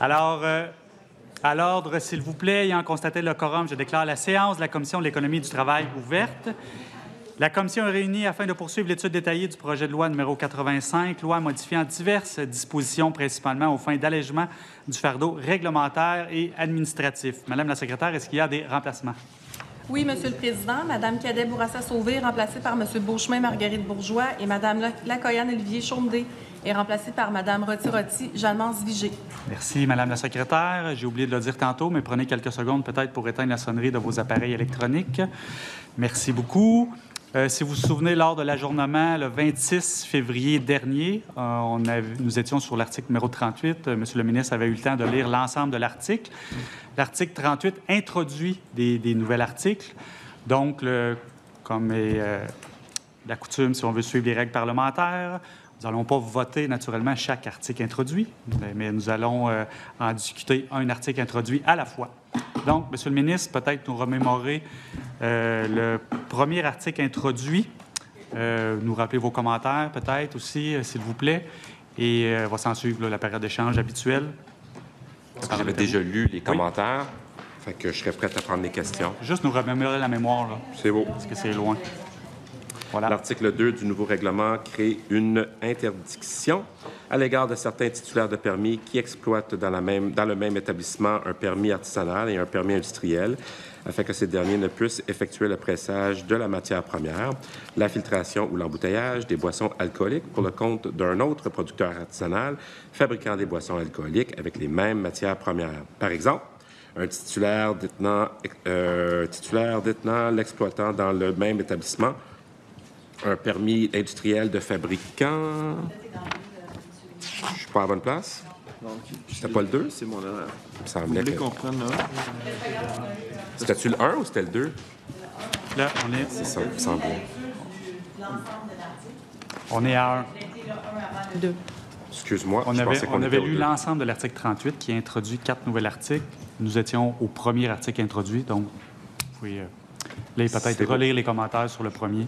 À l'ordre, s'il vous plaît, ayant constaté le quorum, je déclare la séance de la Commission de l'économie et du travail ouverte. La Commission est réunie afin de poursuivre l'étude détaillée du projet de loi numéro 85, loi modifiant diverses dispositions, principalement aux fins d'allègement du fardeau réglementaire et administratif. Madame la secrétaire, est-ce qu'il y a des remplacements? Oui, Monsieur le Président. Madame Cadet-Bourassa-Sauvé est remplacée par Monsieur Beauchemin-Marguerite Bourgeois et Madame Lacoyane-Olivier Chaumdé est remplacée par Madame Roti-Jalmance-Vigé. Merci, Madame la secrétaire. J'ai oublié de le dire tantôt, mais prenez quelques secondes peut-être pour éteindre la sonnerie de vos appareils électroniques. Merci beaucoup. Si vous vous souvenez, lors de l'ajournement le 26 février dernier, nous étions sur l'article numéro 38. Monsieur le ministre avait eu le temps de lire l'ensemble de l'article. L'article 38 introduit des nouveaux articles. Donc, comme est la coutume, si on veut suivre les règles parlementaires, nous n'allons pas voter naturellement chaque article introduit, mais nous allons en discuter un article introduit à la fois. Donc, Monsieur le ministre, peut-être nous remémorer le premier article introduit, nous rappeler vos commentaires peut-être aussi, s'il vous plaît, et va s'en suivre la période d'échange habituelle. J'avais déjà lu les commentaires, fait que je serais prête à prendre les questions. Juste nous remémorer la mémoire, là. C'est beau. Parce que c'est loin. Voilà. L'article 2 du nouveau règlement crée une interdiction à l'égard de certains titulaires de permis qui exploitent dans le même établissement un permis artisanal et un permis industriel, afin que ces derniers ne puissent effectuer le pressage de la matière première, la filtration ou l'embouteillage des boissons alcooliques pour le compte d'un autre producteur artisanal fabriquant des boissons alcooliques avec les mêmes matières premières. Par exemple, un titulaire détenant l'exploitant dans le même établissement un permis industriel de fabricant. Je suis pas à la bonne place? C'était pas le 2? C'est mon honneur. Il me semblait que... Vous voulez qu'on prenne là? C'était-tu le 1 ou c'était le 2? Là, on est... C'est ça, il me semblait. On est à 1. 2. Excuse-moi, On je pensais qu'on avait était au lu 2. l'ensemble de l'article 38 qui introduit 4 nouveaux articles. Nous étions au premier article introduit, donc vous pouvez peut-être relire les commentaires sur le premier.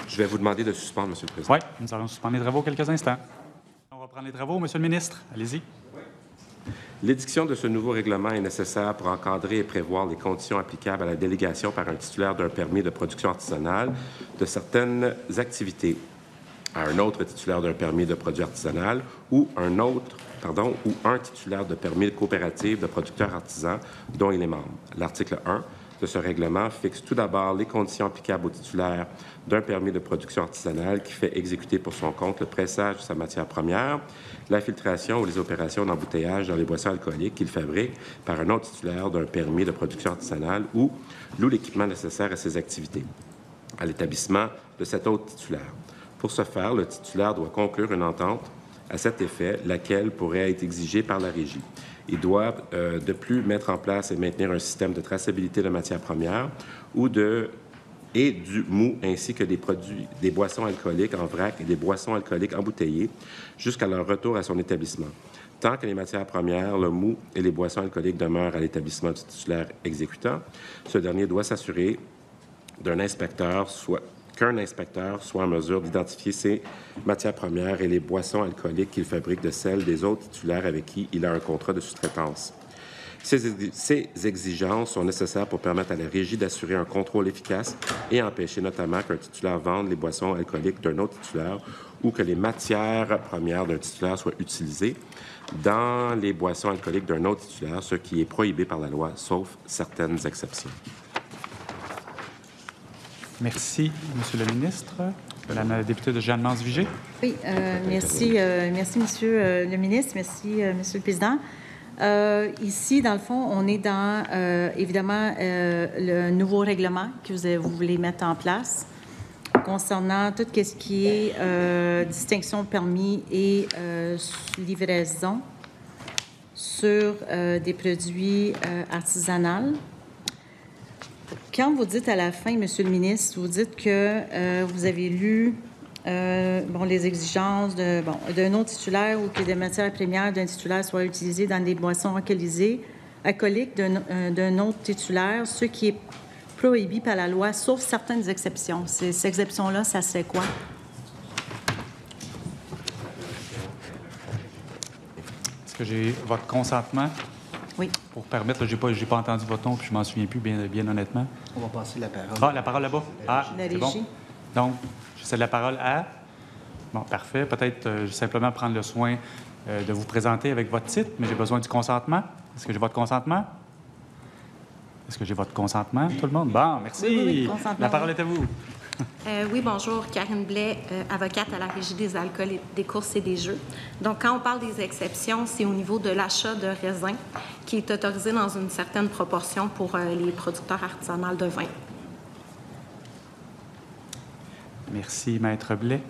Je vais vous demander de suspendre, Monsieur le Président. Oui, nous allons suspendre les travaux quelques instants. On va prendre les travaux. Monsieur le ministre, allez-y. L'édiction de ce nouveau règlement est nécessaire pour encadrer et prévoir les conditions applicables à la délégation par un titulaire d'un permis de production artisanale de certaines activités à un autre titulaire d'un permis de produit artisanal ou un titulaire de permis de coopérative de producteurs artisans dont il est membre. L'article 1 de ce règlement fixe tout d'abord les conditions applicables au titulaire d'un permis de production artisanale qui fait exécuter pour son compte le pressage de sa matière première, la filtration ou les opérations d'embouteillage dans les boissons alcooliques qu'il fabrique par un autre titulaire d'un permis de production artisanale ou loue l'équipement nécessaire à ses activités à l'établissement de cet autre titulaire. Pour ce faire, le titulaire doit conclure une entente à cet effet, laquelle pourrait être exigée par la Régie. Il doit de plus mettre en place et maintenir un système de traçabilité de matières premières et du mou, ainsi que des boissons alcooliques en vrac et des boissons alcooliques embouteillées jusqu'à leur retour à son établissement. Tant que les matières premières, le mou et les boissons alcooliques demeurent à l'établissement du titulaire exécutant, ce dernier doit s'assurer qu'un inspecteur soit en mesure d'identifier ces matières premières et les boissons alcooliques qu'il fabrique de celles des autres titulaires avec qui il a un contrat de sous-traitance. Ces exigences sont nécessaires pour permettre à la Régie d'assurer un contrôle efficace et empêcher notamment qu'un titulaire vende les boissons alcooliques d'un autre titulaire ou que les matières premières d'un titulaire soient utilisées dans les boissons alcooliques d'un autre titulaire, ce qui est prohibé par la loi, sauf certaines exceptions. Merci, Monsieur le ministre. La députée de Jalmance-Vigé. Oui, merci, Monsieur le ministre. Merci, Monsieur le Président. Ici, dans le fond, on est dans, évidemment, le nouveau règlement que vous voulez mettre en place concernant tout ce qui est distinction de permis et livraison sur des produits artisanaux. Quand vous dites à la fin, Monsieur le ministre, vous dites que vous avez lu les exigences d'un autre titulaire ou que des matières premières d'un titulaire soient utilisées dans des boissons alcooliques d'un autre titulaire, ce qui est prohibé par la loi, sauf certaines exceptions. Ces exceptions-là, ça serait quoi? que j'ai votre consentement Oui. pour permettre... Je n'ai pas entendu votre nom, puis je m'en souviens plus, bien honnêtement. On va passer la parole. Ah, la parole là-bas. Ah, La c'est bon. régie. Donc, je cède la parole à... Bon, parfait. Peut-être simplement prendre le soin de vous présenter avec votre titre, mais j'ai besoin du consentement. Est-ce que j'ai votre consentement? Est-ce que j'ai votre consentement, tout le monde? Bon, merci. Oui, consentement, La parole oui. est à vous. Oui, bonjour. Karine Blais, avocate à la Régie des alcools, des courses et des jeux. Donc, quand on parle des exceptions, c'est au niveau de l'achat de raisins qui est autorisé dans une certaine proportion pour les producteurs artisanaux de vin. Merci, Maître Blais.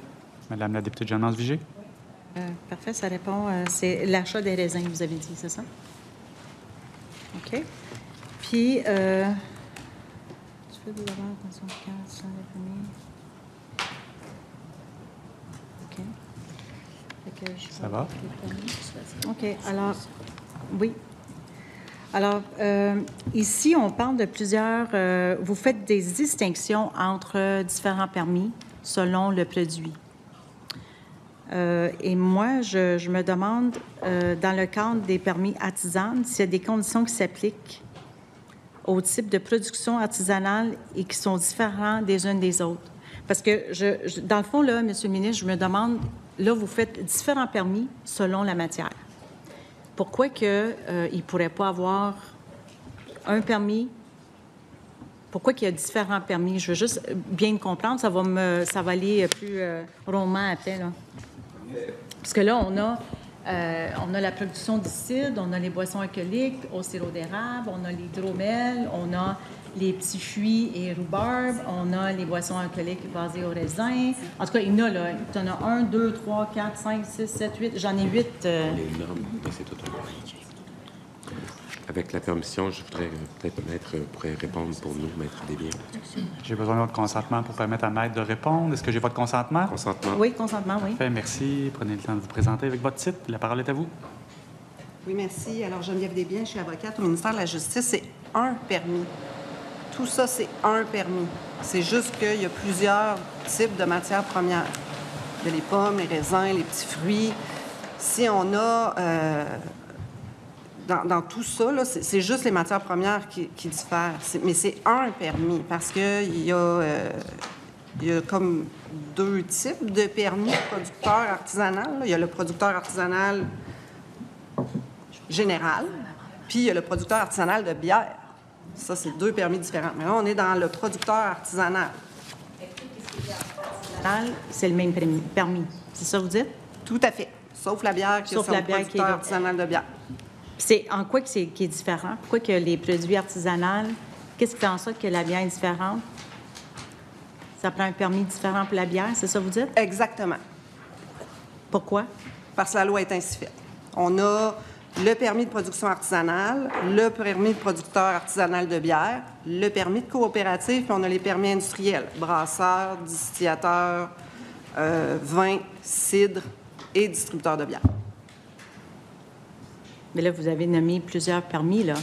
Madame la députée de Jeanne Vigée. Parfait, ça répond. C'est l'achat des raisins, vous avez dit, c'est ça? OK. Puis, tu fais des devoirs, attention, sans la famille. OK. Fait que je Ça va? OK. Alors, oui. Alors, ici, on parle de plusieurs... vous faites des distinctions entre différents permis selon le produit. Et moi, je me demande, dans le cadre des permis artisanes, s'il y a des conditions qui s'appliquent au type de production artisanale et qui sont différents des unes des autres. Parce que, dans le fond, là, Monsieur le ministre, je me demande, là, vous faites différents permis selon la matière. Pourquoi qu'il ne pourrait pas avoir un permis? Pourquoi qu'il y a différents permis? Je veux juste bien comprendre, ça va aller plus rondement après, là. Parce que là, on a la production d'acide, on a les boissons alcooliques au sirop d'érable, on a l'hydromel, on a les petits fruits et rhubarbe, on a les boissons alcooliques basées au raisin. En tout cas, il y en a, là. Tu en as 1, 2, 3, 4, 5, 6, 7, 8. J'en ai 8. Les normes, ben, c'est tout. Avec la permission, je voudrais peut-être Maître pourrait répondre pour nous, Maître Desbiens. J'ai besoin de votre consentement pour permettre à Maître de répondre. Est-ce que j'ai votre consentement? Consentement. Oui, consentement, oui. Parfait, merci. Prenez le temps de vous présenter avec votre titre. La parole est à vous. Oui, merci. Alors, Geneviève Desbiens, je suis avocate au ministère de la Justice. C'est un permis. Tout ça, c'est un permis. C'est juste qu'il y a plusieurs types de matières premières. Il y a les pommes, les raisins, les petits fruits. Si on a... Dans tout ça, là, c'est juste les matières premières qui diffèrent. Mais c'est un permis parce qu'il y a comme deux types de permis de producteur artisanal. Il y a le producteur artisanal général, puis il y a le producteur artisanal de bière. Ça, c'est deux permis différents. Mais là, on est dans le producteur artisanal. C'est le même permis. C'est ça que vous dites? Tout à fait. Sauf la bière qui est son producteur artisanal de bière. C'est en quoi qui est différent? Pourquoi que les produits artisanaux, qu'est-ce qui fait en sorte que la bière est différente? Ça prend un permis différent pour la bière, c'est ça que vous dites? Exactement. Pourquoi? Parce que la loi est ainsi faite. On a le permis de production artisanale, le permis de producteur artisanal de bière, le permis de coopérative, puis on a les permis industriels, brasseurs, distillateurs, vin, cidre et distributeurs de bière. Mais là, vous avez nommé plusieurs permis, là,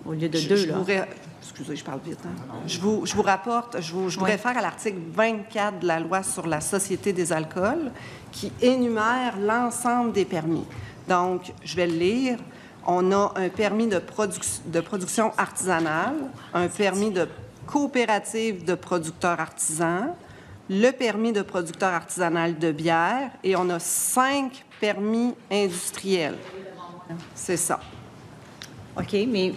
au lieu de deux, là. Excusez, je parle vite. Hein? Je vous rapporte, je vous réfère à l'article 24 de la loi sur la Société des alcools qui énumère l'ensemble des permis. Donc, je vais le lire. On a un permis de production artisanale, un permis de coopérative de producteurs artisans, le permis de producteur artisanal de bière et on a 5 permis industriels. C'est ça. OK, mais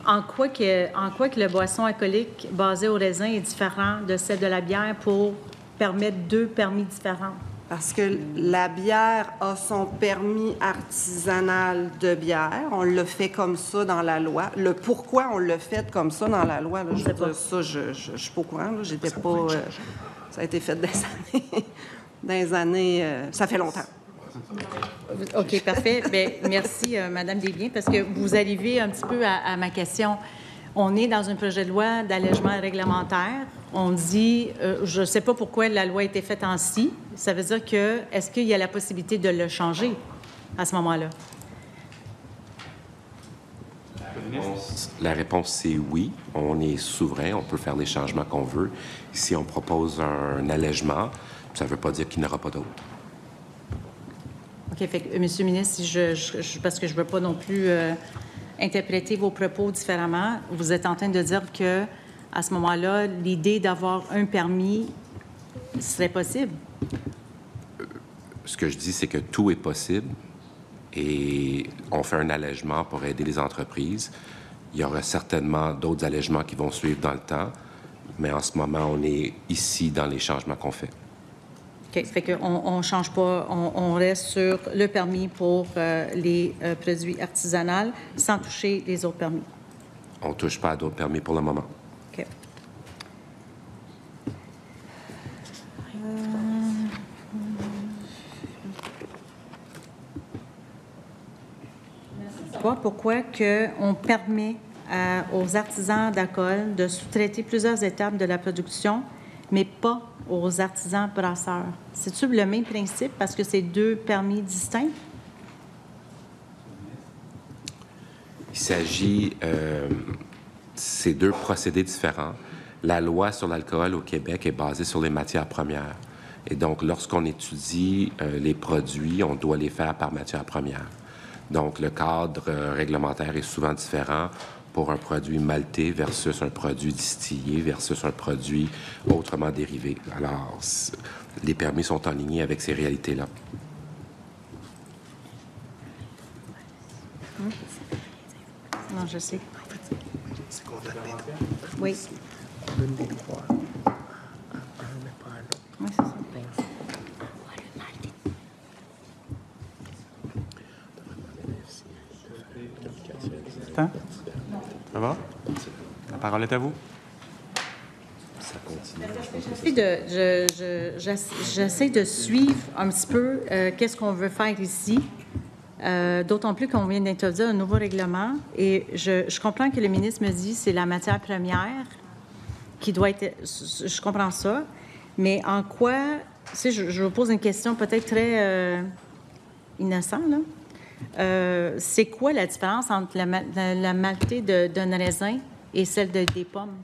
en quoi que la boisson alcoolique basée au raisin est différent de celle de la bière pour permettre deux permis différents? Parce que la bière a son permis artisanal de bière. On le fait comme ça dans la loi. Le pourquoi on le fait comme ça dans la loi, là, je suis pas au courant. Là, j'étais pas... ça a été fait des années... ça fait longtemps. OK, parfait. Bien, merci, Mme Desbiens, parce que vous arrivez un petit peu à ma question. On est dans un projet de loi d'allègement réglementaire. On dit, je ne sais pas pourquoi la loi a été faite ainsi. Ça veut dire que, est-ce qu'il y a la possibilité de le changer à ce moment-là? La réponse, c'est oui. On est souverain, on peut faire les changements qu'on veut. Si on propose un allègement, ça ne veut pas dire qu'il n'y en aura pas d'autres. OK. Monsieur le ministre, parce que je ne veux pas non plus interpréter vos propos différemment, vous êtes en train de dire que à ce moment-là, l'idée d'avoir un permis serait possible? Ce que je dis, c'est que tout est possible et on fait un allègement pour aider les entreprises. Il y aura certainement d'autres allègements qui vont suivre dans le temps, mais en ce moment, on est ici dans les changements qu'on fait. OK. Ça fait qu'on ne change pas, on reste sur le permis pour les produits artisanaux sans toucher les autres permis. On ne touche pas à d'autres permis pour le moment. OK. Pourquoi on permet aux artisans d'alcool de sous-traiter plusieurs étapes de la production, mais pas aux artisans brasseurs? C'est-tu le même principe parce que c'est deux permis distincts? Il s'agit, c'est deux procédés différents. La loi sur l'alcool au Québec est basée sur les matières premières. Et donc, lorsqu'on étudie les produits, on doit les faire par matière première. Donc, le cadre réglementaire est souvent différent pour un produit maltais versus un produit distillé versus un produit autrement dérivé. Alors, les permis sont en ligne avec ces réalités-là. Non, je sais. Oui. Oui, c'est ça. Ça va? La parole est à vous. J'essaie de suivre un petit peu qu'est-ce qu'on veut faire ici, d'autant plus qu'on vient d'introduire un nouveau règlement. Et je comprends que le ministre me dit que c'est la matière première qui doit être... Je comprends ça, mais en quoi... Tu sais, je vous pose une question peut-être très innocente, là. C'est quoi la différence entre la maltais d'un raisin et celle des pommes?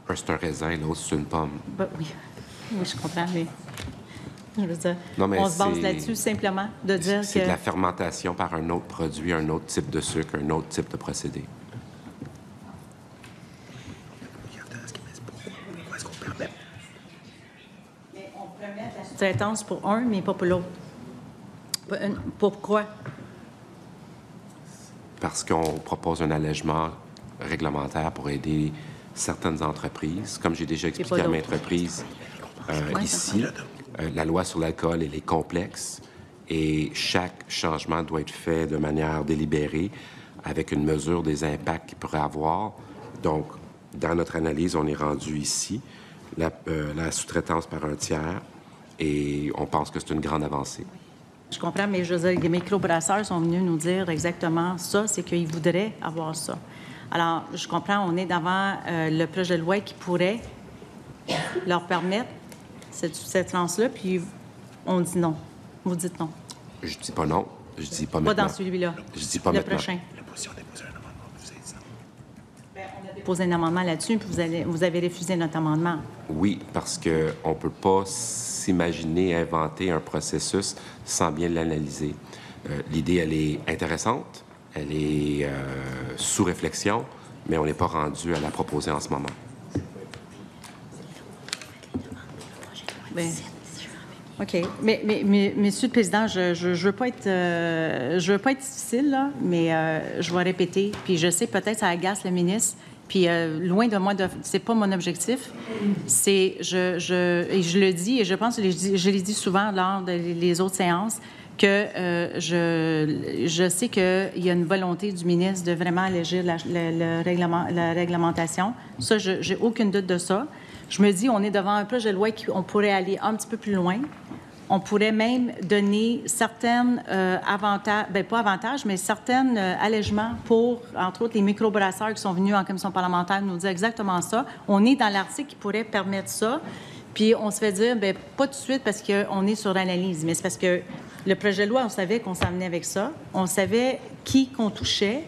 Un, c'est un raisin, l'autre, c'est une pomme. Ben, oui, je comprends, mais je veux dire, Non, mais on se base là-dessus simplement, de dire que... C'est de la fermentation par un autre produit, un autre type de sucre, un autre type de procédé. Mais on permet la sous-traitance pour un, mais pas pour l'autre. Pourquoi? Parce qu'on propose un allègement réglementaire pour aider certaines entreprises. Comme j'ai déjà expliqué à maintes reprises ici, la loi sur l'alcool, elle est complexe et chaque changement doit être fait de manière délibérée avec une mesure des impacts qu'il pourrait avoir. Donc, dans notre analyse, on est rendu ici, la sous-traitance par un tiers, et on pense que c'est une grande avancée. Je comprends, mais je veux dire, les microbrasseurs sont venus nous dire exactement ça, c'est qu'ils voudraient avoir ça. Alors, je comprends, on est devant le projet de loi qui pourrait leur permettre cette lance-là, puis on dit non. Vous dites non. Je dis pas non, je dis pas maintenant. Pas dans celui-là. Je dis pas le maintenant. Prochain. On a déposé un amendement là-dessus, puis vous avez refusé notre amendement. Oui, parce qu'on ne peut pas s'imaginer inventer un processus sans bien l'analyser. L'idée, elle est intéressante, elle est sous réflexion, mais on n'est pas rendu à la proposer en ce moment. Bien, OK. Mais Monsieur le Président, je veux pas être difficile, là, mais je vais répéter, puis je sais peut-être ça agace le ministre, puis loin de moi, c'est pas mon objectif. C'est, et je le dis, et je pense que je l'ai dit souvent lors des autres séances, que je sais qu'il y a une volonté du ministre de vraiment alléger la réglementation. Ça, j'ai aucun doute de ça. Je me dis, on est devant un projet de loi qu'on pourrait aller un petit peu plus loin. On pourrait même donner certains avantages, bien pas avantages, mais certains allègements pour, entre autres, les microbrasseurs qui sont venus en commission parlementaire nous dire exactement ça. On est dans l'article qui pourrait permettre ça. Puis on se fait dire, bien, pas tout de suite parce qu'on est sur l'analyse, mais c'est parce que le projet de loi, on savait qu'on s'en venait avec ça. On savait qui qu'on touchait.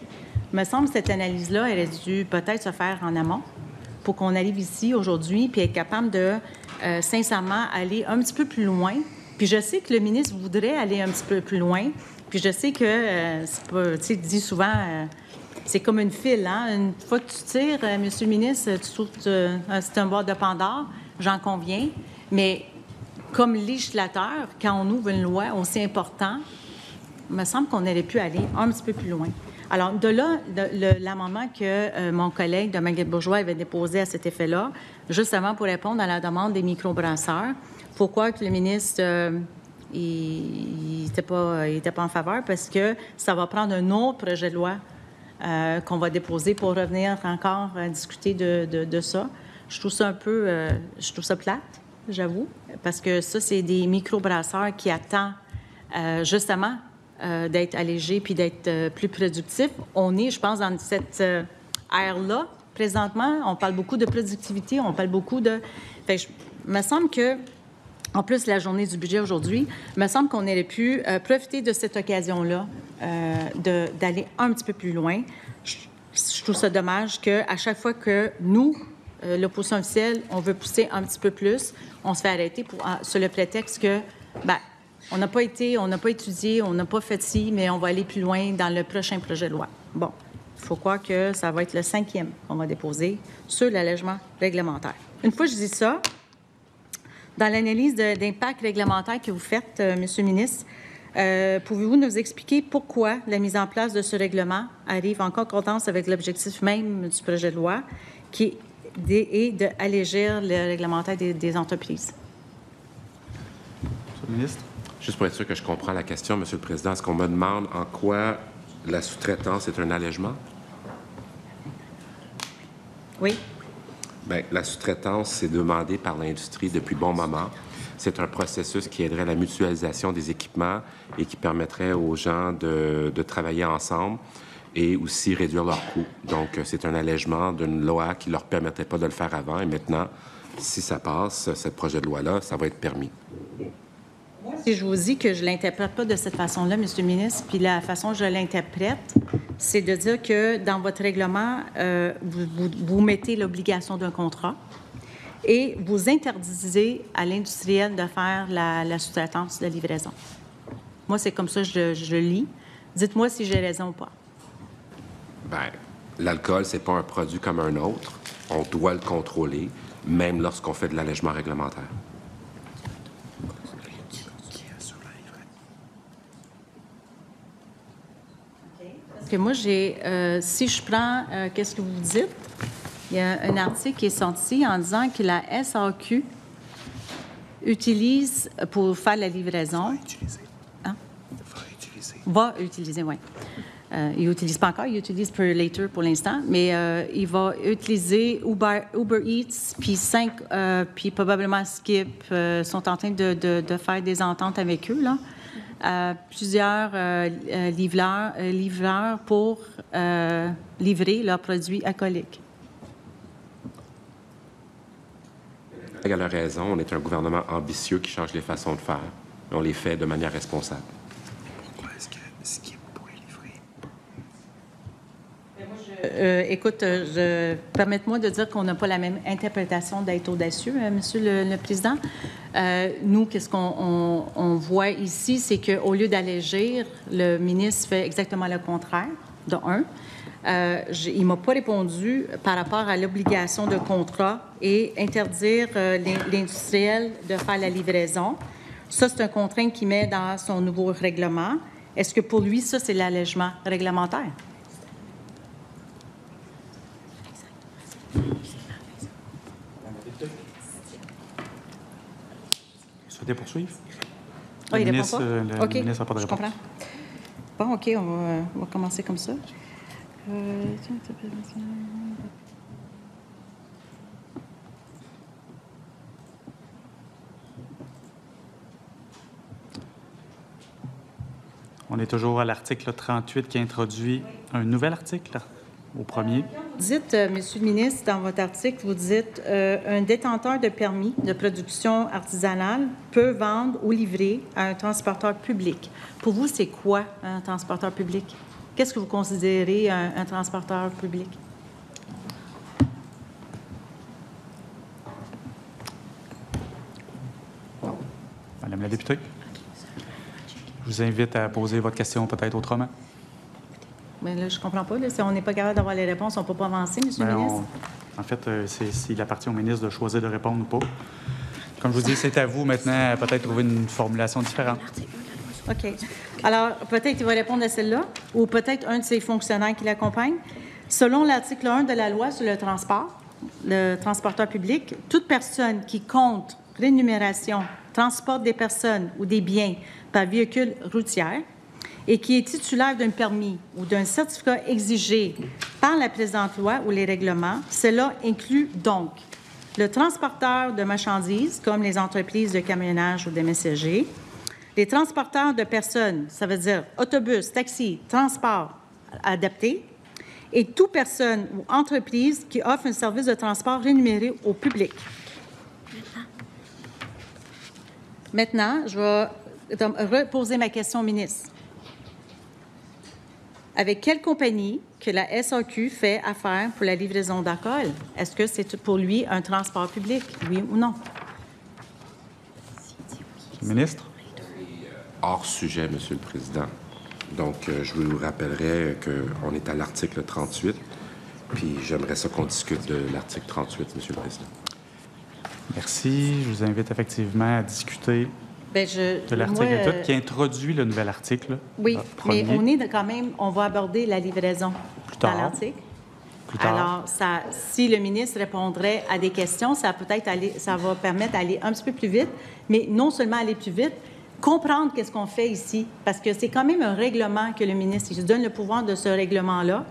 Il me semble que cette analyse-là, elle a dû peut-être se faire en amont pour qu'on arrive ici aujourd'hui puis être capable de, sincèrement, aller un petit peu plus loin Puis je sais que le ministre voudrait aller un petit peu plus loin. Puis je sais que, c'est pas, tu sais, il dit souvent, c'est comme une file, hein? Une fois que tu tires, Monsieur le ministre, tu trouves que c'est un boîte de Pandore, j'en conviens. Mais comme législateur, quand on ouvre une loi aussi importante, il me semble qu'on aurait pu aller un petit peu plus loin. Alors, de là, l'amendement que mon collègue de Marguerite-Bourgeois avait déposé à cet effet-là, justement pour répondre à la demande des microbrasseurs. Pourquoi que le ministre, il n'était pas en faveur? Parce que ça va prendre un autre projet de loi qu'on va déposer pour revenir encore discuter de ça. Je trouve ça un peu, je trouve ça plate, j'avoue, parce que ça, c'est des microbrasseurs qui attendent justement d'être allégés puis d'être plus productifs. On est, je pense, dans cette ère-là. Présentement, on parle beaucoup de productivité, on parle beaucoup de... Fait que il me semble que, en plus, la journée du budget aujourd'hui, il me semble qu'on aurait pu profiter de cette occasion-là d'aller un petit peu plus loin. Je trouve ça dommage qu'à chaque fois que nous, l'opposition officielle, on veut pousser un petit peu plus, on se fait arrêter sur le prétexte que, bien, on n'a pas étudié, on n'a pas fait ci, mais on va aller plus loin dans le prochain projet de loi. Bon, il faut croire que ça va être le 5e qu'on va déposer sur l'allègement réglementaire. Une fois que je dis ça, dans l'analyse d'impact réglementaire que vous faites, Monsieur le ministre, pouvez-vous nous expliquer pourquoi la mise en place de ce règlement arrive en concordance avec l'objectif même du projet de loi, qui est d'allégir le réglementaire des entreprises? Monsieur le ministre. Juste pour être sûr que je comprends la question, Monsieur le Président, est-ce qu'on me demande en quoi la sous-traitance est un allègement? Oui. Bien, la sous-traitance, c'est demandé par l'industrie depuis bon moment. C'est un processus qui aiderait à la mutualisation des équipements et qui permettrait aux gens de travailler ensemble et aussi réduire leurs coûts. Donc, c'est un allègement d'une loi qui ne leur permettait pas de le faire avant. Et maintenant, si ça passe, ce projet de loi-là, ça va être permis. Si je vous dis que je ne l'interprète pas de cette façon-là, Monsieur le ministre, puis la façon dont je l'interprète, c'est de dire que dans votre règlement, vous mettez l'obligation d'un contrat et vous interdisez à l'industriel de faire la sous-traitance de livraison. Moi, c'est comme ça que je lis. Dites-moi si j'ai raison ou pas. Bien, l'alcool, ce n'est pas un produit comme un autre. On doit le contrôler, même lorsqu'on fait de l'allègement réglementaire. Parce que moi, si je prends, qu'est-ce que vous dites, il y a un article qui est sorti en disant que la SAQ utilise, pour faire la livraison... Va utiliser, oui. Il n'utilise pas encore, il utilise Per Later pour l'instant, mais il va utiliser Uber Eats, puis probablement Skip sont en train de faire des ententes avec eux, là. Plusieurs livreurs pour livrer leurs produits alcooliques. Elle a raison, on est un gouvernement ambitieux qui change les façons de faire. On les fait de manière responsable. Pourquoi est-ce que Skip pourrait livrer? Écoute, permettez-moi de dire qu'on n'a pas la même interprétation d'être audacieux, Monsieur le Président. Nous, qu'est-ce qu'on voit ici, c'est qu'au lieu d'allégir, le ministre fait exactement le contraire, de un. Il ne m'a pas répondu par rapport à l'obligation de contrat et interdire l'industriel de faire la livraison. Ça, c'est un contrainte qu'il met dans son nouveau règlement. Est-ce que pour lui, ça, c'est l'allègement réglementaire? Vous souhaitez poursuivre? Ah, il le répond ministre, pas? le OK, ministre n'a pas de je réponse. comprends. Bon, OK, on va commencer comme ça. On est toujours à l'article 38 qui introduit un nouvel article au premier. Vous dites, Monsieur le ministre, dans votre article, vous dites un détenteur de permis de production artisanale peut vendre ou livrer à un transporteur public. Pour vous, c'est quoi un transporteur public? Qu'est-ce que vous considérez un transporteur public? Madame la députée, je vous invite à poser votre question peut-être autrement. Mais là, je ne comprends pas. Là, si on n'est pas capable d'avoir les réponses, on ne peut pas avancer, M. le ministre. En fait, s'il appartient au ministre de choisir de répondre ou pas. Comme je vous dis, c'est à vous maintenant peut-être trouver une formulation différente. OK. Alors, peut-être qu'il va répondre à celle-là, ou peut-être un de ses fonctionnaires qui l'accompagne. Selon l'article 1 de la loi sur le transporteur public, toute personne qui compte rémunération, transporte des personnes ou des biens par véhicule routier et qui est titulaire d'un permis ou d'un certificat exigé par la présente loi ou les règlements, cela inclut donc le transporteur de marchandises, comme les entreprises de camionnage ou de messagers, les transporteurs de personnes, ça veut dire autobus, taxi, transport adapté, et toute personne ou entreprise qui offre un service de transport rémunéré au public. Maintenant, je vais reposer ma question au ministre. Avec quelle compagnie que la SAQ fait affaire pour la livraison d'alcool? Est-ce que c'est pour lui un transport public, oui ou non? Le ministre? Hors sujet, Monsieur le Président. Donc, je vous rappellerai qu'on est à l'article 38, puis j'aimerais ça qu'on discute de l'article 38, Monsieur le Président. Merci. Je vous invite effectivement à discuter de l'article qui introduit le nouvel article. Oui, mais on va aborder la livraison dans l'article. Plus tard. Alors, si le ministre répondrait à des questions, ça va permettre d'aller un petit peu plus vite, mais non seulement aller plus vite, comprendre qu'est-ce qu'on fait ici, parce que c'est quand même un règlement que le ministre il se donne le pouvoir de ce règlement-là,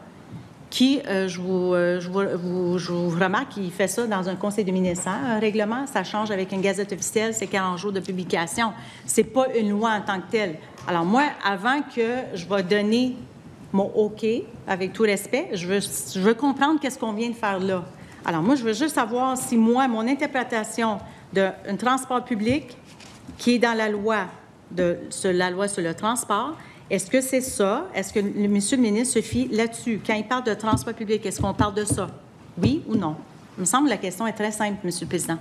qui, je vous remarque qu'il fait ça dans un conseil de ministre. Un règlement, ça change avec une gazette officielle, c'est 40 jours de publication. C'est pas une loi en tant que telle. Alors moi, avant que je vais donner mon OK, avec tout respect, je veux comprendre qu'est-ce qu'on vient de faire là. Alors moi, je veux juste savoir si moi, mon interprétation d'un transport public qui est dans la loi sur le transport, est-ce que c'est ça? Est-ce que monsieur le ministre se fie là-dessus? Quand il parle de transport public, est-ce qu'on parle de ça? Oui ou non? Il me semble que la question est très simple, Monsieur le Président.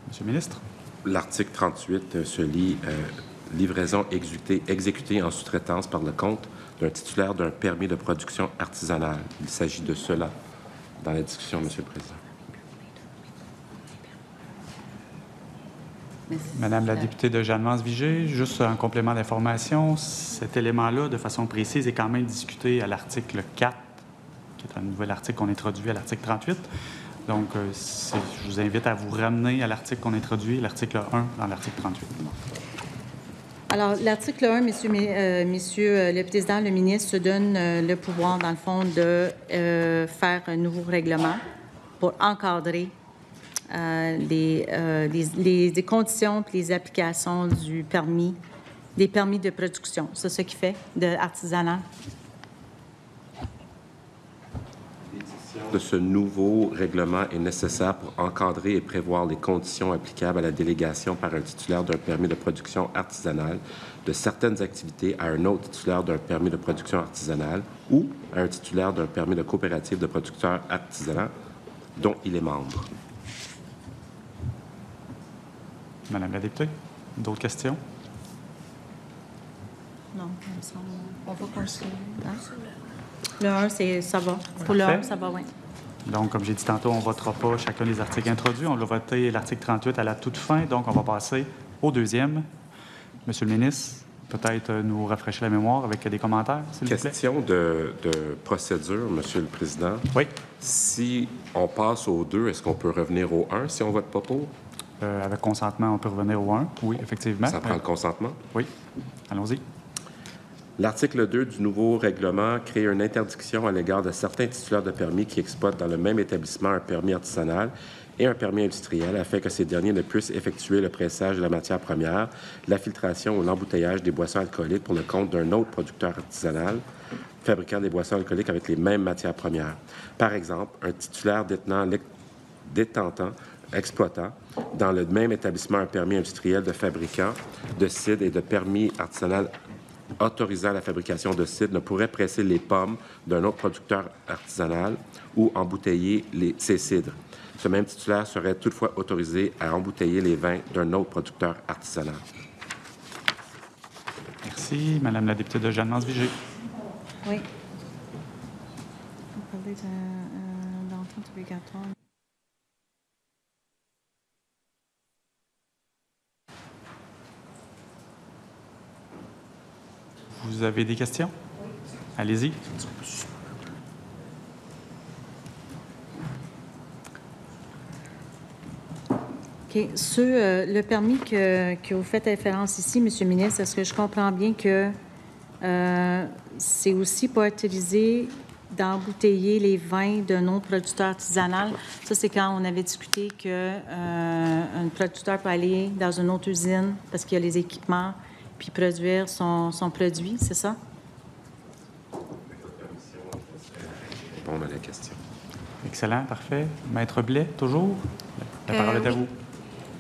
Monsieur le ministre. L'article 38 se lit livraison exécutée en sous-traitance par le compte d'un titulaire d'un permis de production artisanale. Il s'agit de cela dans la discussion, Monsieur le Président. Madame la députée de Jeanne-Mance-Vigée, juste un complément d'information, cet élément-là, de façon précise, est quand même discuté à l'article 4, qui est un nouvel article qu'on introduit à l'article 38. Donc, je vous invite à vous ramener à l'article qu'on introduit, l'article 1 dans l'article 38. Alors, l'article 1, Monsieur le Président, le ministre se donne le pouvoir, dans le fond, de faire un nouveau règlement pour encadrer les conditions et les applications des permis de production. C'est ce qui fait de artisanat. L'édition de ce nouveau règlement est nécessaire pour encadrer et prévoir les conditions applicables à la délégation par un titulaire d'un permis de production artisanale de certaines activités à un autre titulaire d'un permis de production artisanale ou à un titulaire d'un permis de coopérative de producteurs artisanaux dont il est membre. Madame la députée, d'autres questions? Non, on va continuer. Le 1, ça va. Pour le 1, ça va, oui. Donc, comme j'ai dit tantôt, on ne votera pas chacun des articles introduits. On va voter l'article 38 à la toute fin. Donc, on va passer au deuxième. Monsieur le ministre, peut-être nous rafraîchir la mémoire avec des commentaires, s'il vous plaît. Question de procédure, Monsieur le Président. Oui. Si on passe au 2, est-ce qu'on peut revenir au 1 si on ne vote pas pour? Avec consentement, on peut revenir au 1. Oui, effectivement. Ça prend le consentement? Oui. Allons-y. L'article 2 du nouveau règlement crée une interdiction à l'égard de certains titulaires de permis qui exploitent dans le même établissement un permis artisanal et un permis industriel afin que ces derniers ne puissent effectuer le pressage de la matière première, la filtration ou l'embouteillage des boissons alcooliques pour le compte d'un autre producteur artisanal fabriquant des boissons alcooliques avec les mêmes matières premières. Par exemple, un titulaire exploitant dans le même établissement un permis industriel de fabricant de cidre et de permis artisanal autorisant la fabrication de cidre ne pourrait presser les pommes d'un autre producteur artisanal ou embouteiller ces cidres. Ce même titulaire serait toutefois autorisé à embouteiller les vins d'un autre producteur artisanal. Merci. Madame la députée de Jeanne-Mance-Vigée. Oui. On parlait d'entente obligatoire. Vous avez des questions? Allez-y. OK. Le permis que vous faites référence ici, M. le ministre, est-ce que je comprends bien que c'est aussi pas autorisé d'embouteiller les vins d'un autre producteur artisanal? Ça, c'est quand on avait discuté qu'un producteur peut aller dans une autre usine parce qu'il y a les équipements puis produire son produit, c'est ça? Répondre à la question. Excellent, parfait. Maître Blais, toujours? La parole est à oui. vous.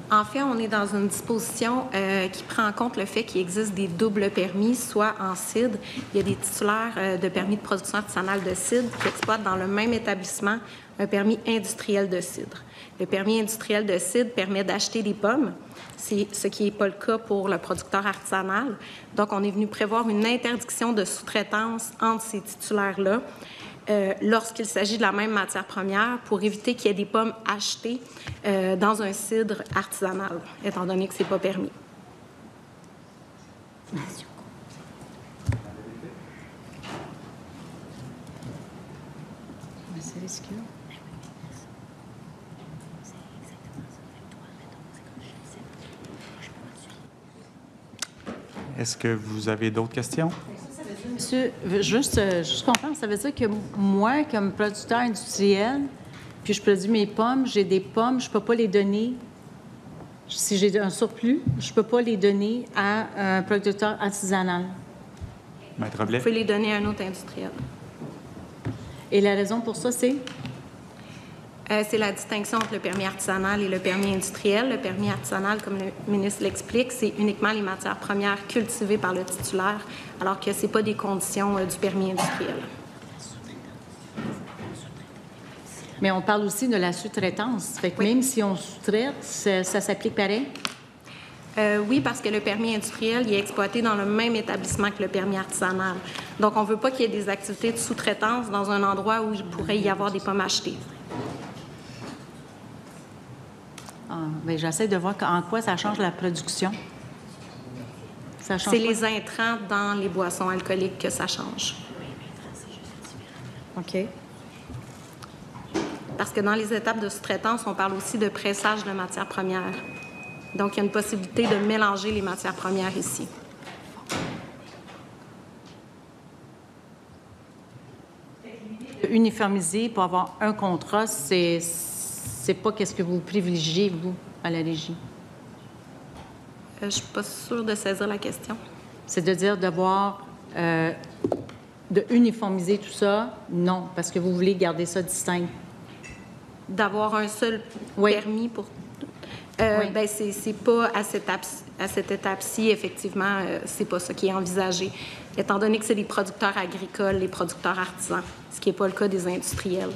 En fait, on est dans une disposition qui prend en compte le fait qu'il existe des doubles permis, soit en cidre. Il y a des titulaires de permis de production artisanale de cidre qui exploitent dans le même établissement un permis industriel de cidre. Le permis industriel de cidre permet d'acheter des pommes, c'est ce qui n'est pas le cas pour le producteur artisanal. Donc, on est venu prévoir une interdiction de sous-traitance entre ces titulaires-là lorsqu'il s'agit de la même matière première pour éviter qu'il y ait des pommes achetées dans un cidre artisanal, étant donné que ce n'est pas permis. C'est risqué. Est-ce que vous avez d'autres questions? Monsieur, juste comprendre, ça veut dire que moi, comme producteur industriel, puis je produis mes pommes, j'ai des pommes, je ne peux pas les donner, si j'ai un surplus, je ne peux pas les donner à un producteur artisanal. Maître Vous Blais? pouvez les donner à un autre industriel. Et la raison pour ça, c'est? C'est la distinction entre le permis artisanal et le permis industriel. Le permis artisanal, comme le ministre l'explique, c'est uniquement les matières premières cultivées par le titulaire, alors que ce n'est pas des conditions du permis industriel. Mais on parle aussi de la sous-traitance. Fait que Oui. même si on sous-traite, ça s'applique pareil? Oui, parce que le permis industriel il est exploité dans le même établissement que le permis artisanal. Donc, on ne veut pas qu'il y ait des activités de sous-traitance dans un endroit où il pourrait y avoir des pommes achetées. Bien, j'essaie de voir en quoi ça change la production. Ça change C'est quoi? les intrants dans les boissons alcooliques que ça change. OK. Parce que dans les étapes de sous-traitance, on parle aussi de pressage de matières premières. Donc, il y a une possibilité de mélanger les matières premières ici. Uniformiser pour avoir un contrat, c'est pas qu'est-ce que vous privilégiez, vous, à la régie. Je ne suis pas sûre de saisir la question. C'est de dire devoir de uniformiser tout ça, non, parce que vous voulez garder ça distinct. D'avoir un seul Oui. permis pour... Oui. Ben, c'est pas à cette étape-ci, effectivement, c'est pas ça qui est envisagé, étant donné que c'est des producteurs agricoles, les producteurs artisans, ce qui n'est pas le cas des industriels.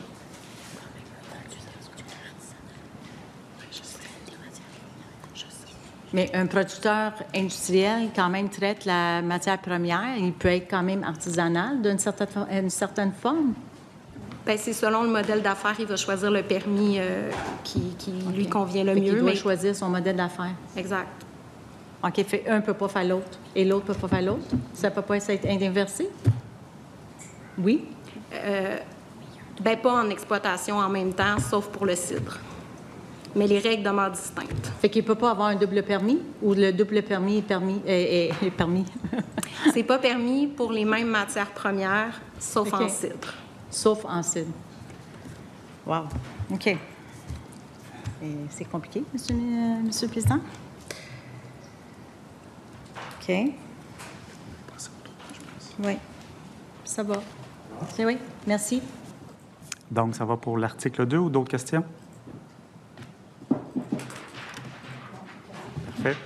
Mais un producteur industriel, quand même, traite la matière première. Il peut être quand même artisanal d'une certaine forme. Bien, c'est selon le modèle d'affaires, il va choisir le permis qui lui convient le Fait mieux. qu'il doit Mais... choisir son modèle d'affaires. Exact. OK, fait un ne peut pas faire l'autre et l'autre ne peut pas faire l'autre. Ça ne peut pas être inversé? Oui? Bien, pas en exploitation en même temps, sauf pour le cidre. Mais les règles demeurent distinctes. Fait qu'il ne peut pas avoir un double permis ou le double permis est permis? C'est pas permis pour les mêmes matières premières, sauf OK. en cidre. Sauf en cidre. Wow. OK. Et c'est compliqué, Monsieur le Président? OK. Oui. Ça va. Oui. Merci. Donc, ça va pour l'article 2 ou d'autres questions? Parfait.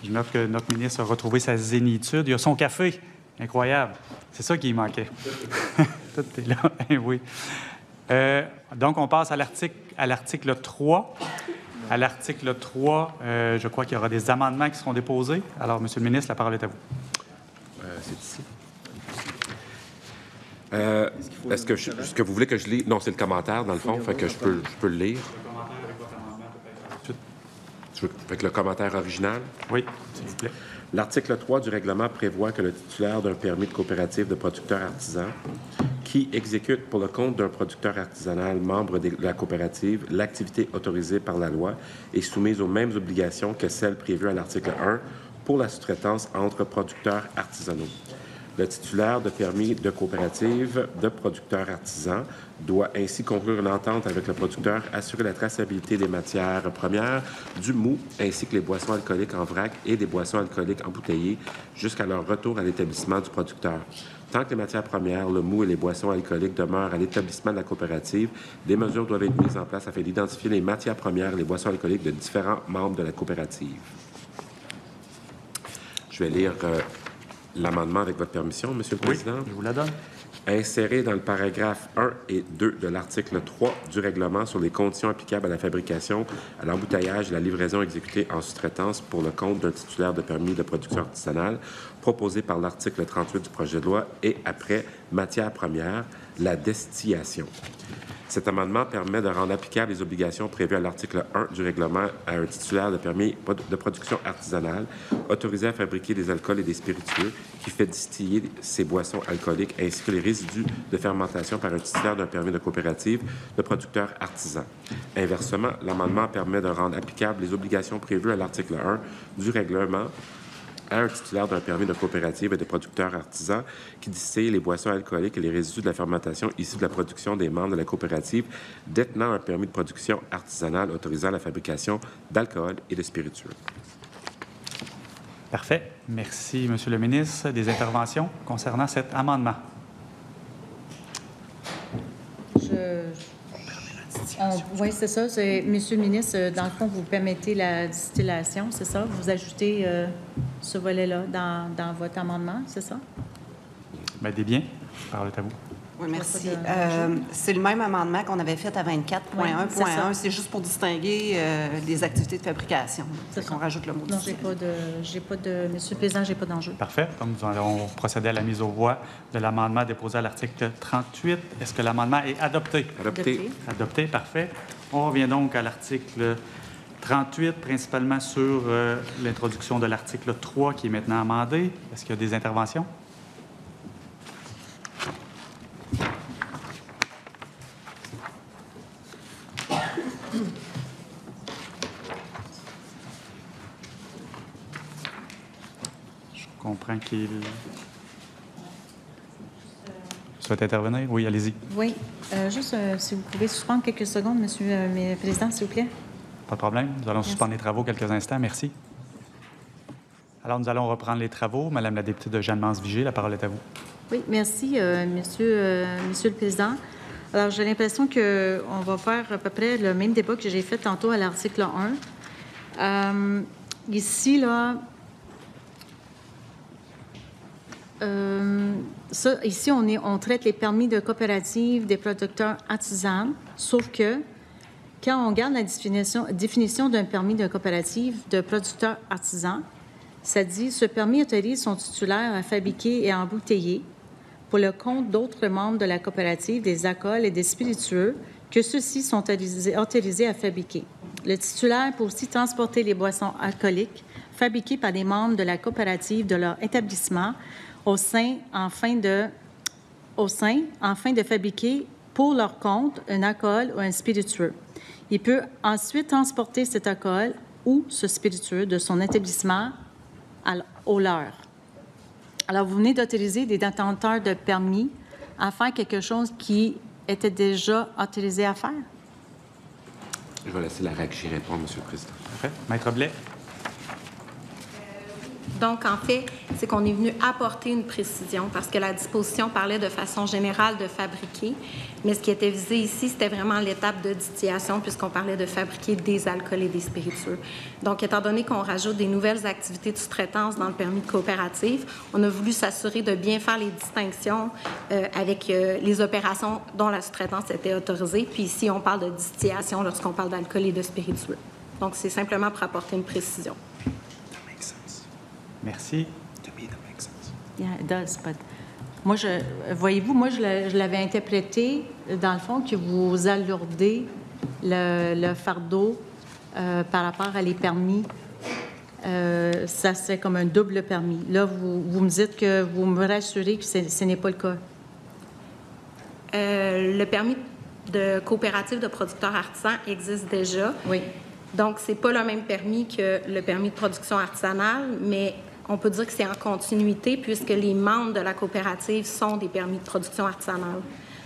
Je note que notre ministre a retrouvé sa zénitude. Il a son café. Incroyable. C'est ça qui manquait. Tout est là. Oui. Donc, on passe à l'article 3. À l'article 3, je crois qu'il y aura des amendements qui seront déposés. Alors, Monsieur le ministre, la parole est à vous. C'est ici. Est-ce que vous voulez que je lise? Non, c'est le commentaire, dans le fond, fait que je peux le lire. Fait que le commentaire original? Oui, s'il vous plaît. L'article 3 du règlement prévoit que le titulaire d'un permis de coopérative de producteurs artisans qui exécute pour le compte d'un producteur artisanal membre de la coopérative l'activité autorisée par la loi est soumise aux mêmes obligations que celles prévues à l'article 1 pour la sous-traitance entre producteurs artisanaux. Le titulaire de permis de coopérative de producteurs artisans doit ainsi conclure une entente avec le producteur, assurer la traçabilité des matières premières, du mou, ainsi que les boissons alcooliques en vrac et des boissons alcooliques embouteillées jusqu'à leur retour à l'établissement du producteur. Tant que les matières premières, le mou et les boissons alcooliques demeurent à l'établissement de la coopérative, des mesures doivent être mises en place afin d'identifier les matières premières et les boissons alcooliques de différents membres de la coopérative. Je vais lire l'amendement avec votre permission, Monsieur le Président. Oui, je vous la donne. Inséré dans le paragraphe 1 et 2 de l'article 3 du règlement sur les conditions applicables à la fabrication, à l'embouteillage et à la livraison exécutée en sous-traitance pour le compte d'un titulaire de permis de production artisanale, proposé par l'article 38 du projet de loi, et après matière première, la destillation. Cet amendement permet de rendre applicables les obligations prévues à l'article 1 du règlement à un titulaire de permis de production artisanale autorisé à fabriquer des alcools et des spiritueux qui fait distiller ces boissons alcooliques ainsi que les résidus de fermentation par un titulaire d'un permis de coopérative de producteurs artisans. Inversement, l'amendement permet de rendre applicables les obligations prévues à l'article 1 du règlement à un titulaire d'un permis de coopérative et de producteurs artisans qui distille les boissons alcooliques et les résidus de la fermentation issus de la production des membres de la coopérative détenant un permis de production artisanale autorisant la fabrication d'alcool et de spiritueux. Parfait. Merci, Monsieur le ministre. Des interventions concernant cet amendement? Oui, c'est ça. Monsieur le ministre, dans le fond, vous permettez la distillation, c'est ça? Vous ajoutez ce volet-là dans votre amendement, c'est ça? Bien, des biens. Parole est à vous. Oui, merci. C'est le même amendement qu'on avait fait à 24.1.1. C'est juste pour distinguer les activités de fabrication. C'est qu'on rajoute le mot. Non, j'ai pas de... Monsieur le Président, j'ai pas d'enjeu. Parfait. Donc, nous allons procéder à la mise aux voix de l'amendement déposé à l'article 38. Est-ce que l'amendement est adopté? Adopté. Adopté, parfait. On revient donc à l'article 38, principalement sur l'introduction de l'article 3 qui est maintenant amendé. Est-ce qu'il y a des interventions? Je comprends qu'il souhaite intervenir. Oui, allez-y. Oui. Juste, si vous pouvez suspendre quelques secondes, Monsieur le Président, s'il vous plaît. Pas de problème. Nous allons suspendre les travaux quelques instants. Merci. Alors, nous allons reprendre les travaux. Madame la députée de Jeanne-Mance-Vigée, la parole est à vous. Oui, merci, Monsieur le Président. Alors, j'ai l'impression qu'on va faire à peu près le même débat que j'ai fait tantôt à l'article 1. Ici, là, ici, on traite les permis de coopérative des producteurs artisans, sauf que quand on regarde la définition d'un permis de coopérative de producteurs artisans, ça dit « Ce permis autorise son titulaire à fabriquer et à embouteiller pour le compte d'autres membres de la coopérative des alcools et des spiritueux que ceux-ci sont autorisés à fabriquer. Le titulaire peut aussi transporter les boissons alcooliques fabriquées par des membres de la coopérative de leur établissement afin de fabriquer pour leur compte un alcool ou un spiritueux. Il peut ensuite transporter cet alcool ou ce spiritueux de son établissement au leur. Alors, vous venez d'autoriser des détenteurs de permis à faire quelque chose qui était déjà autorisé à faire? Je vais laisser la régie répondre, Monsieur le Président. Parfait. Maître Blais. Donc, en fait, c'est qu'on est venu apporter une précision parce que la disposition parlait de façon générale de fabriquer, mais ce qui était visé ici, c'était vraiment l'étape de distillation puisqu'on parlait de fabriquer des alcools et des spiritueux. Donc, étant donné qu'on rajoute des nouvelles activités de sous-traitance dans le permis de coopérative, on a voulu s'assurer de bien faire les distinctions avec les opérations dont la sous-traitance était autorisée. Puis ici, on parle de distillation lorsqu'on parle d'alcool et de spiritueux. Donc, c'est simplement pour apporter une précision. Merci. Yeah, it does, but... Moi, voyez-vous, moi, je l'avais interprété, dans le fond, que vous alourdez le fardeau par rapport à les permis. Ça serait comme un double permis. Là, vous me dites que vous me rassurez que ce n'est pas le cas. Le permis de coopérative de producteurs artisans existe déjà. Oui. Donc, ce n'est pas le même permis que le permis de production artisanale, mais on peut dire que c'est en continuité puisque les membres de la coopérative sont des permis de production artisanale.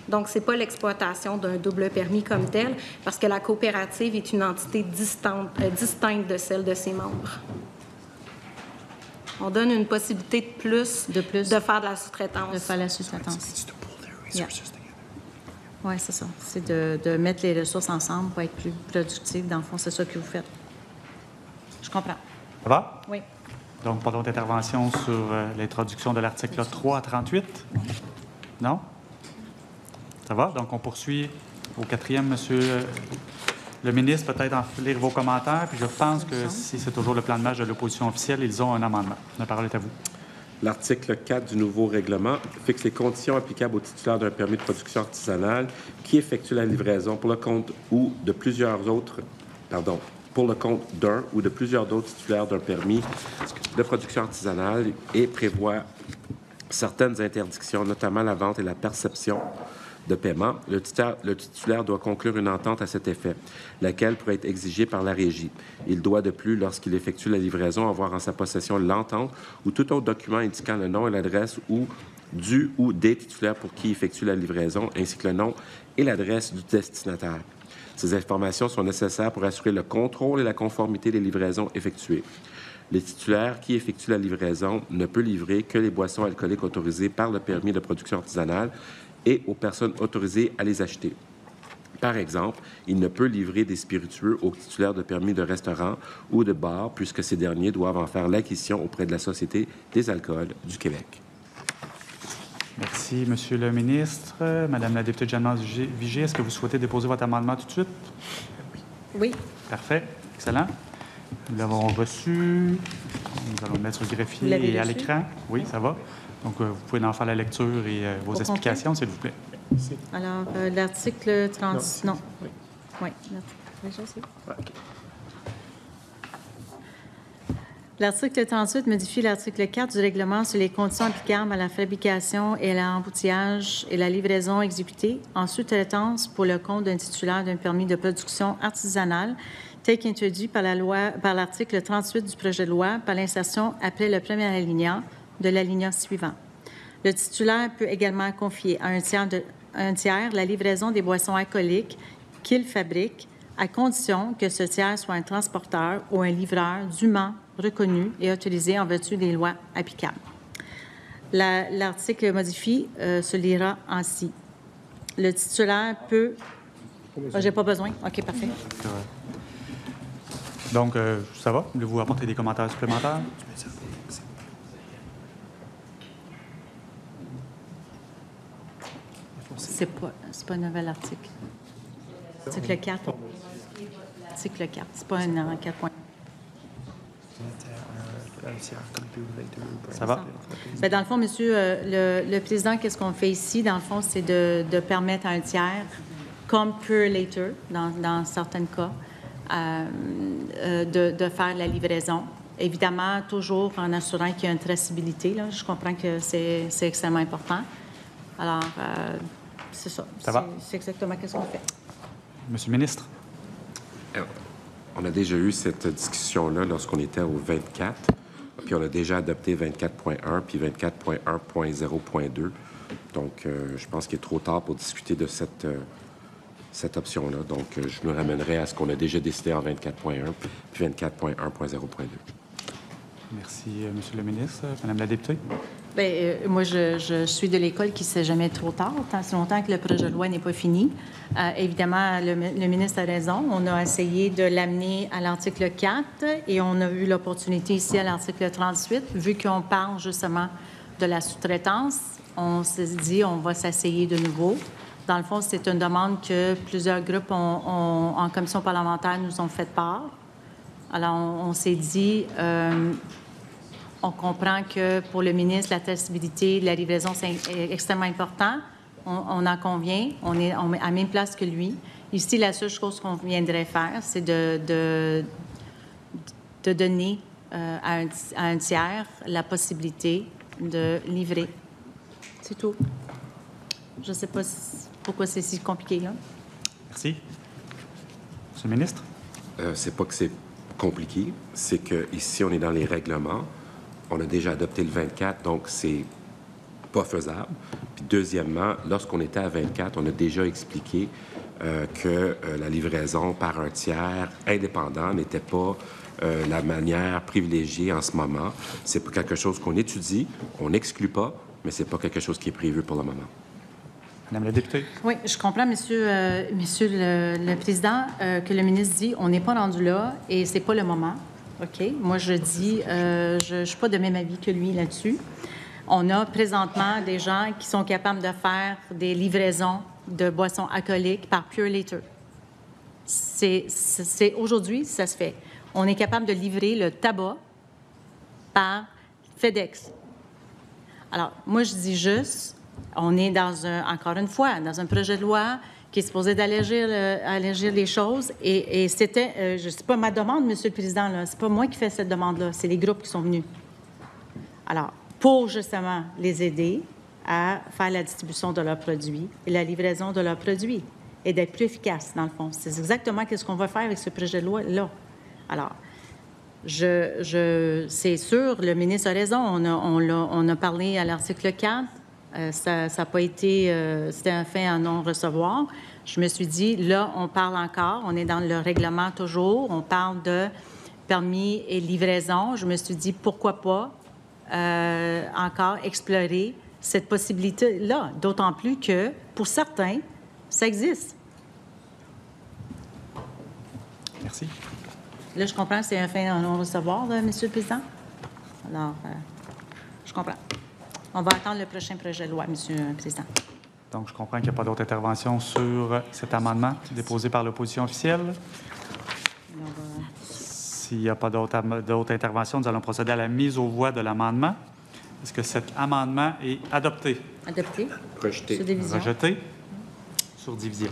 Donc, ce n'est pas l'exploitation d'un double permis comme tel, parce que la coopérative est une entité distincte de celle de ses membres. On donne une possibilité de faire de la sous-traitance. De faire la sous-traitance. Oui, c'est ça. C'est de mettre les ressources ensemble pour être plus productif. Dans le fond, c'est ça que vous faites. Je comprends. Ça va? Oui. Donc, pas d'autres interventions sur l'introduction de l'article 3 à 38? Non? Ça va? Donc, on poursuit au 4e, Monsieur le ministre, peut-être en lire vos commentaires. Puis je pense que si c'est toujours le plan de match de l'opposition officielle, ils ont un amendement. La parole est à vous. L'article 4 du nouveau règlement fixe les conditions applicables aux titulaires d'un permis de production artisanale qui effectue la livraison pour le compte ou de plusieurs autres, pour le compte d'un ou de plusieurs d'autres titulaires d'un permis de production artisanale et prévoit certaines interdictions, notamment la vente et la perception de paiement. Le titulaire doit conclure une entente à cet effet, laquelle pourrait être exigée par la Régie. Il doit de plus, lorsqu'il effectue la livraison, avoir en sa possession l'entente ou tout autre document indiquant le nom et l'adresse du ou des titulaires pour qui il effectue la livraison, ainsi que le nom et l'adresse du destinataire. Ces informations sont nécessaires pour assurer le contrôle et la conformité des livraisons effectuées. Le titulaire qui effectue la livraison ne peut livrer que les boissons alcooliques autorisées par le permis de production artisanale et aux personnes autorisées à les acheter. Par exemple, il ne peut livrer des spiritueux aux titulaires de permis de restaurant ou de bar, puisque ces derniers doivent en faire l'acquisition auprès de la Société des alcools du Québec. Merci, Monsieur le ministre. Madame la députée Jeanne-Mance Vigé, est-ce que vous souhaitez déposer votre amendement tout de suite? Oui. Parfait. Excellent. Nous l'avons reçu. Nous allons le mettre sur le greffier et à l'écran. Oui, ça va. Donc, vous pouvez en faire la lecture et vos explications, s'il vous plaît. Merci. Alors, l'article 30... Non. Oui. L'article 38 modifie l'article 4 du règlement sur les conditions applicables à la fabrication et à l'embouteillage et la livraison exécutée en sous-traitance pour le compte d'un titulaire d'un permis de production artisanale tel qu'introduit par l'article 38 du projet de loi par l'insertion après le premier alinéa de l'alinéa suivant. Le titulaire peut également confier à un tiers la livraison des boissons alcooliques qu'il fabrique à condition que ce tiers soit un transporteur ou un livreur dûment reconnu et autorisé en vertu des lois applicables. L'article modifié se lira ainsi. Le titulaire peut... j'ai pas besoin? OK, parfait. Donc, ça va? Voulez-vous apporter des commentaires supplémentaires? C'est pas un nouvel article. Article 4. Article 4. C'est pas un 4 points. Ça va? Bien, dans le fond, monsieur le président, qu'est-ce qu'on fait ici? Dans le fond, c'est de permettre à un tiers, comme Purolator, dans certains cas, de faire la livraison. Évidemment, toujours en assurant qu'il y a une traçabilité. Là. Je comprends que c'est extrêmement important. Alors, c'est ça. Ça va? C'est exactement ce qu'on fait. Monsieur le ministre. On a déjà eu cette discussion-là lorsqu'on était au 24, puis on a déjà adopté 24.1 puis 24.1.0.2. Donc, je pense qu'il est trop tard pour discuter de cette option-là. Donc, je me ramènerai à ce qu'on a déjà décidé en 24.1 puis 24.1.0.2. Merci, Monsieur le ministre. Madame la députée. Bien, moi, je suis de l'école qui ne sait jamais trop tard, tant si longtemps que le projet de loi n'est pas fini. Évidemment, le ministre a raison. On a essayé de l'amener à l'article 4 et on a eu l'opportunité ici à l'article 38. Vu qu'on parle justement de la sous-traitance, on s'est dit on va s'essayer de nouveau. Dans le fond, c'est une demande que plusieurs groupes en commission parlementaire nous ont fait part. Alors, on s'est dit... on comprend que pour le ministre, la traçabilité, la livraison, c'est extrêmement important. On en convient. On est à la même place que lui. Ici, la seule chose qu'on viendrait faire, c'est de donner à un tiers la possibilité de livrer. C'est tout. Je ne sais pas pourquoi c'est si compliqué, là. Merci. Monsieur le ministre. C'est pas que c'est compliqué, c'est qu'ici, on est dans les règlements. On a déjà adopté le 24, donc c'est pas faisable. Puis deuxièmement, lorsqu'on était à 24, on a déjà expliqué que la livraison par un tiers indépendant n'était pas la manière privilégiée en ce moment. C'est pas quelque chose qu'on étudie, on n'exclut pas, mais c'est pas quelque chose qui est prévu pour le moment. Madame la députée. Oui, je comprends, Monsieur le Président, que le ministre dit on n'est pas rendu là et c'est pas le moment. OK. Moi, je dis, je ne suis pas de même avis que lui là-dessus. On a présentement des gens qui sont capables de faire des livraisons de boissons alcooliques par Pure Later. Aujourd'hui, ça se fait. On est capable de livrer le tabac par FedEx. Alors, moi, je dis juste, on est encore une fois, dans un projet de loi qui est supposé d'allégir les choses. Et c'était, je sais pas ma demande, Monsieur le Président, là, c'est pas moi qui fais cette demande-là, c'est les groupes qui sont venus. Alors, pour justement les aider à faire la distribution de leurs produits et la livraison de leurs produits et d'être plus efficaces, dans le fond. C'est exactement ce qu'on va faire avec ce projet de loi-là. Alors, c'est sûr, le ministre a raison, on a parlé à l'article 4, ça n'a pas été... c'était un fait à non-recevoir. Je me suis dit, là, on parle encore, on est dans le règlement toujours, on parle de permis et livraison. Je me suis dit, pourquoi pas encore explorer cette possibilité-là, d'autant plus que, pour certains, ça existe. Merci. Là, je comprends que c'est un fait à non-recevoir, Monsieur le Président. Alors, je comprends. On va attendre le prochain projet de loi, Monsieur le Président. Donc, je comprends qu'il n'y a pas d'autres interventions sur cet amendement déposé par l'opposition officielle. S'il n'y a pas d'autres interventions, nous allons procéder à la mise aux voix de l'amendement. Est-ce que cet amendement est adopté? Adopté. Rejeté. Sur division. Rejeté. Sur division.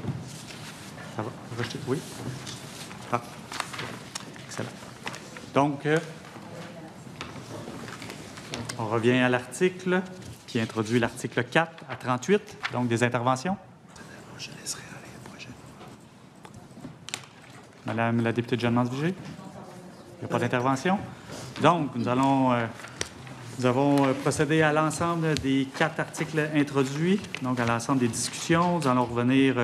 Ça va? Rejeté? Oui. Ah. Excellent. Donc, on revient à l'article qui introduit l'article 4 à 38, donc des interventions. Je laisserai aller la prochaine. Madame la députée de Jeanne-Mance-Vigée? Il n'y a pas d'intervention? Donc, nous avons procédé à l'ensemble des 4 articles introduits, donc à l'ensemble des discussions. Nous allons revenir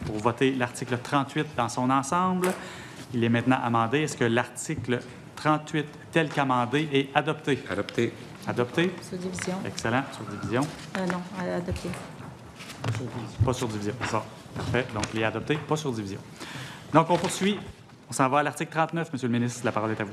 pour voter l'article 38 dans son ensemble. Il est maintenant amendé. Est-ce que l'article 38, tel qu'amendé, est adopté? Adopté. Adopté? Sur division. Excellent. Sur division? Non, adopté. Pas sur division. Ça. Parfait. Donc, il est adopté, pas sur division. Donc, on poursuit. On s'en va à l'article 39, Monsieur le ministre. La parole est à vous.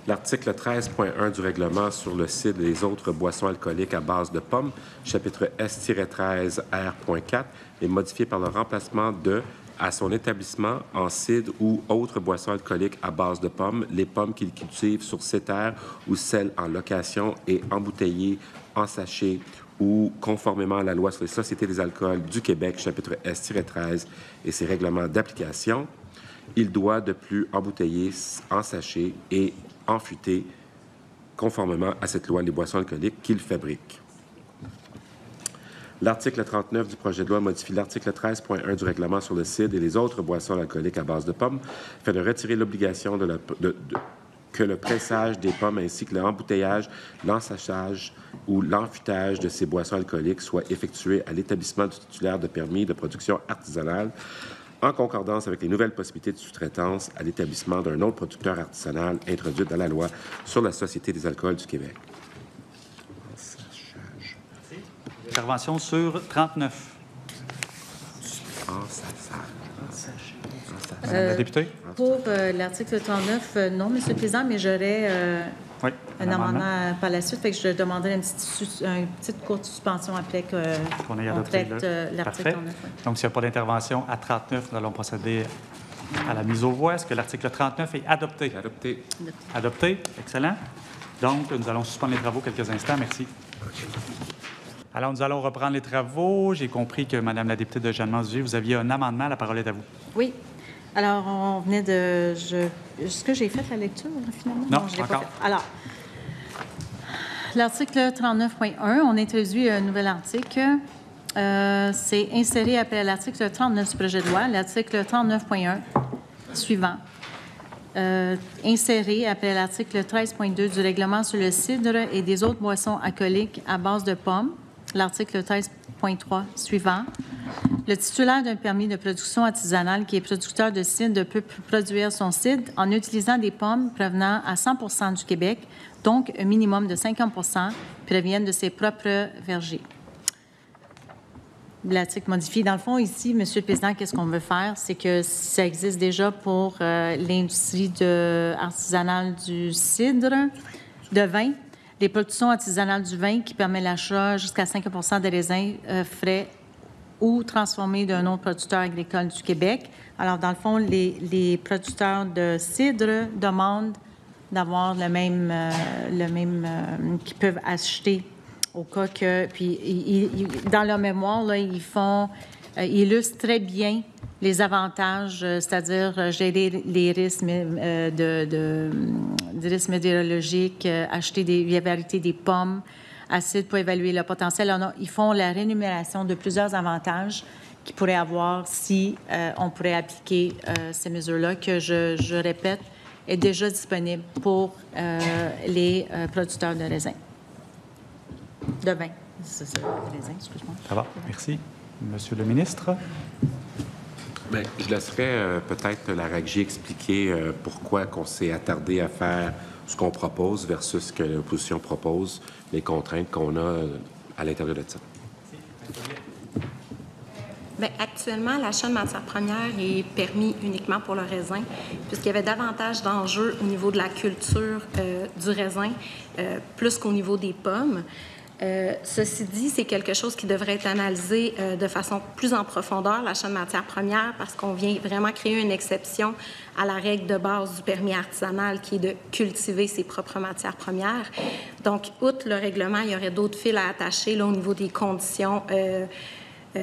L'article 13.1 du règlement sur le cidre et les autres boissons alcooliques à base de pommes, chapitre S-13R.4, est modifié par le remplacement de « à son établissement en cidre ou autres boissons alcooliques à base de pommes, les pommes qu'il cultive sur ses terres ou celles en location et embouteillées en sachet ou conformément à la loi sur les sociétés des alcools du Québec, chapitre S-13 et ses règlements d'application. Il doit de plus embouteiller en sachet et enfuter conformément à cette loi les boissons alcooliques qu'il fabrique. L'article 39 du projet de loi modifie l'article 13.1 du règlement sur le cidre et les autres boissons alcooliques à base de pommes, afin de retirer l'obligation que le pressage des pommes ainsi que l'embouteillage, l'ensachage ou l'enfutage de ces boissons alcooliques soit effectué à l'établissement du titulaire de permis de production artisanale en concordance avec les nouvelles possibilités de sous-traitance à l'établissement d'un autre producteur artisanal introduite dans la loi sur la Société des alcools du Québec. Intervention sur 39. Madame la députée? Pour l'article 39, non, M. le Président, mais j'aurais Oui. un amendement par la suite. Fait que je demanderais une petite courte suspension après Qu'on ait qu'on adopté, traite là. l'article Parfait. 39. Oui. Donc, s'il n'y a pas d'intervention à 39, nous allons procéder à la mise aux voix. Est-ce que l'article 39 est adopté? Adopté. Adopté. Excellent. Donc, nous allons suspendre les travaux quelques instants. Merci. Alors, nous allons reprendre les travaux. J'ai compris que, Madame la députée de Jeanne-Mance-Duvier, vous aviez un amendement. La parole est à vous. Oui. Alors, on venait de... Est-ce que j'ai fait la lecture, finalement? Non, je l'ai encore. pas fait. Alors, l'article 39.1, on introduit un nouvel article. C'est inséré après l'article 39 du projet de loi, l'article 39.1 suivant. Inséré après l'article 13.2 du règlement sur le cidre et des autres boissons alcooliques à base de pommes, l'article 13.3 suivant. Le titulaire d'un permis de production artisanale qui est producteur de cidre peut produire son cidre en utilisant des pommes provenant à 100% du Québec, donc un minimum de 50% proviennent de ses propres vergers. L'article modifié. Dans le fond, ici, Monsieur le Président, qu'est-ce qu'on veut faire? C'est que ça existe déjà pour l'industrie artisanale du cidre, de vin, les productions artisanales du vin qui permet l'achat jusqu'à 5% des raisins frais ou transformés d'un autre producteur agricole du Québec. Alors, dans le fond, les producteurs de cidre demandent d'avoir le même qu'ils peuvent acheter au cas que... Puis, dans leur mémoire, là, ils illustrent très bien les avantages, c'est-à-dire gérer les risques des risques météorologiques, acheter des variétés des pommes, acides pour évaluer le potentiel. Ils font la rémunération de plusieurs avantages qu'ils pourraient avoir si on pourrait appliquer ces mesures-là, que je répète, est déjà disponible pour les producteurs de raisins. De vin. C'est ça, raisin, excuse-moi. Ça va. Merci. Monsieur le ministre? Bien, je laisserai peut-être la RAGGI expliquer pourquoi on s'est attardé à faire ce qu'on propose versus ce que l'opposition propose, les contraintes qu'on a à l'intérieur de ça. Bien, actuellement, l'achat de matières premières est permis uniquement pour le raisin, puisqu'il y avait davantage d'enjeux au niveau de la culture du raisin, plus qu'au niveau des pommes. Ceci dit, c'est quelque chose qui devrait être analysé de façon plus en profondeur, l'achat de matières premières, parce qu'on vient vraiment créer une exception à la règle de base du permis artisanal qui est de cultiver ses propres matières premières. Donc, outre le règlement, il y aurait d'autres fils à attacher là, au niveau des conditions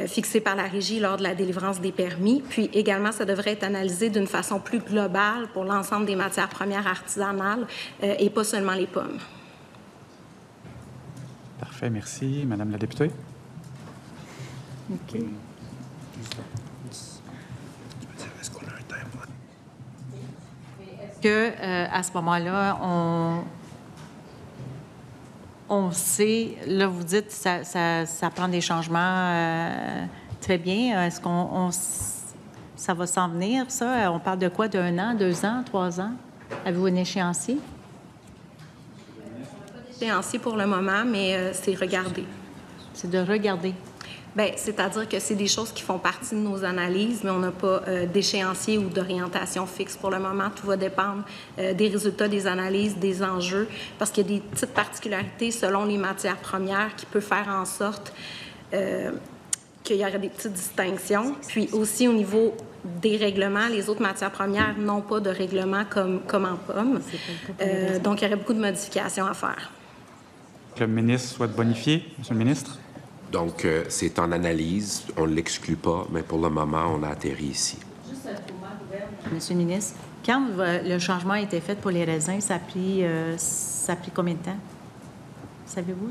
fixées par la Régie lors de la délivrance des permis. Puis également, ça devrait être analysé d'une façon plus globale pour l'ensemble des matières premières artisanales et pas seulement les pommes. Parfait, merci. Madame la députée? OK. Est-ce qu'on a un timeline? Est-ce que, à ce moment-là, on sait, là, vous dites, ça prend des changements très bien. Est-ce ça va s'en venir, ça? On parle de quoi? D'1 an, 2 ans, 3 ans? Avez-vous un échéancier? Échéancier pour le moment, mais c'est regarder. C'est de regarder. Bien, c'est-à-dire que c'est des choses qui font partie de nos analyses, mais on n'a pas d'échéancier ou d'orientation fixe pour le moment. Tout va dépendre des résultats des analyses, des enjeux, parce qu'il y a des petites particularités selon les matières premières qui peuvent faire en sorte qu'il y aurait des petites distinctions. Puis aussi au niveau des règlements, les autres matières premières n'ont pas de règlement comme en pommes. Donc, il y aurait beaucoup de modifications à faire. Le ministre souhaite bonifier. Monsieur le ministre? Donc, c'est en analyse, on ne l'exclut pas, mais pour le moment, on a atterri ici. Monsieur le ministre, quand le changement a été fait pour les raisins, ça a pris combien de temps? Savez-vous?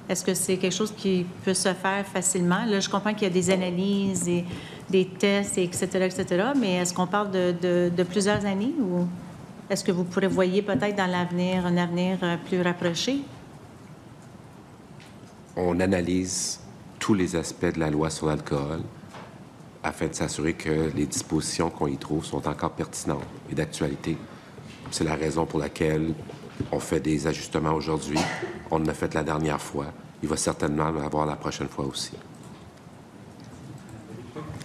Est-ce que c'est quelque chose qui peut se faire facilement? Là, je comprends qu'il y a des analyses, des tests, etc., mais est-ce qu'on parle de plusieurs années ou est-ce que vous prévoyez peut-être dans l'avenir, un avenir plus rapproché? On analyse tous les aspects de la loi sur l'alcool afin de s'assurer que les dispositions qu'on y trouve sont encore pertinentes et d'actualité. C'est la raison pour laquelle on fait des ajustements aujourd'hui. On en a fait la dernière fois. Il va certainement en avoir la prochaine fois aussi.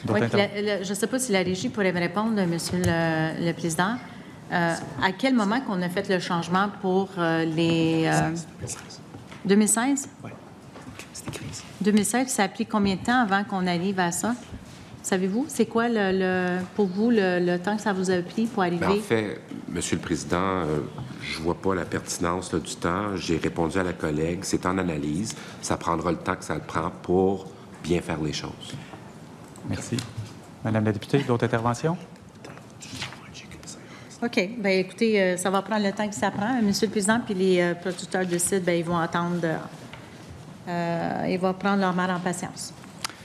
Oui, je ne sais pas si la Régie pourrait me répondre, Monsieur le Président. À quel moment qu'on a fait le changement pour les... 2016? Oui, c'était crise. 2016, ça a pris combien de temps avant qu'on arrive à ça? Savez-vous? C'est quoi, pour vous, le temps que ça vous a pris pour arriver? Bien, en fait, Monsieur le Président, je ne vois pas la pertinence là, du temps. J'ai répondu à la collègue. C'est en analyse. Ça prendra le temps que ça prend pour bien faire les choses. Merci. Madame la députée, d'autres interventions? OK. Bien, écoutez, ça va prendre le temps que ça prend, Monsieur le Président, puis les producteurs de sites, bien, ils vont attendre, ils vont prendre leur mal en patience.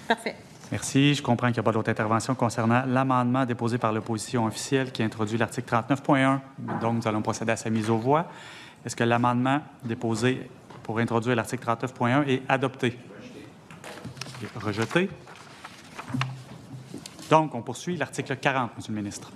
Parfait. Merci. Je comprends qu'il n'y a pas d'autres interventions concernant l'amendement déposé par l'opposition officielle qui introduit l'article 39.1. Donc, nous allons procéder à sa mise aux voix. Est-ce que l'amendement déposé pour introduire l'article 39.1 est adopté? Rejeté. Donc, on poursuit l'article 40, Monsieur le ministre.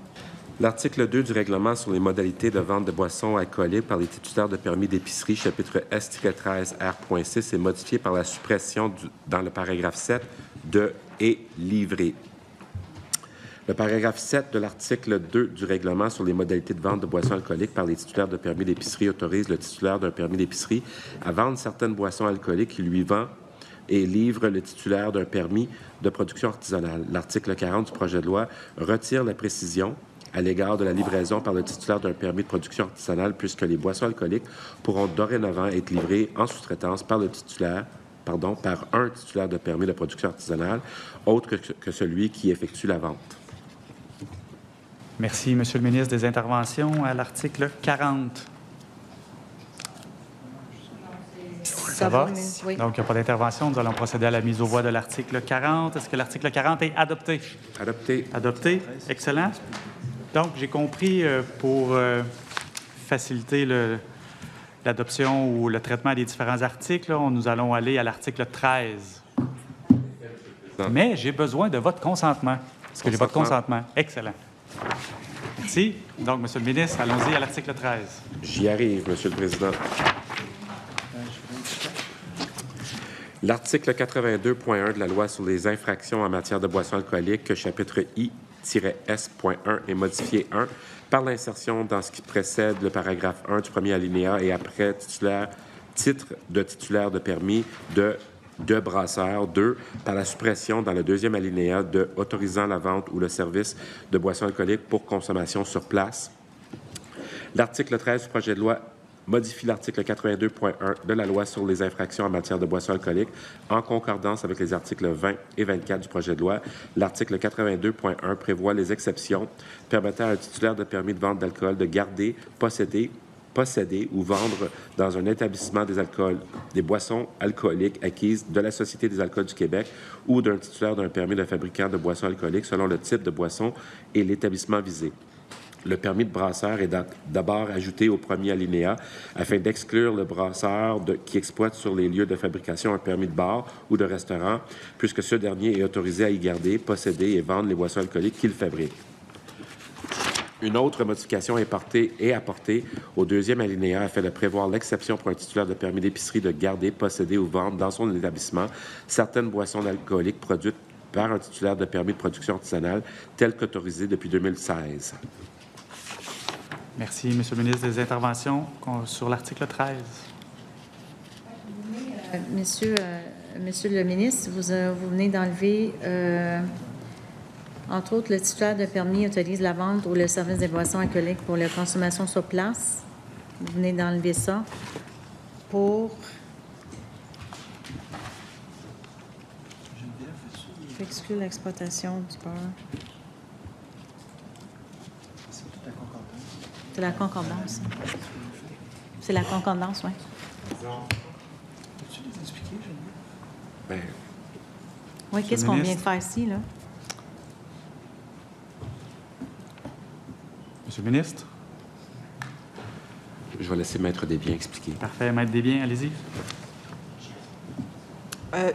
L'article 2 du règlement sur les modalités de vente de boissons alcooliques par les titulaires de permis d'épicerie, chapitre S-13R.6, est modifié par la suppression dans le paragraphe 7 de « et livré ». Le paragraphe 7 de l'article 2 du règlement sur les modalités de vente de boissons alcooliques par les titulaires de permis d'épicerie autorise le titulaire d'un permis d'épicerie à vendre certaines boissons alcooliques qui lui vend et livre le titulaire d'un permis de production artisanale. L'article 40 du projet de loi retire la précision à l'égard de la livraison par le titulaire d'un permis de production artisanale, puisque les boissons alcooliques pourront dorénavant être livrées en sous-traitance par un titulaire de permis de production artisanale, autre que celui qui effectue la vente. Merci, Monsieur le ministre. Des interventions à l'article 40. Ça va? Oui. Donc, il n'y a pas d'intervention. Nous allons procéder à la mise aux voix de l'article 40. Est-ce que l'article 40 est adopté? Adopté. Adopté. Excellent. Donc, j'ai compris, pour faciliter l'adoption ou le traitement des différents articles, là, nous allons aller à l'article 13. Mais j'ai besoin de votre consentement. Est-ce que j'ai votre consentement? Excellent. Merci. Donc, Monsieur le ministre, allons-y à l'article 13. J'y arrive, Monsieur le Président. L'article 82.1 de la Loi sur les infractions en matière de boissons alcooliques, chapitre I-S.1, est modifié 1 par l'insertion dans ce qui précède le paragraphe 1 du premier alinéa et après titre de titulaire de permis de brasseur 2 par la suppression dans le deuxième alinéa de autorisant la vente ou le service de boissons alcooliques pour consommation sur place. L'article 13 du projet de loi modifie l'article 82.1 de la Loi sur les infractions en matière de boissons alcooliques en concordance avec les articles 20 et 24 du projet de loi. L'article 82.1 prévoit les exceptions permettant à un titulaire de permis de vente d'alcool de garder, posséder ou vendre dans un établissement des boissons alcooliques acquises de la Société des alcools du Québec ou d'un titulaire d'un permis de fabricant de boissons alcooliques selon le type de boisson et l'établissement visé. Le permis de brasseur est d'abord ajouté au premier alinéa afin d'exclure le brasseur qui exploite sur les lieux de fabrication un permis de bar ou de restaurant, puisque ce dernier est autorisé à y garder, posséder et vendre les boissons alcooliques qu'il fabrique. Une autre modification est apportée au deuxième alinéa afin de prévoir l'exception pour un titulaire de permis d'épicerie de garder, posséder ou vendre dans son établissement certaines boissons alcooliques produites par un titulaire de permis de production artisanale tel qu'autorisé depuis 2016. Merci, Monsieur le ministre. Des interventions sur l'article 13. Monsieur le ministre, vous venez d'enlever, entre autres, le titulaire de permis autorise la vente ou le service des boissons alcooliques pour la consommation sur place. Vous venez d'enlever ça pour... exclure l'exploitation du beurre. C'est la concordance. C'est la concordance, oui. Peux-tu les expliquer, Geneviève? Bien, Oui, qu'est-ce qu'on vient de faire ici, là? Monsieur le ministre? je vais laisser Maître Desbiens expliquer. Parfait. Maître Desbiens, allez-y.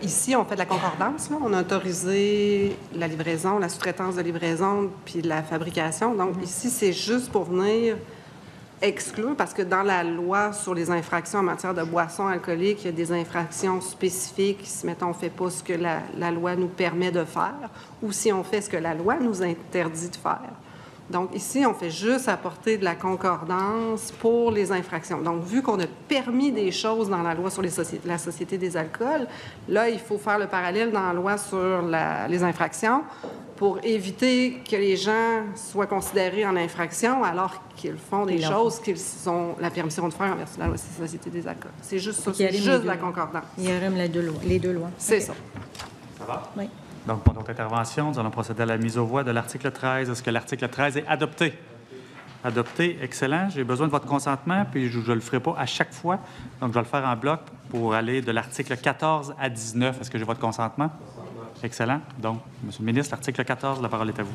Ici, on fait de la concordance. Là. On a autorisé la livraison, la sous-traitance de livraison, puis la fabrication. Donc, ici, c'est juste pour venir exclure, parce que dans la loi sur les infractions en matière de boissons alcooliques, il y a des infractions spécifiques. Si, mettons, on ne fait pas ce que la loi nous permet de faire, ou si on fait ce que la loi nous interdit de faire. Donc, ici, on fait juste apporter de la concordance pour les infractions. Donc, vu qu'on a permis des choses dans la loi sur la Société des alcools, là, il faut faire le parallèle dans la loi sur les infractions pour éviter que les gens soient considérés en infraction alors qu'ils font des choses qu'ils ont la permission de faire en vertu de la loi sur la Société des alcools. C'est juste ça, c'est juste la concordance. Il y aurait les deux lois. C'est ça. Ça va? Oui. Donc, pour notre intervention, nous allons procéder à la mise aux voix de l'article 13. Est-ce que l'article 13 est adopté? Adopté, excellent. J'ai besoin de votre consentement, puis je ne le ferai pas à chaque fois. Donc, je vais le faire en bloc pour aller de l'article 14 à 19. Est-ce que j'ai votre consentement? Excellent. Donc, Monsieur le ministre, l'article 14, la parole est à vous.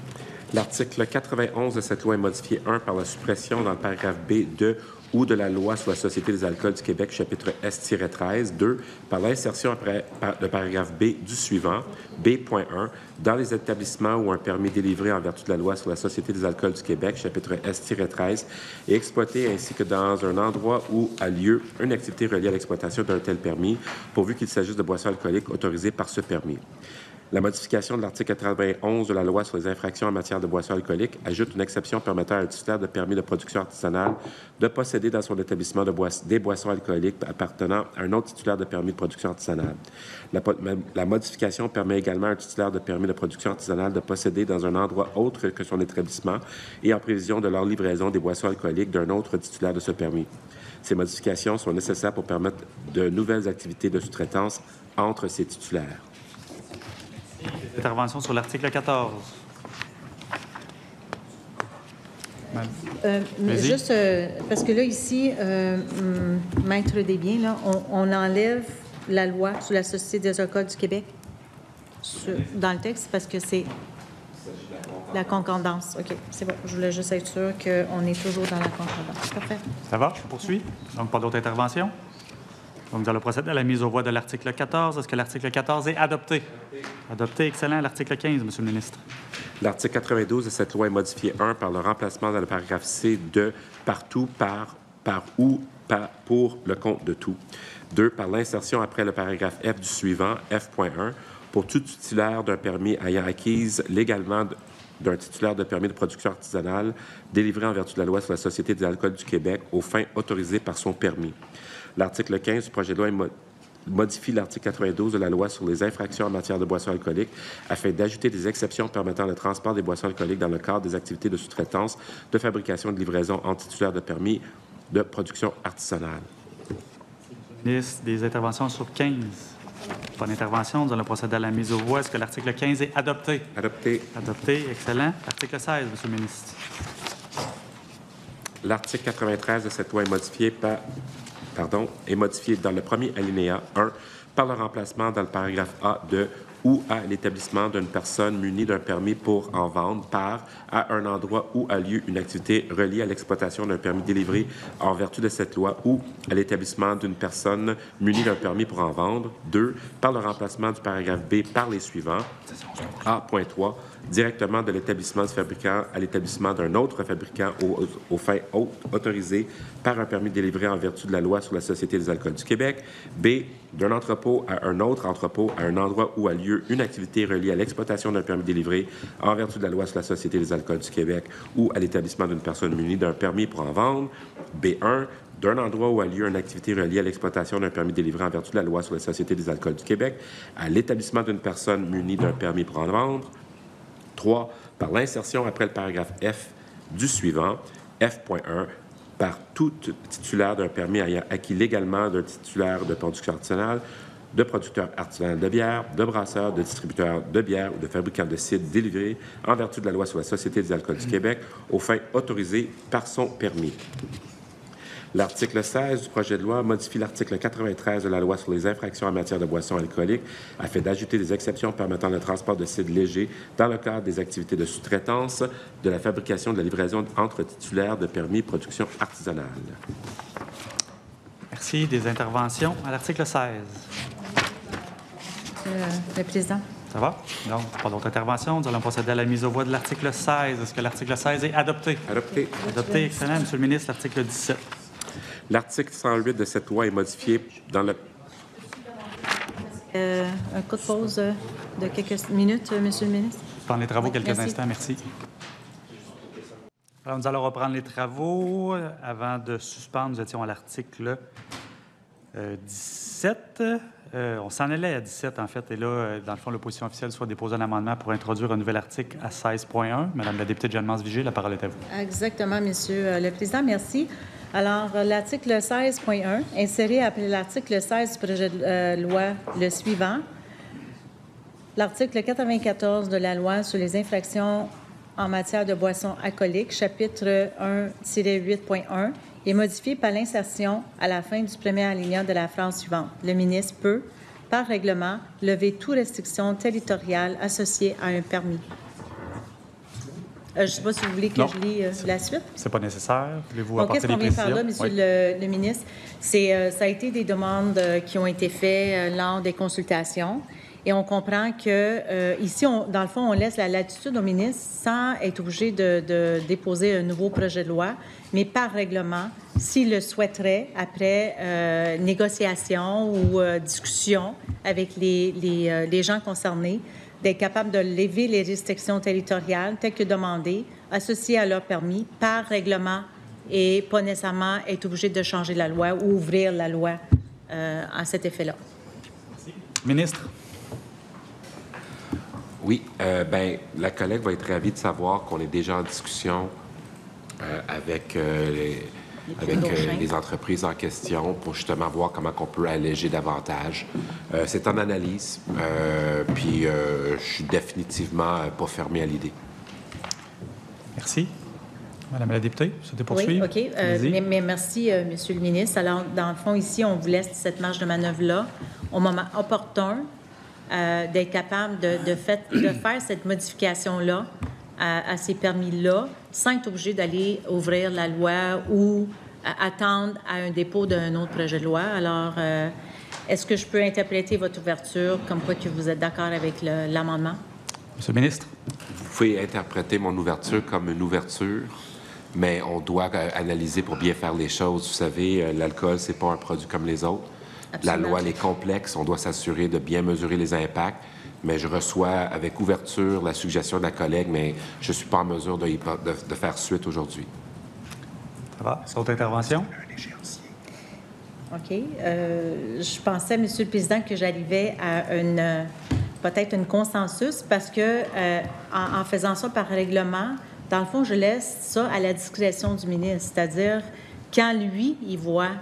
L'article 91 de cette loi est modifié 1 par la suppression dans le paragraphe B de ou de la loi sur la Société des alcools du Québec, chapitre S-13, 2, par l'insertion après le paragraphe B du suivant, B.1, dans les établissements où un permis délivré en vertu de la loi sur la Société des alcools du Québec, chapitre S-13, est exploité ainsi que dans un endroit où a lieu une activité reliée à l'exploitation d'un tel permis, pourvu qu'il s'agisse de boissons alcooliques autorisées par ce permis. La modification de l'article 91 de la loi sur les infractions en matière de boissons alcooliques ajoute une exception permettant à un titulaire de permis de production artisanale de posséder dans son établissement des boissons alcooliques appartenant à un autre titulaire de permis de production artisanale. La modification permet également à un titulaire de permis de production artisanale de posséder dans un endroit autre que son établissement et en prévision de leur livraison des boissons alcooliques d'un autre titulaire de ce permis. Ces modifications sont nécessaires pour permettre de nouvelles activités de sous-traitance entre ces titulaires. Intervention sur l'article 14. Juste parce que là, ici, Maître Desbiens, là, on enlève la loi sur la Société des alcools du Québec dans le texte parce que c'est la concordance. OK, c'est bon. Je voulais juste être sûr qu'on est toujours dans la concordance. Parfait. Ça va? Je poursuis. Donc, pas d'autres interventions? Donc, nous allons procéder à la mise aux voix de l'article 14. Est-ce que l'article 14 est adopté? Adopté, excellent. L'article 15, Monsieur le ministre. L'article 92 de cette loi est modifié 1 par le remplacement dans le paragraphe C de « partout, par ou, pour le compte de tout ». 2. Par l'insertion après le paragraphe F du suivant, F.1, pour tout titulaire d'un permis ayant acquise légalement d'un titulaire de permis de production artisanale délivré en vertu de la loi sur la Société des alcools du Québec aux fins autorisées par son permis. L'article 15 du projet de loi modifie l'article 92 de la loi sur les infractions en matière de boissons alcooliques afin d'ajouter des exceptions permettant le transport des boissons alcooliques dans le cadre des activités de sous-traitance, de fabrication et de livraison en titulaire de permis de production artisanale. Ministre, des interventions sur 15. Pas d'intervention. Nous allons procéder à la mise aux voix. Est-ce que l'article 15 est adopté? Adopté. Adopté, excellent. Article 16, Monsieur le ministre. L'article 93 de cette loi est modifié dans le premier alinéa 1 par le remplacement dans le paragraphe A de ou à l'établissement d'une personne munie d'un permis pour en vendre par à un endroit où a lieu une activité reliée à l'exploitation d'un permis délivré en vertu de cette loi ou à l'établissement d'une personne munie d'un permis pour en vendre. 2. Par le remplacement du paragraphe B par les suivants. A.3. Directement de l'établissement du fabricant à l'établissement d'un autre fabricant aux fins autorisées par un permis délivré en vertu de la loi sur la Société des alcools du Québec. B. D'un entrepôt à un autre entrepôt à un endroit où a lieu une activité reliée à l'exploitation d'un permis délivré en vertu de la loi sur la Société des alcools du Québec ou à l'établissement d'une personne munie d'un permis pour en vendre. B1. D'un endroit où a lieu une activité reliée à l'exploitation d'un permis délivré en vertu de la loi sur la Société des alcools du Québec à l'établissement d'une personne munie d'un permis pour en vendre. 3. Par l'insertion après le paragraphe F du suivant, F.1, par tout titulaire d'un permis ayant acquis légalement d'un titulaire de production artisanale, de producteur artisanal de bière, de brasseur, de distributeur de bière ou de fabricant de cidre délivré en vertu de la loi sur la Société des alcools du Québec aux fins autorisées par son permis. L'article 16 du projet de loi modifie l'article 93 de la loi sur les infractions en matière de boissons alcooliques afin d'ajouter des exceptions permettant le transport de cidre léger dans le cadre des activités de sous-traitance, de la fabrication et de la livraison entre titulaires de permis de production artisanale. Merci. Des interventions à l'article 16. Monsieur le Président. Ça va? Donc, pas d'autres interventions. Nous allons procéder à la mise aux voix de l'article 16. Est-ce que l'article 16 est adopté? Adopté. Adopté, excellent. Monsieur le ministre, l'article 17. L'article 108 de cette loi est modifié dans le... Un coup de pause de quelques minutes, Monsieur le ministre. Pendant les travaux, Oui, quelques merci. instants. Merci. Alors, nous allons reprendre les travaux. Avant de suspendre, nous étions à l'article 17. On s'en allait à 17, en fait. Et là, dans le fond, l'opposition officielle soit déposé un amendement pour introduire un nouvel article à 16.1. Madame la députée Jeanne Vigé, la parole est à vous. Exactement, Monsieur le Président. Merci. Alors, l'article 16.1, inséré après l'article 16 du projet de loi le suivant. L'article 94 de la loi sur les infractions en matière de boissons alcooliques, chapitre 1-8.1, est modifié par l'insertion à la fin du premier alinéa de la phrase suivante. Le ministre peut, par règlement, lever toute restriction territoriale associée à un permis. Je ne sais pas si vous voulez que Non. je lis la suite. C'est pas nécessaire. Voulez-vous Bon, apporter qu'est-ce des qu'on vient précisions? faire là, Monsieur Oui. le ministre? Ça a été des demandes qui ont été faites lors des consultations. Et on comprend que ici, dans le fond, on laisse la latitude au ministre sans être obligé de déposer un nouveau projet de loi, mais par règlement, s'il le souhaiterait, après négociation ou discussion avec les gens concernés, d'être capable de lever les restrictions territoriales telles que demandées, associées à leur permis, par règlement, et pas nécessairement être obligé de changer la loi ou ouvrir la loi à cet effet-là. Ministre. Oui, la collègue va être ravie de savoir qu'on est déjà en discussion avec les entreprises en question pour justement voir comment on peut alléger davantage. C'est en analyse, puis je suis définitivement pas fermé à l'idée. Merci. Madame la députée, vous souhaitez Oui, poursuivre? OK. Allez-y. Mais merci, Monsieur le ministre. Alors, dans le fond, ici, on vous laisse cette marge de manœuvre-là au moment opportun d'être capable de faire cette modification-là à ces permis-là sans être obligé d'aller ouvrir la loi ou attendre à un dépôt d'un autre projet de loi. Alors, est-ce que je peux interpréter votre ouverture comme quoi que vous êtes d'accord avec l'amendement? Monsieur le ministre. Vous pouvez interpréter mon ouverture comme une ouverture, mais on doit analyser pour bien faire les choses. Vous savez, l'alcool, c'est pas un produit comme les autres. Absolument. La loi, elle est complexe. On doit s'assurer de bien mesurer les impacts. Mais je reçois avec ouverture la suggestion de la collègue, mais je ne suis pas en mesure de faire suite aujourd'hui. Ça va? Autre intervention? OK. Je pensais, Monsieur le Président, que j'arrivais à peut-être un consensus parce que en faisant ça par règlement, dans le fond, je laisse ça à la discrétion du ministre, c'est-à-dire quand lui, il voit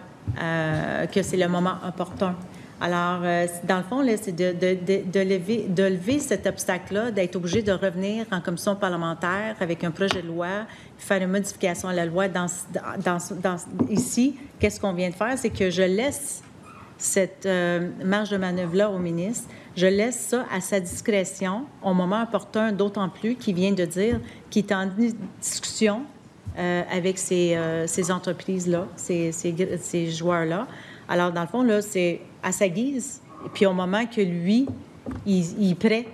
que c'est le moment opportun. Alors, dans le fond, là, c'est de lever cet obstacle-là, d'être obligé de revenir en commission parlementaire avec un projet de loi, faire une modification à la loi. Ici, qu'est-ce qu'on vient de faire? C'est que je laisse cette marge de manœuvre-là au ministre. Je laisse ça à sa discrétion au moment opportun, d'autant plus qu'il vient de dire qu'il est en discussion avec ces entreprises-là, ces joueurs-là. Alors, dans le fond, là, c'est à sa guise, puis au moment que lui, il est prêt.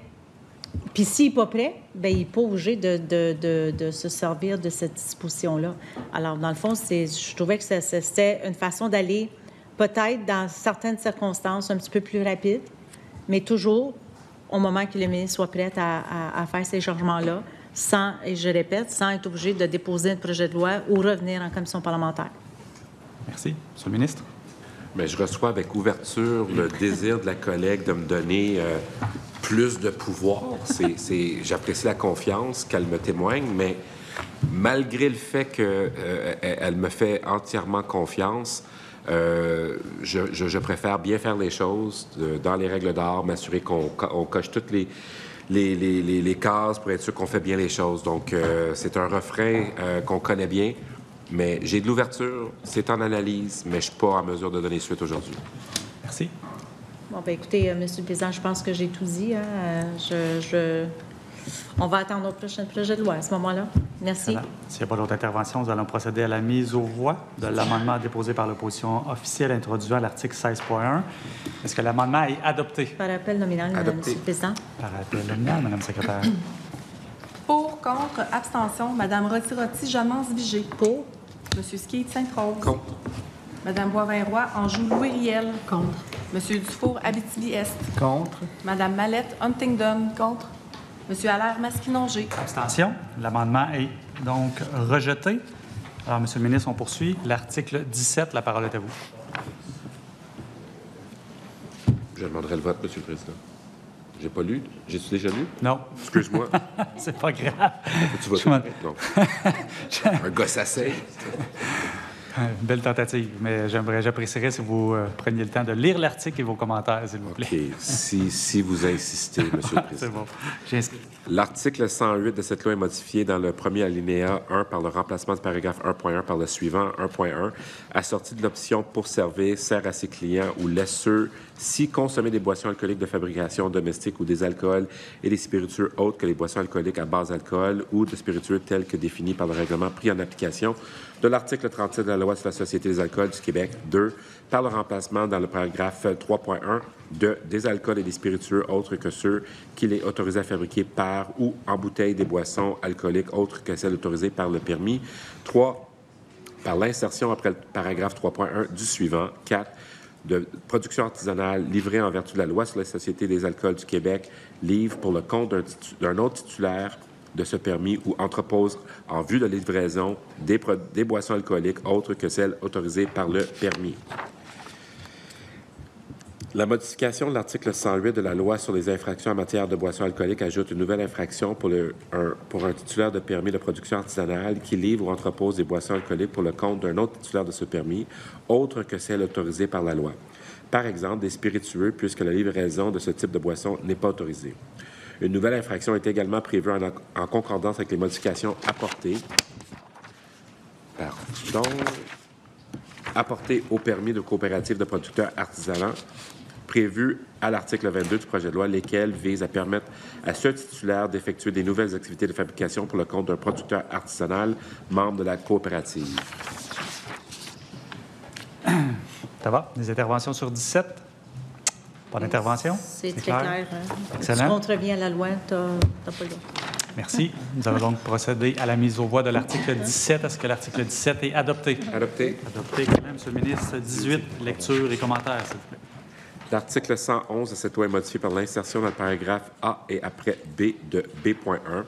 Puis s'il n'est pas prêt, bien, il n'est pas obligé de se servir de cette disposition-là. Alors, dans le fond, je trouvais que c'était une façon d'aller, peut-être, dans certaines circonstances, un petit peu plus rapide, mais toujours au moment que le ministre soit prêt à faire ces changements-là, sans, et je répète, sans être obligé de déposer un projet de loi ou revenir en commission parlementaire. Merci. Monsieur le ministre. Mais je reçois avec ouverture le désir de la collègue de me donner plus de pouvoir. J'apprécie la confiance qu'elle me témoigne, mais malgré le fait qu'elle me fait entièrement confiance, je préfère bien faire les choses dans les règles d'art, m'assurer qu'on coche toutes les cases pour être sûr qu'on fait bien les choses. Donc, c'est un refrain qu'on connaît bien. Mais j'ai de l'ouverture, c'est en analyse, mais je ne suis pas en mesure de donner suite aujourd'hui. Merci. Bon, bien, écoutez, Monsieur le Président, je pense que j'ai tout dit. Hein. On va attendre notre prochain projet de loi à ce moment-là. Merci. S'il n'y a pas d'autres interventions, nous allons procéder à la mise aux voix de l'amendement déposé par l'opposition officielle introduisant l'article 16.1. Est-ce que l'amendement est adopté? Par appel nominal, Adopté. Monsieur le Président. Par appel nominal, Madame la secrétaire. Pour, contre, abstention, Mme Roti-Roti, Jeanne-Mance-Vigée. Pour. M. Skate, Sainte-Rose. Contre. Mme Boisvin-Roy, Anjou, Louis-Riel. Contre. M. Dufour, Abitibi-Est. Contre. Mme Mallette, Huntingdon. Contre. M. Allaire, Masquinongé. Abstention. L'amendement est donc rejeté. Alors, Monsieur le ministre, on poursuit. L'article 17, la parole est à vous. Je demanderai le vote, Monsieur le Président. J'ai pas lu. J'ai-tu déjà lu? Non, Excuse-moi. c'est pas grave. Tu votes? Je m'en- Non. Un gosse assez. Belle tentative, mais j'apprécierais si vous preniez le temps de lire l'article et vos commentaires, s'il vous plaît. OK. Si vous insistez, Monsieur le Président. C'est bon. J'inscris. L'article 108 de cette loi est modifié dans le premier alinéa 1 par le remplacement du paragraphe 1.1 par le suivant 1.1, assorti de l'option pour servir, sert à ses clients ou laisse ceux si consommer des boissons alcooliques de fabrication domestique ou des alcools et des spiritueux autres que les boissons alcooliques à base d'alcool ou de spiritueux tels que définis par le règlement pris en application de l'article 37 de la loi sur la Société des alcools du Québec. 2. Par le remplacement dans le paragraphe 3.1 de des alcools et des spiritueux autres que ceux qu'il est autorisé à fabriquer par ou en bouteille des boissons alcooliques autres que celles autorisées par le permis. 3. Par l'insertion après le paragraphe 3.1 du suivant. 4. De production artisanale livrée en vertu de la loi sur la Société des alcools du Québec livre pour le compte d'un autre titulaire de ce permis ou entrepose en vue de livraison des boissons alcooliques autres que celles autorisées par le permis. La modification de l'article 108 de la loi sur les infractions en matière de boissons alcooliques ajoute une nouvelle infraction pour un titulaire de permis de production artisanale qui livre ou entrepose des boissons alcooliques pour le compte d'un autre titulaire de ce permis, autre que celle autorisée par la loi. Par exemple, des spiritueux, puisque la livraison de ce type de boisson n'est pas autorisée. Une nouvelle infraction est également prévue en concordance avec les modifications apportées au permis de coopérative de producteurs artisanaux prévues à l'article 22 du projet de loi, lesquelles visent à permettre à ce titulaire d'effectuer des nouvelles activités de fabrication pour le compte d'un producteur artisanal membre de la coopérative. Ça va? Des interventions sur 17? Pas d'intervention? C'est très clair. Excellent. Tu contreviens à la loi, tu n'as pas le droit. Merci. Nous allons donc procéder à la mise aux voix de l'article 17. Est-ce que l'article 17 est adopté? Adopté. Adopté. Monsieur le ministre, 18, lecture et commentaires, s'il vous plaît. L'article 111 de cette loi est modifié par l'insertion dans le paragraphe A et après B de B.1.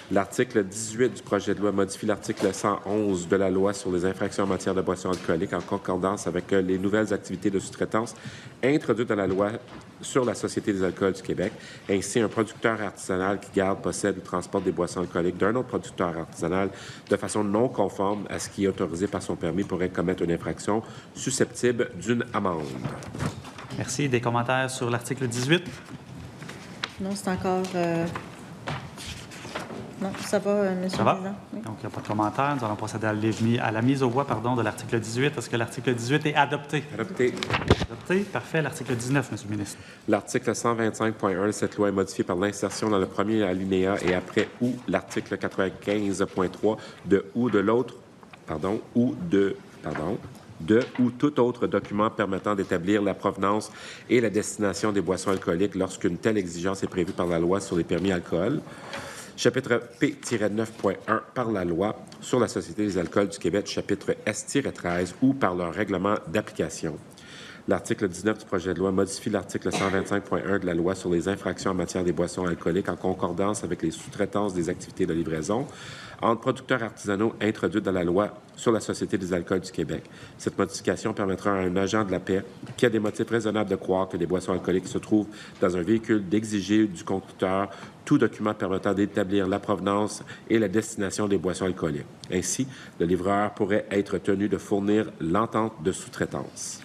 L'article 18 du projet de loi modifie l'article 111 de la loi sur les infractions en matière de boissons alcooliques en concordance avec les nouvelles activités de sous-traitance introduites dans la loi sur la Société des alcools du Québec. Ainsi, un producteur artisanal qui garde, possède ou transporte des boissons alcooliques d'un autre producteur artisanal de façon non conforme à ce qui est autorisé par son permis pourrait commettre une infraction susceptible d'une amende. Merci. Des commentaires sur l'article 18? Non, c'est encore... Non, ça va, Monsieur Ça le va? Président. Oui. Donc, il n'y a pas de commentaires. Nous allons procéder à la mise aux voix de l'article 18. Est-ce que l'article 18 est adopté? Adopté. Adopté. Parfait. L'article 19, Monsieur le ministre. L'article 125.1 de cette loi est modifié par l'insertion dans le premier alinéa et après ou l'article 95.3 de ou de l'autre, de ou tout autre document permettant d'établir la provenance et la destination des boissons alcooliques lorsqu'une telle exigence est prévue par la loi sur les permis alcool. Chapitre P-9.1 par la loi sur la Société des alcools du Québec, chapitre S-13 ou par leur règlement d'application. L'article 19 du projet de loi modifie l'article 125.1 de la loi sur les infractions en matière des boissons alcooliques en concordance avec les sous-traitances des activités de livraison entre producteurs artisanaux introduites dans la loi sur la Société des alcools du Québec. Cette modification permettra à un agent de la paix qui a des motifs raisonnables de croire que des boissons alcooliques se trouvent dans un véhicule d'exiger du conducteur tout document permettant d'établir la provenance et la destination des boissons alcooliques. Ainsi, le livreur pourrait être tenu de fournir l'entente de sous-traitance.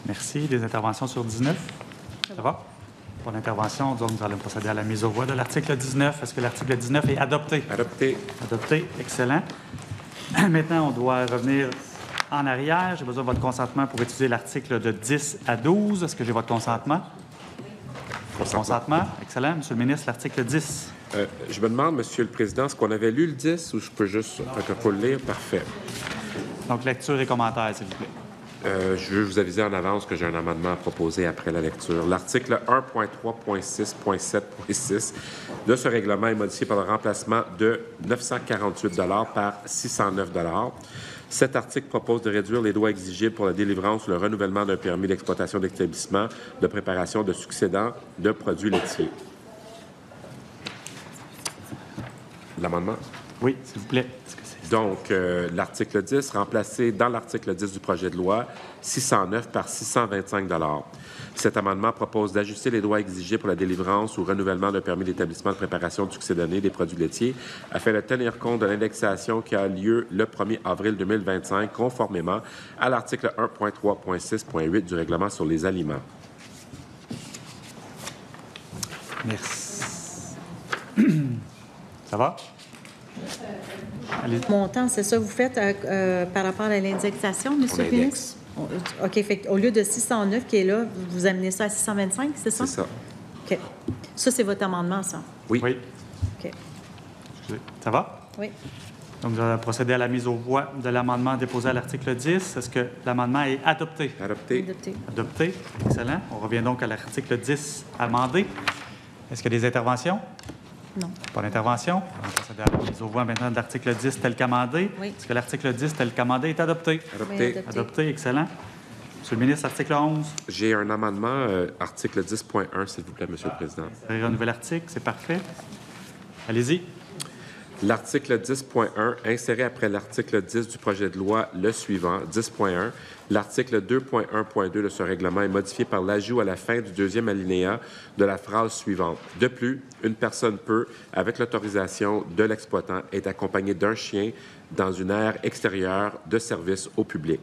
Merci. Des interventions sur 19? Ça va? Pour l'intervention, donc, nous allons procéder à la mise aux voix de l'article 19. Est-ce que l'article 19 est adopté? Adopté. Adopté. Excellent. Maintenant, on doit revenir en arrière. J'ai besoin de votre consentement pour étudier l'article de 10 à 12. Est-ce que j'ai votre consentement? Votre consentement. Excellent. Monsieur le ministre, l'article 10. Je me demande, Monsieur le Président, est-ce qu'on avait lu le 10 ou je peux juste... Faut le lire? Parfait. Donc, lecture et commentaires, s'il vous plaît. Je veux vous aviser en avance que j'ai un amendement à proposer après la lecture. L'article 1.3.6.7.6 de ce règlement est modifié par le remplacement de 948 $ par 609 $. Cet article propose de réduire les droits exigibles pour la délivrance ou le renouvellement d'un permis d'exploitation d'établissement de préparation de succédants de produits laitiers. L'amendement? Oui, s'il vous plaît. Donc, l'article 10, remplacé dans l'article 10 du projet de loi, 609 par 625 $. Cet amendement propose d'ajuster les droits exigés pour la délivrance ou renouvellement d'un permis d'établissement de préparation de succédonné des produits laitiers afin de tenir compte de l'indexation qui a lieu le 1er avril 2025, conformément à l'article 1.3.6.8 du règlement sur les aliments. Merci. Ça va? Montant, c'est ça que vous faites par rapport à l'indexation, M. le ministre? OK. Fait au lieu de 609 qui est là, vous amenez ça à 625, c'est ça? C'est ça. OK. Ça, c'est votre amendement, ça? Oui. Oui. OK. Ça va? Oui. Donc, nous allons procéder à la mise aux voix de l'amendement déposé à l'article 10. Est-ce que l'amendement est adopté? Adopté. Adopté. Adopté. Excellent. On revient donc à l'article 10 amendé. Est-ce qu'il y a des interventions? Non. Pas d'intervention. On va procéder à la mise aux voix maintenant de l'article 10 tel qu'amendé. Oui. Est-ce que l'article 10 tel qu'amendé est adopté? Adopté. Oui, Adopté. Excellent. Monsieur le ministre, article 11. J'ai un amendement, article 10.1, s'il vous plaît, Monsieur le Président. Un nouvel article, c'est parfait. Allez-y. L'article 10.1, inséré après l'article 10 du projet de loi le suivant, 10.1, l'article 2.1.2 de ce règlement est modifié par l'ajout à la fin du deuxième alinéa de la phrase suivante. De plus, une personne peut, avec l'autorisation de l'exploitant, être accompagnée d'un chien dans une aire extérieure de service au public.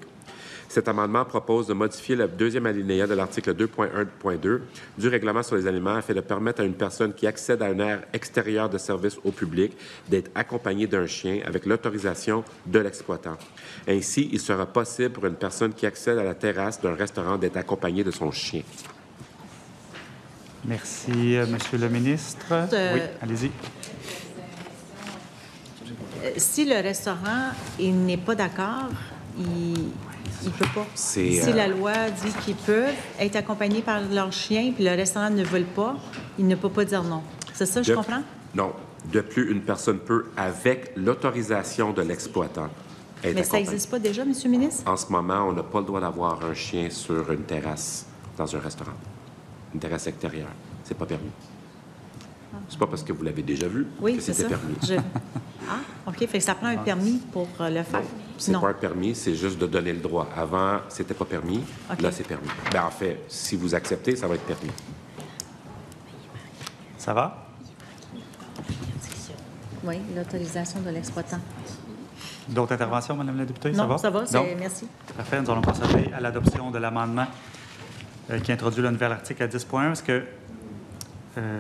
Cet amendement propose de modifier le deuxième alinéa de l'article 2.1.2 du règlement sur les aliments afin de permettre à une personne qui accède à une aire extérieure de service au public d'être accompagnée d'un chien avec l'autorisation de l'exploitant. Ainsi, il sera possible pour une personne qui accède à la terrasse d'un restaurant d'être accompagnée de son chien. Merci, Monsieur le ministre. Oui, allez-y. Si le restaurant il n'est pas d'accord, il ne peut pas. Si la loi dit qu'ils peuvent être accompagnés par leur chien, puis le restaurant ne veut pas, il ne peut pas dire non. C'est ça, je comprends? Non. De plus, une personne peut, avec l'autorisation de l'exploitant, être Mais ça n'existe pas déjà, M. le ministre? En ce moment, on n'a pas le droit d'avoir un chien sur une terrasse dans un restaurant. Une terrasse extérieure. C'est pas permis. C'est pas parce que vous l'avez déjà vu que c'était permis. Ah, OK. Fait que ça prend un permis pour le faire? C'est pas un permis, c'est juste de donner le droit. Avant, c'était pas permis. OK. Là, c'est permis. Bien, en fait, si vous acceptez, ça va être permis. Ça va? Oui, l'autorisation de l'exploitant. D'autres interventions, Mme la députée? Non, ça va, Donc, merci. parfait. Nous allons procéder à l'adoption de l'amendement qui introduit le nouvel article à 10.1. Est-ce que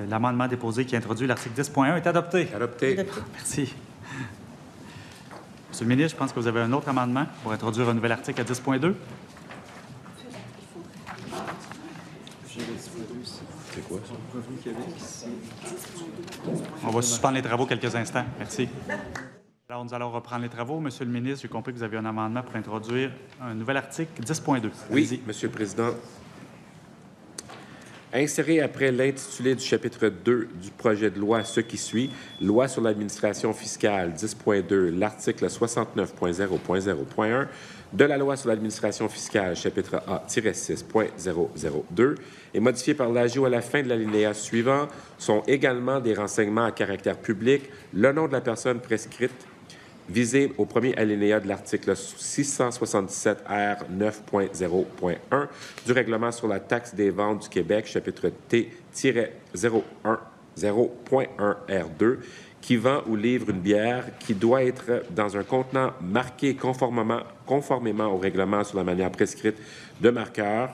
l'amendement déposé qui introduit l'article 10.1 est adopté? Adopté. Merci. Monsieur le ministre, je pense que vous avez un autre amendement pour introduire un nouvel article à 10.2. C'est quoi ça? On va suspendre les travaux quelques instants. Merci. Alors, nous allons reprendre les travaux. Monsieur le ministre, j'ai compris que vous aviez un amendement pour introduire un nouvel article 10.2. Oui, Monsieur le Président. Insérer après l'intitulé du chapitre 2 du projet de loi ce qui suit, Loi sur l'administration fiscale 10.2, l'article 69.0.0.1 de la Loi sur l'administration fiscale, chapitre A-6.002, et modifié par l'ajout à la fin de l'alinéa suivant, sont également des renseignements à caractère public, le nom de la personne prescrite, visé au premier alinéa de l'article 677 R 9.0.1 du règlement sur la taxe des ventes du Québec, chapitre T-0.1 R2, qui vend ou livre une bière qui doit être dans un contenant marqué conformément au règlement sur la manière prescrite de marquer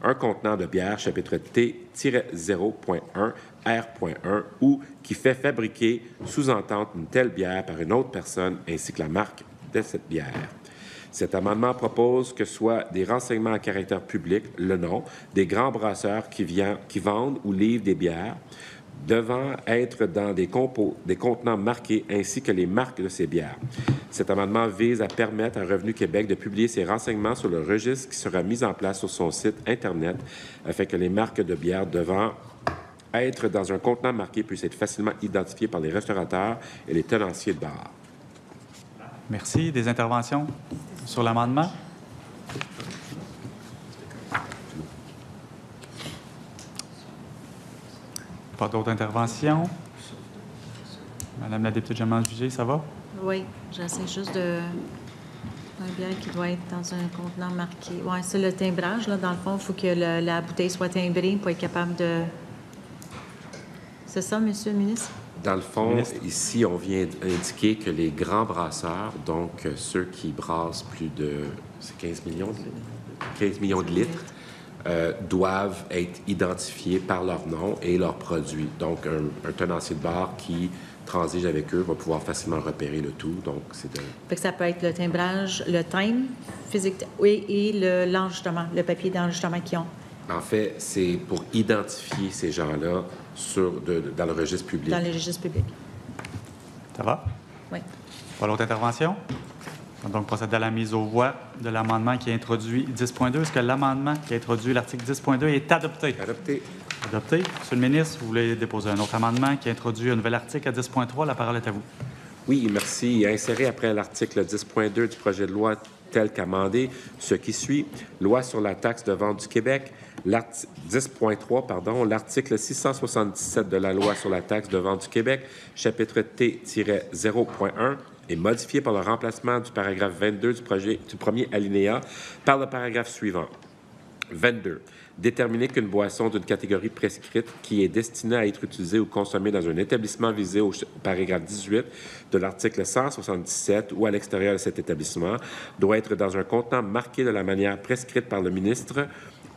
un contenant de bière, chapitre T-0.1 R.1 ou qui fait fabriquer sous-entente une telle bière par une autre personne ainsi que la marque de cette bière. Cet amendement propose que soient des renseignements à caractère public, le nom, des grands brasseurs qui vendent ou livrent des bières devant être dans des contenants marqués ainsi que les marques de ces bières. Cet amendement vise à permettre à Revenu Québec de publier ses renseignements sur le registre qui sera mis en place sur son site Internet afin que les marques de bières devant être dans un contenant marqué puissent être facilement identifiées par les restaurateurs et les tenanciers de bars. Merci. Des interventions sur l'amendement? Pas d'autres interventions? Madame la députée Jamal-Vigée, ça va? Oui, j'essaie juste de... Un bière qui doit être dans un contenant marqué. Oui, c'est le timbrage, là. Dans le fond, il faut que la bouteille soit timbrée pour être capable de... C'est ça, Monsieur le ministre? Dans le fond, ici, on vient indiquer que les grands brasseurs, donc ceux qui brassent plus de 15 millions de litres, doivent être identifiés par leur nom et leurs produits. Donc, un tenancier de bar qui transige avec eux va pouvoir facilement repérer le tout. Donc, c'est de... Fait que ça peut être le timbrage, le time physique et l'enregistrement, le papier d'enregistrement qu'ils ont. En fait, c'est pour identifier ces gens-là dans le registre public. Dans le registre public. Ça va? Oui. Pas d'autres interventions? On va donc procéder à la mise aux voix de l'amendement qui a introduit 10.2. Est-ce que l'amendement qui a introduit l'article 10.2 est adopté? Adopté. Adopté. Monsieur le ministre, vous voulez déposer un autre amendement qui introduit un nouvel article à 10.3. La parole est à vous. Oui, merci. Insérer après l'article 10.2 du projet de loi tel qu'amendé, ce qui suit, loi sur la taxe de vente du Québec, 10.3, pardon, l'article 677 de la loi sur la taxe de vente du Québec, chapitre T-0.1, est modifié par le remplacement du paragraphe 22 du premier alinéa par le paragraphe suivant. 22. Déterminer qu'une boisson d'une catégorie prescrite qui est destinée à être utilisée ou consommée dans un établissement visé au paragraphe 18 de l'article 177 ou à l'extérieur de cet établissement doit être dans un contenant marqué de la manière prescrite par le ministre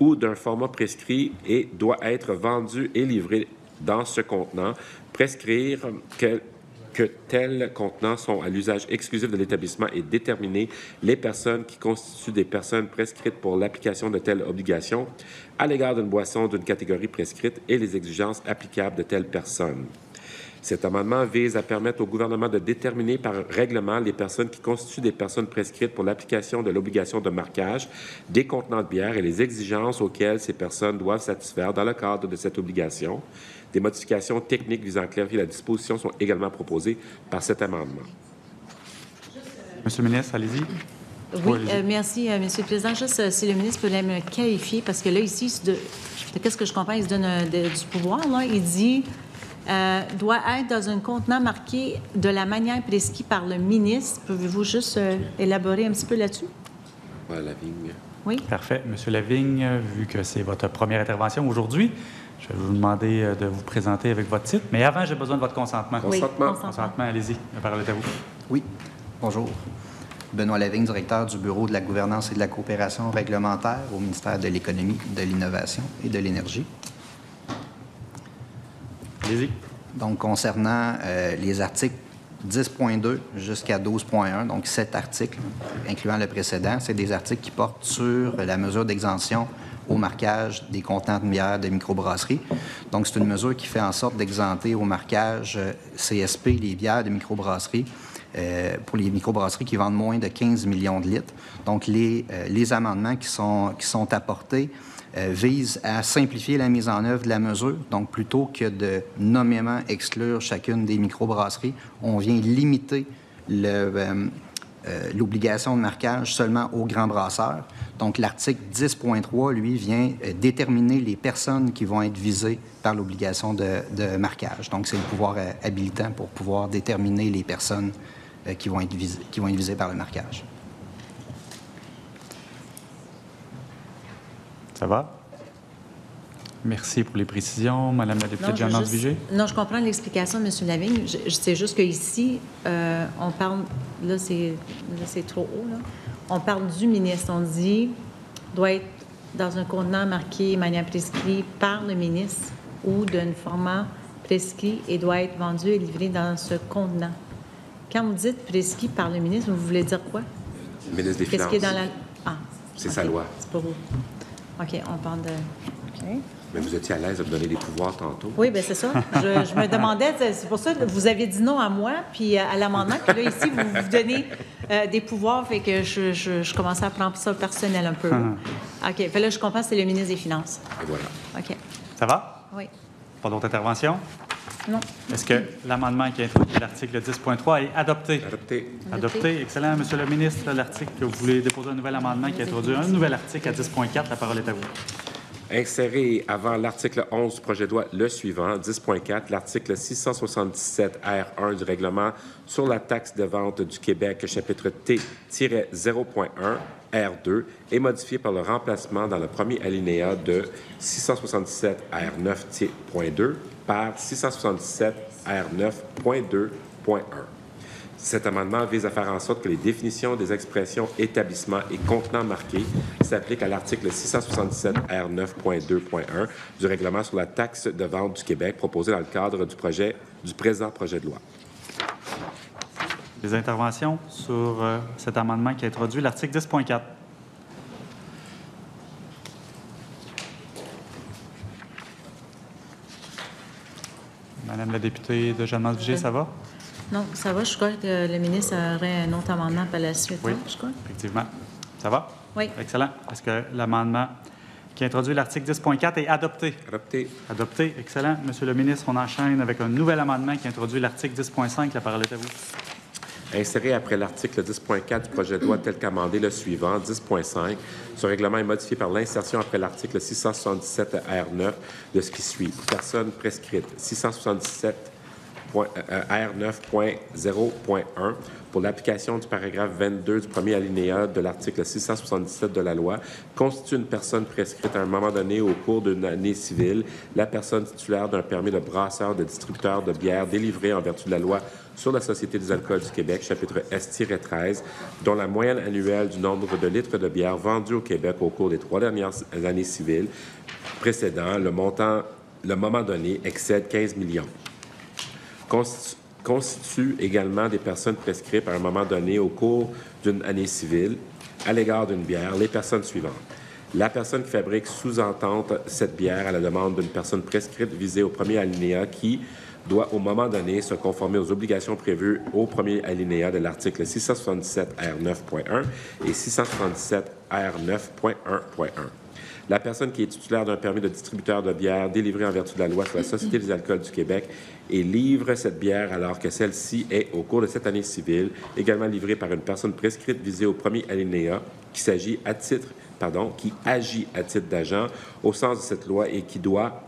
ou d'un format prescrit et doit être vendu et livré dans ce contenant. Prescrire que tels contenants sont à l'usage exclusif de l'établissement et déterminer les personnes qui constituent des personnes prescrites pour l'application de telles obligations à l'égard d'une boisson d'une catégorie prescrite et les exigences applicables de telles personnes. Cet amendement vise à permettre au gouvernement de déterminer par règlement les personnes qui constituent des personnes prescrites pour l'application de l'obligation de marquage des contenants de bière et les exigences auxquelles ces personnes doivent satisfaire dans le cadre de cette obligation. Des modifications techniques visant à clarifier la disposition sont également proposées par cet amendement. Monsieur le ministre, allez-y. Oui, merci, Monsieur le Président. Juste si le ministre peut me qualifier, parce que là, ici, qu'est-ce que je comprends? Il se donne du pouvoir, là. Il dit doit être dans un contenant marqué de la manière prescrite par le ministre. Pouvez-vous juste élaborer un petit peu là-dessus? Lavigne. Oui. Parfait. Monsieur Lavigne, vu que c'est votre première intervention aujourd'hui, je vais vous demander de vous présenter avec votre titre. Mais avant, j'ai besoin de votre consentement. Oui, Consentement, allez-y. La parole est à vous. Oui. Bonjour. Benoît Lavigne, directeur du Bureau de la gouvernance et de la coopération réglementaire au ministère de l'Économie, de l'Innovation et de l'Énergie. Allez-y. Donc, concernant les articles 10.2 jusqu'à 12.1, donc 7 articles, incluant le précédent, c'est des articles qui portent sur la mesure d'exemption au marquage des contenants de bière de microbrasserie. Donc, c'est une mesure qui fait en sorte d'exempter au marquage CSP les bières de microbrasserie pour les microbrasseries qui vendent moins de 15 millions de litres. Donc, les amendements qui sont apportés visent à simplifier la mise en œuvre de la mesure. Donc, plutôt que de nommément exclure chacune des microbrasseries, on vient limiter l'obligation de marquage seulement aux grands brasseurs. Donc, l'article 10.3, lui, vient déterminer les personnes qui vont être visées par l'obligation de marquage. Donc, c'est le pouvoir habilitant pour pouvoir déterminer les personnes qui vont être visées par le marquage. Ça va? Merci pour les précisions. Madame la députée Jamal-Vigée. Non, je comprends l'explication de M. Lavigne. C'est juste qu'ici, on parle... Là, c'est trop haut, là. On parle du ministre. On dit doit être dans un contenant marqué de manière prescrite par le ministre ou d'un format prescrit et doit être vendu et livré dans ce contenant. Quand vous dites prescrit par le ministre, vous voulez dire quoi? Le ministre des Qu'est-ce Finances. qui est dans la... Ah, c'est sa loi. C'est pour vous. OK, on parle de... OK. Mais vous étiez à l'aise de me donner des pouvoirs tantôt. Oui, bien, c'est ça. Je me demandais, c'est pour ça que vous avez dit non à moi, puis à l'amendement, puis là, ici, vous vous donnez des pouvoirs, fait que je commençais à prendre ça personnel un peu. OK, fait là, je comprends, c'est le ministre des Finances. Et voilà. OK. Ça va? Oui. Pas d'autres interventions? Non. Est-ce que l'amendement qui introduit l'article 10.3 est adopté? Adopté. Adopté. Excellent. Monsieur le ministre, l'article que vous voulez déposer un nouvel amendement qui introduit un nouvel article à 10.4, la parole est à vous. Insérer avant l'article 11 du projet de loi le suivant, 10.4, l'article 677 R1 du règlement sur la taxe de vente du Québec, chapitre T-0.1 R2, est modifié par le remplacement dans le premier alinéa de 677 R9.2 par 677 R9.2.1. Cet amendement vise à faire en sorte que les définitions des expressions établissement et contenant marqués s'appliquent à l'article 677 R9.2.1 du règlement sur la taxe de vente du Québec proposé dans le cadre du présent projet de loi. Des interventions sur cet amendement qui introduit l'article 10.4. Madame la députée de Jeanne-Mance-Vigée, ça va? Non, ça va. Je crois que le ministre aurait un autre amendement par la suite. Oui, hein, je crois. effectivement. Ça va? Oui. Excellent. Est-ce que l'amendement qui introduit l'article 10.4 est adopté? Adopté. Adopté. Excellent. Monsieur le ministre, on enchaîne avec un nouvel amendement qui introduit l'article 10.5. La parole est à vous. Insérer après l'article 10.4 du projet de loi tel qu'amendé le suivant, 10.5. Ce règlement est modifié par l'insertion après l'article 677 R9 de ce qui suit. Personne prescrite. 677 R9.0.1 pour l'application du paragraphe 22 du premier alinéa de l'article 677 de la loi constitue une personne prescrite à un moment donné au cours d'une année civile, la personne titulaire d'un permis de brasseur de distributeur de bière délivré en vertu de la loi sur la Société des alcools du Québec, chapitre S-13, dont la moyenne annuelle du nombre de litres de bière vendus au Québec au cours des 3 dernières années civiles précédant le moment donné excède 15 millions. Constituent également des personnes prescrites à un moment donné au cours d'une année civile à l'égard d'une bière les personnes suivantes. La personne qui fabrique sous-entente cette bière à la demande d'une personne prescrite visée au premier alinéa qui doit, au moment donné, se conformer aux obligations prévues au premier alinéa de l'article 677 R9.1 et 677 R9.1.1. La personne qui est titulaire d'un permis de distributeur de bière délivré en vertu de la loi sur la Société des alcools du Québec et livre cette bière alors que celle-ci est, au cours de cette année civile, également livrée par une personne prescrite visée au premier alinéa qui agit à titre d'agent au sens de cette loi et qui doit,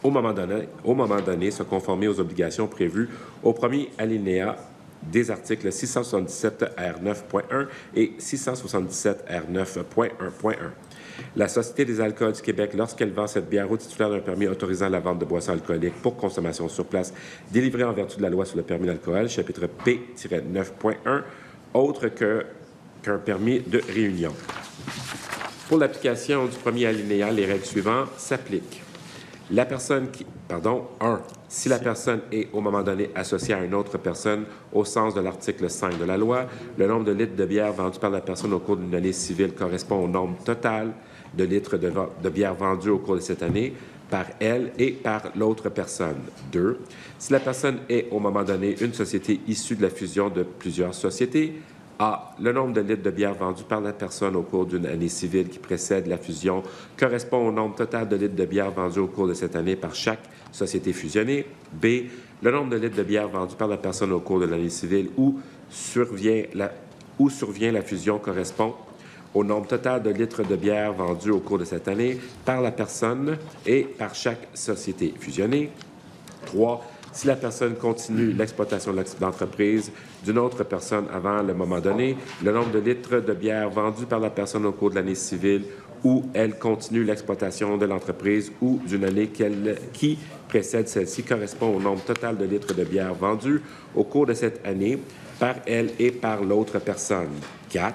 au moment donné, se conformer aux obligations prévues au premier alinéa des articles 677 R9.1 et 677 R9.1.1. La Société des alcools du Québec, lorsqu'elle vend cette bière au titulaire d'un permis autorisant la vente de boissons alcooliques pour consommation sur place, délivré en vertu de la loi sur le permis d'alcool, chapitre P-9.1, autre qu'un permis de réunion. Pour l'application du premier alinéa, les règles suivantes s'appliquent. La personne qui... 1. Si la personne est, au moment donné, associée à une autre personne au sens de l'article 5 de la loi, le nombre de litres de bière vendus par la personne au cours d'une année civile correspond au nombre total de litres de bière vendus au cours de cette année par elle et par l'autre personne. 2. Si la personne est, au moment donné, une société issue de la fusion de plusieurs sociétés, A. Le nombre de litres de bière vendus par la personne au cours d'une année civile qui précède la fusion correspond au nombre total de litres de bière vendus au cours de cette année par chaque société fusionnée. B. Le nombre de litres de bière vendus par la personne au cours de l'année civile où survient la fusion correspond au nombre total de litres de bière vendus au cours de cette année par la personne et par chaque société fusionnée. 3. Si la personne continue l'exploitation de l'entreprise d'une autre personne avant le moment donné, le nombre de litres de bière vendus par la personne au cours de l'année civile où elle continue l'exploitation de l'entreprise ou d'une année qui précède celle-ci correspond au nombre total de litres de bière vendus au cours de cette année par elle et par l'autre personne. 4.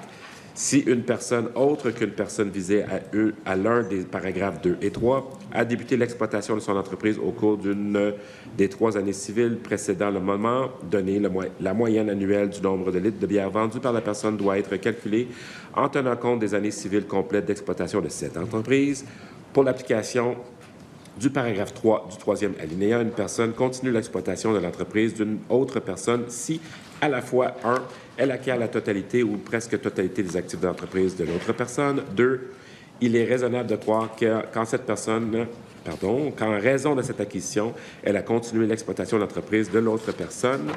Si une personne autre qu'une personne visée à l'un des paragraphes 2 et 3 a débuté l'exploitation de son entreprise au cours d'une des 3 années civiles précédant le moment donné, la moyenne annuelle du nombre de litres de bière vendus par la personne doit être calculée en tenant compte des années civiles complètes d'exploitation de cette entreprise. Pour l'application du paragraphe 3 du 3e alinéa, une personne continue l'exploitation de l'entreprise d'une autre personne si, à la fois, 1, elle acquiert la totalité ou presque totalité des actifs de l'entreprise de l'autre personne. 2, il est raisonnable de croire qu'en raison de cette acquisition, elle a continué l'exploitation de l'entreprise de l'autre personne.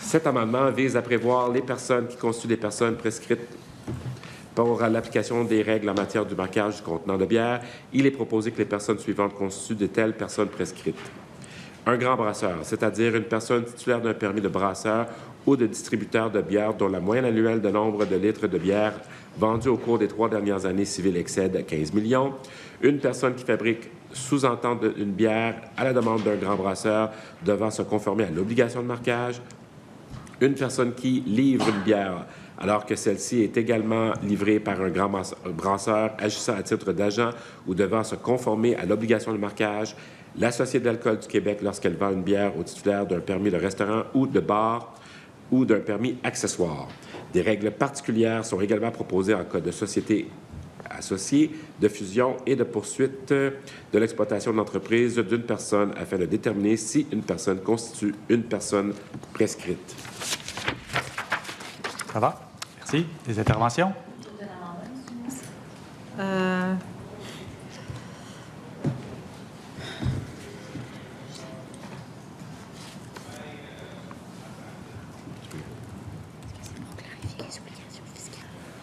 Cet amendement vise à prévoir les personnes qui constituent des personnes prescrites pour l'application des règles en matière du marquage du contenant de bière. Il est proposé que les personnes suivantes constituent de telles personnes prescrites. Un grand brasseur, c'est-à-dire une personne titulaire d'un permis de brasseur ou de distributeur de bière dont la moyenne annuelle de nombre de litres de bière vendus au cours des 3 dernières années civiles excède 15 millions. Une personne qui fabrique sous-entendre une bière à la demande d'un grand brasseur devant se conformer à l'obligation de marquage. Une personne qui livre une bière alors que celle-ci est également livrée par un grand brasseur agissant à titre d'agent ou devant se conformer à l'obligation de marquage, la Société d'alcool du Québec lorsqu'elle vend une bière au titulaire d'un permis de restaurant ou de bar ou d'un permis accessoire. Des règles particulières sont également proposées en cas de société associée, de fusion et de poursuite de l'exploitation de l'entreprise d'une personne afin de déterminer si une personne constitue une personne prescrite. Ça va? Merci. Des interventions?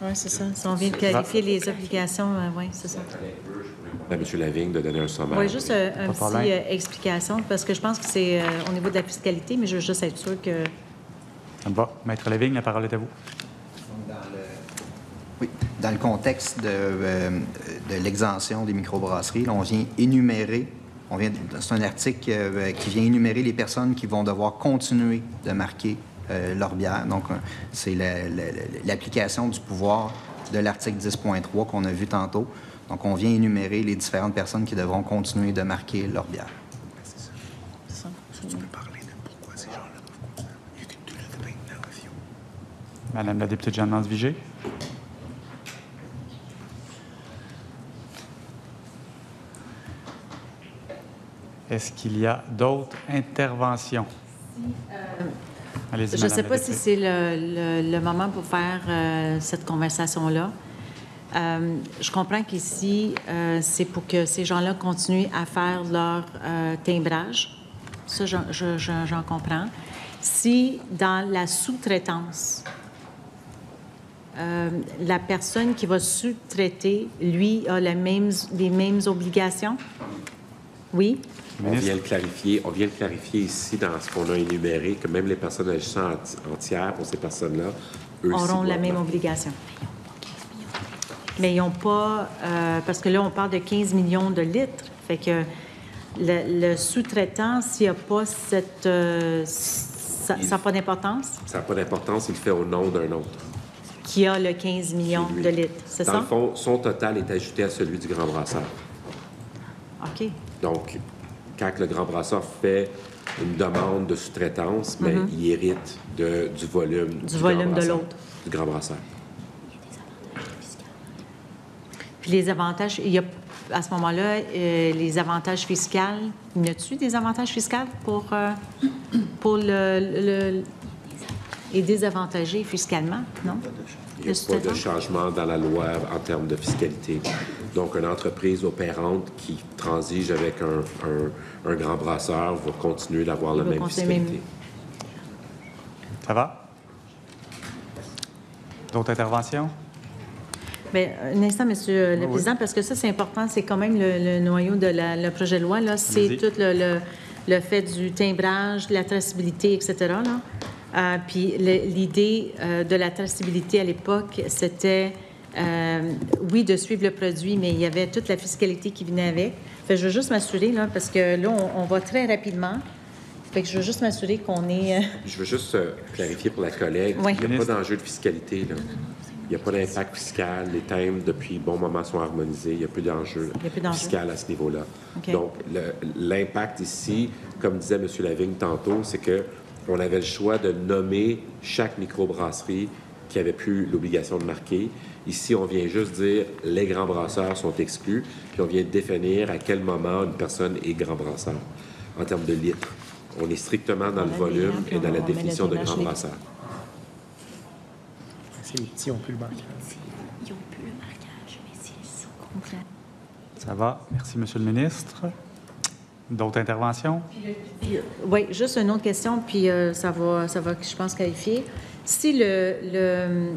Oui, c'est ça. Si on vient de clarifier les obligations, oui, c'est ça. À M. Lavigne de donner un sommaire. Oui, juste une petite explication, parce que je pense que c'est au niveau de la fiscalité, mais je veux juste être sûr que... Ça me va. Maître Lavigne, la parole est à vous. Oui. Dans le contexte de l'exemption des microbrasseries, là, on vient énumérer, c'est un article qui vient énumérer les personnes qui vont devoir continuer de marquer leur bière. Donc, c'est l'application du pouvoir de l'article 10.3 qu'on a vu tantôt. Donc, on vient énumérer les différentes personnes qui devront continuer de marquer leur bière. C'est ça. C'est ça. Tu peux parler de pourquoi ces gens-là doivent continuer. You can do that right now if you... Madame la députée Jeanne-Mance Vigée. Est-ce qu'il y a d'autres interventions? Allez-y, je ne sais pas si c'est le moment pour faire cette conversation-là. Je comprends qu'ici, c'est pour que ces gens-là continuent à faire leur timbrage. Ça, j'en comprends. Si dans la sous-traitance, la personne qui va sous-traiter, lui, a les mêmes obligations? Oui? On vient le clarifier ici dans ce qu'on a énuméré, que même les personnes agissant en tiers pour ces personnes-là, eux auront la même obligation. Mais ils n'ont pas... parce que là, on parle de 15 millions de litres. Fait que le sous-traitant, s'il n'y a pas cette... ça n'a pas d'importance? Ça n'a pas d'importance, il le fait au nom d'un autre. Qui a le 15 millions de litres, c'est ça? Dans le fond, son total est ajouté à celui du grand brasseur. OK. Donc, quand le grand brasseur fait une demande de sous-traitance, mais il hérite du volume de l'autre. Du grand brasseur. Puis les avantages, il y a à ce moment-là, les avantages fiscaux, y a-t-il des avantages fiscaux pour les désavantager fiscalement, non? Il n'y a pas de changement dans la loi en termes de fiscalité. Donc, une entreprise opérante qui transige avec un grand brasseur va continuer d'avoir la même fiscalité. Ça va? D'autres interventions? Bien, un instant, Monsieur le Président, parce que ça, c'est important. C'est quand même le noyau de le projet de loi. Là, c'est tout le fait du timbrage, de la traçabilité, etc. Là. Puis l'idée de la traçabilité à l'époque, c'était, oui, de suivre le produit, mais il y avait toute la fiscalité qui venait avec. Fait, je veux juste m'assurer, là, parce que là, on va très rapidement. Fait que je veux juste m'assurer qu'on est... Je veux juste clarifier pour la collègue, Oui. il n'y a pas d'enjeu de fiscalité, là. Il n'y a pas d'impact fiscal. Les thèmes, depuis bon moment, sont harmonisés. Il n'y a plus d'enjeu fiscal à ce niveau-là. OK. Donc, l'impact ici, comme disait M. Lavigne tantôt, c'est qu'on avait le choix de nommer chaque microbrasserie qui avait plus l'obligation de marquer. Ici, on vient juste dire les grands brasseurs sont exclus, puis on vient définir à quel moment une personne est grand brasseur en termes de litres. On est strictement dans le volume et dans la définition de grand brasseur. Les petits n'ont plus le marquage. Ils n'ont plus le marquage, mais c'est sous. Ça va. Merci, Monsieur le ministre. D'autres interventions? Oui, juste une autre question, puis ça va, je pense, qualifier. Si on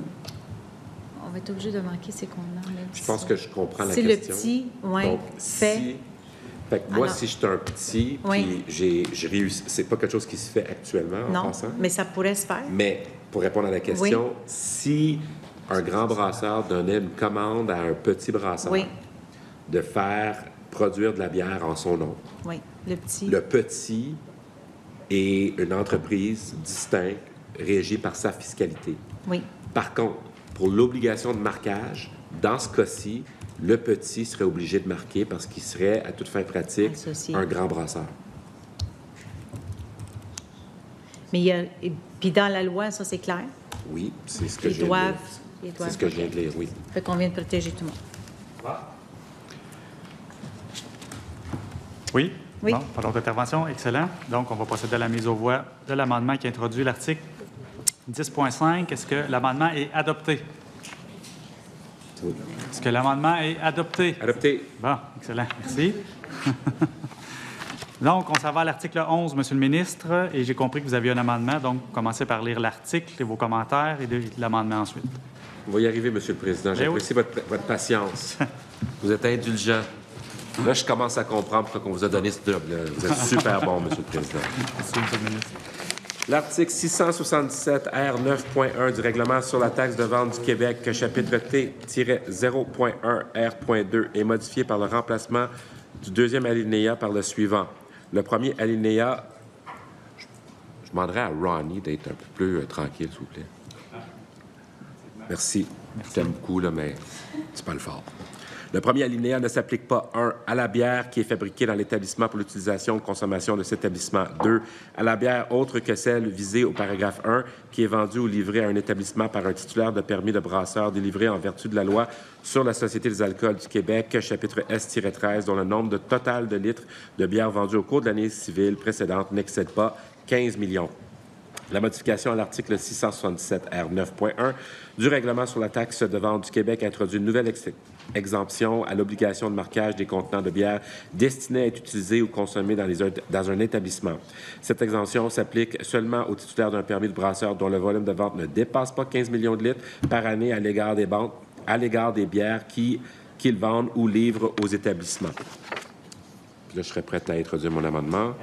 va être obligé de marquer ces contenants. Je pense que je comprends la si question. Si le petit, Donc, fait... Fait que moi, Alors, si je suis un petit, oui. puis j'ai réussi, c'est pas quelque chose qui se fait actuellement en Non, passant. mais ça pourrait se faire. Mais pour répondre à la question, si un grand brasseur donnait une commande à un petit brasseur de faire produire de la bière en son nom, oui, le petit est une entreprise distincte, régie par sa fiscalité. Oui. Par contre, pour l'obligation de marquage, dans ce cas-ci, le petit serait obligé de marquer parce qu'il serait, à toute fin pratique, associé. Un grand brasseur. Mais il y a... Puis dans la loi, ça, c'est clair? Oui, c'est ce que Ils je viens de lire. doivent... C'est ce que je viens de lire, oui. Fait qu'on vient de protéger tout le monde. Oui? Oui. Bon, pas d'autres interventions. Excellent. Donc, on va procéder à la mise aux voix de l'amendement qui introduit l'article 10.5. Est-ce que l'amendement est adopté? Oui. Est-ce que l'amendement est adopté? Adopté. Bon, excellent. Merci. Donc, on s'en va à l'article 11, Monsieur le ministre, et j'ai compris que vous aviez un amendement. Donc, commencez par lire l'article et vos commentaires et l'amendement ensuite. On va y arriver, Monsieur le Président. J'apprécie votre patience. Vous êtes indulgent. Là, je commence à comprendre pourquoi on vous a donné ce job-là. Vous êtes super bon, Monsieur le Président. Merci, Monsieur le ministre. L'article 677 R 9.1 du règlement sur la taxe de vente du Québec, chapitre T-0.1 R.2, est modifié par le remplacement du deuxième alinéa par le suivant. Le premier alinéa, je demanderais à Ronnie d'être un peu plus tranquille, s'il vous plaît. Merci. Je t'aime beaucoup, là, mais c'est pas le fort. Le premier alinéa ne s'applique pas, 1, à la bière qui est fabriquée dans l'établissement pour l'utilisation ou consommation de cet établissement. 2, à la bière autre que celle visée au paragraphe 1 qui est vendue ou livrée à un établissement par un titulaire de permis de brasseur délivré en vertu de la loi sur la Société des alcools du Québec, chapitre S-13, dont le nombre total de litres de bière vendus au cours de l'année civile précédente n'excède pas 15 millions. La modification à l'article 677 R 9.1 du règlement sur la taxe de vente du Québec introduit une nouvelle exemption à l'obligation de marquage des contenants de bière destinés à être utilisés ou consommés dans un établissement. Cette exemption s'applique seulement aux titulaires d'un permis de brasseur dont le volume de vente ne dépasse pas 15 millions de litres par année à l'égard des bières qu'ils vendent ou livrent aux établissements. Puis là, je serais prête à introduire mon amendement.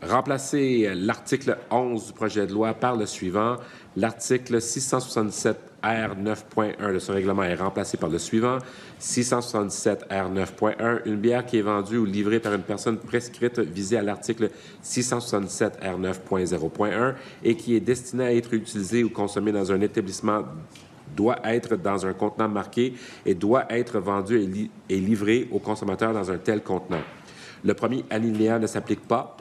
Remplacer l'article 11 du projet de loi par le suivant. L'article 677 R 9.1 de ce règlement est remplacé par le suivant. 677 R 9.1. Une bière qui est vendue ou livrée par une personne prescrite visée à l'article 677 R 9.0.1 et qui est destinée à être utilisée ou consommée dans un établissement doit être dans un contenant marqué et doit être vendue et livrée au consommateur dans un tel contenant. Le premier alinéa ne s'applique pas.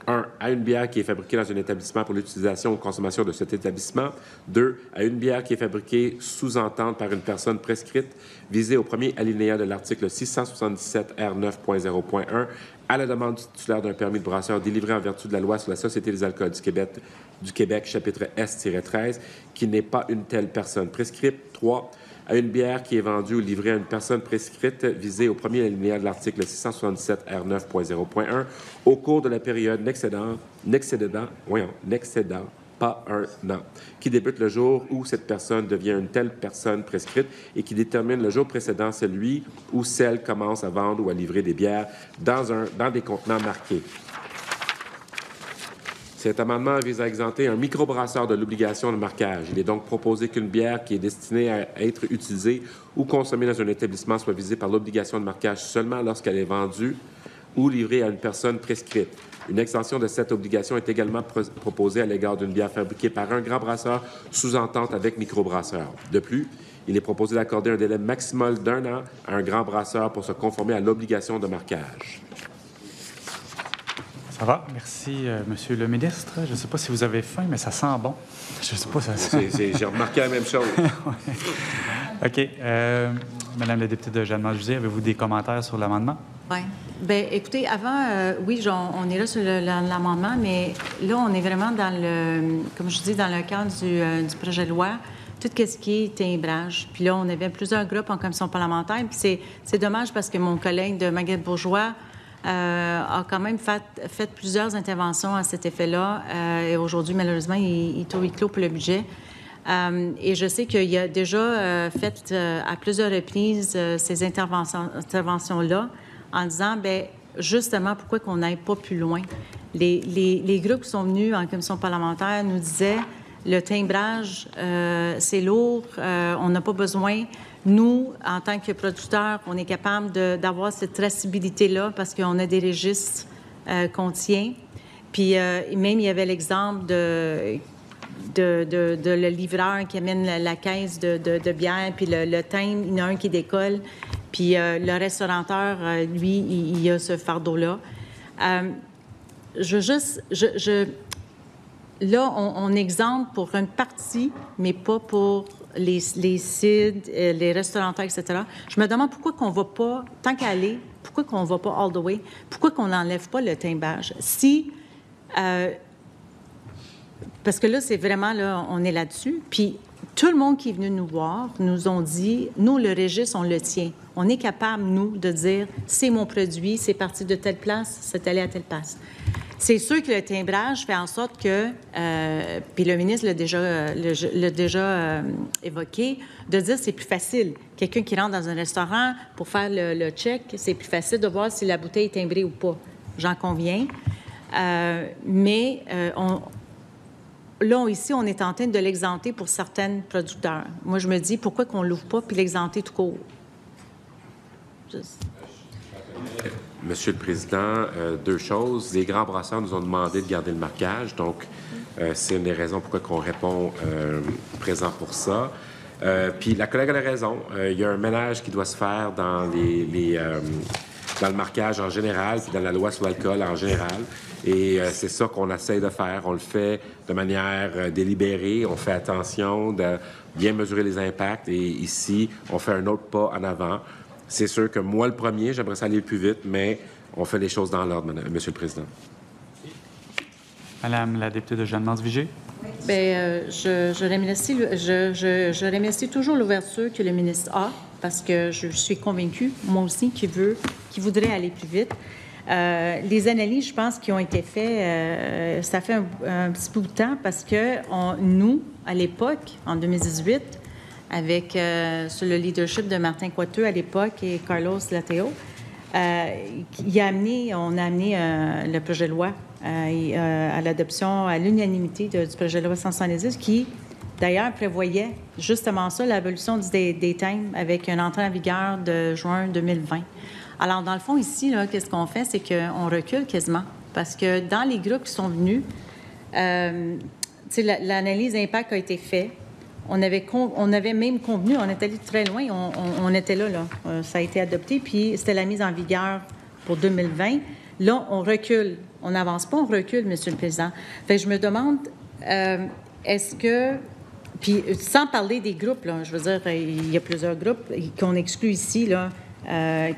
1. À une bière qui est fabriquée dans un établissement pour l'utilisation ou consommation de cet établissement. 2. À une bière qui est fabriquée sous entente par une personne prescrite visée au premier alinéa de l'article 677 R 9.0.1 à la demande du titulaire d'un permis de brasseur délivré en vertu de la loi sur la Société des alcools du Québec, chapitre S-13, qui n'est pas une telle personne prescrite. 3. À une bière qui est vendue ou livrée à une personne prescrite visée au premier alinéa de l'article 677 R 9.0.1 au cours de la période n'excédant pas un an, qui débute le jour où cette personne devient une telle personne prescrite et qui détermine le jour précédent celui où celle commence à vendre ou à livrer des bières dans des contenants marqués. Cet amendement vise à exempter un microbrasseur de l'obligation de marquage. Il est donc proposé qu'une bière qui est destinée à être utilisée ou consommée dans un établissement soit visée par l'obligation de marquage seulement lorsqu'elle est vendue ou livrée à une personne prescrite. Une extension de cette obligation est également proposée à l'égard d'une bière fabriquée par un grand brasseur sous entente avec microbrasseur. De plus, il est proposé d'accorder un délai maximal d'1 an à un grand brasseur pour se conformer à l'obligation de marquage. Ça va. Merci, Monsieur le ministre. Je ne sais pas si vous avez faim, mais ça sent bon. Je ne sais pas, ça sent... J'ai remarqué la même chose. OK. Madame la députée de Jeanne-Mance-Juzet, avez-vous des commentaires sur l'amendement? Oui. Bien, écoutez, avant, oui, on est là sur l'amendement, mais là, on est vraiment dans le, comme je dis, dans le cadre du projet de loi, tout ce qui est timbrage. Puis là, on avait plusieurs groupes en commission parlementaire, puis c'est dommage parce que mon collègue de Marguerite-Bourgeois a quand même fait plusieurs interventions à cet effet-là. Et aujourd'hui, malheureusement, il est au huis clos pour le budget. Et je sais qu'il a déjà fait à plusieurs reprises ces interventions-là en disant, bien, justement, pourquoi qu'on n'aille pas plus loin. Les groupes qui sont venus en commission parlementaire nous disaient, le timbrage, c'est lourd, on n'a pas besoin. Nous, en tant que producteurs, on est capable d'avoir cette traçabilité-là parce qu'on a des registres qu'on tient. Puis même, il y avait l'exemple de le livreur qui amène la caisse de bière, puis le timbre, il y en a un qui décolle, puis le restaurateur, lui, il a ce fardeau-là. Là, on exempte pour une partie, mais pas pour les CID, les restaurateurs, etc. Je me demande pourquoi qu'on ne va pas, tant qu'à aller, pourquoi qu'on ne va pas all the way, pourquoi qu'on n'enlève pas le timbrage. Si... parce que là, c'est vraiment, là, on est là-dessus. Puis tout le monde qui est venu nous voir nous ont dit, nous, le registre, on le tient. On est capable, nous, de dire, c'est mon produit, c'est parti de telle place, c'est allé à telle place. C'est sûr que le timbrage fait en sorte que, puis le ministre l'a déjà évoqué, de dire c'est plus facile. Quelqu'un qui rentre dans un restaurant pour faire le check, c'est plus facile de voir si la bouteille est timbrée ou pas. J'en conviens. Mais là, ici, on est en train de l'exempter pour certains producteurs. Moi, je me dis, pourquoi qu'on ne l'ouvre pas puis l'exempter tout court? Monsieur le Président, deux choses. Les grands brasseurs nous ont demandé de garder le marquage, donc c'est une des raisons pourquoi on répond présent pour ça. Puis la collègue a raison. Il y a un ménage qui doit se faire dans dans le marquage en général, puis dans la loi sur l'alcool en général. Et c'est ça qu'on essaie de faire. On le fait de manière délibérée. On fait attention de bien mesurer les impacts. Et ici, on fait un autre pas en avant. C'est sûr que moi, le premier, j'aimerais ça aller plus vite, mais on fait les choses dans l'ordre, Monsieur le Président. Madame la députée de Jeanne-Mance-Vigée. Bien, je remercie toujours l'ouverture que le ministre a, parce que je suis convaincue, moi aussi, qu'il voudrait aller plus vite. Les analyses, je pense, qui ont été faites, ça fait un petit bout de temps, parce que nous, à l'époque, en 2018, avec sous le leadership de Martin Coiteux à l'époque et Carlos Lateo, on a amené le projet de loi à l'adoption à l'unanimité du projet de loi 170 qui, d'ailleurs, prévoyait justement ça, l'abolition des timbres avec une entrée en vigueur de juin 2020. Alors, dans le fond, ici, qu'est-ce qu'on fait? C'est qu'on recule quasiment parce que dans les groupes qui sont venus, l'analyse d'impact a été faite. On avait même convenu, on est allé très loin, on était là, ça a été adopté, puis c'était la mise en vigueur pour 2020. Là, on recule. On n'avance pas, on recule, Monsieur le Président. Fait que je me demande, est-ce que... Puis, sans parler des groupes, là, je veux dire, il y a plusieurs groupes qu'on exclut ici, là,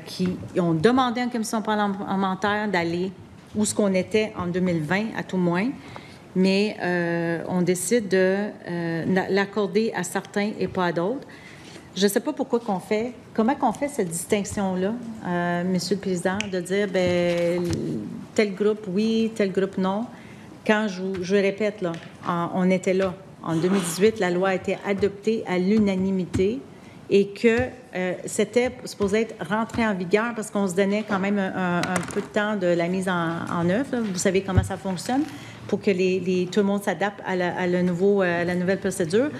qui ont demandé en commission parlementaire d'aller où ce qu'on était en 2020, à tout moins, mais on décide de l'accorder à certains et pas à d'autres. Je ne sais pas comment qu'on fait cette distinction-là, Monsieur le Président, de dire, bien, tel groupe oui, tel groupe non. Quand je répète, là, on était là. En 2018, la loi a été adoptée à l'unanimité et que c'était supposé être rentré en vigueur parce qu'on se donnait quand même un peu de temps de la mise en œuvre. Là. Vous savez comment ça fonctionne. pour que tout le monde s'adapte à la nouvelle procédure,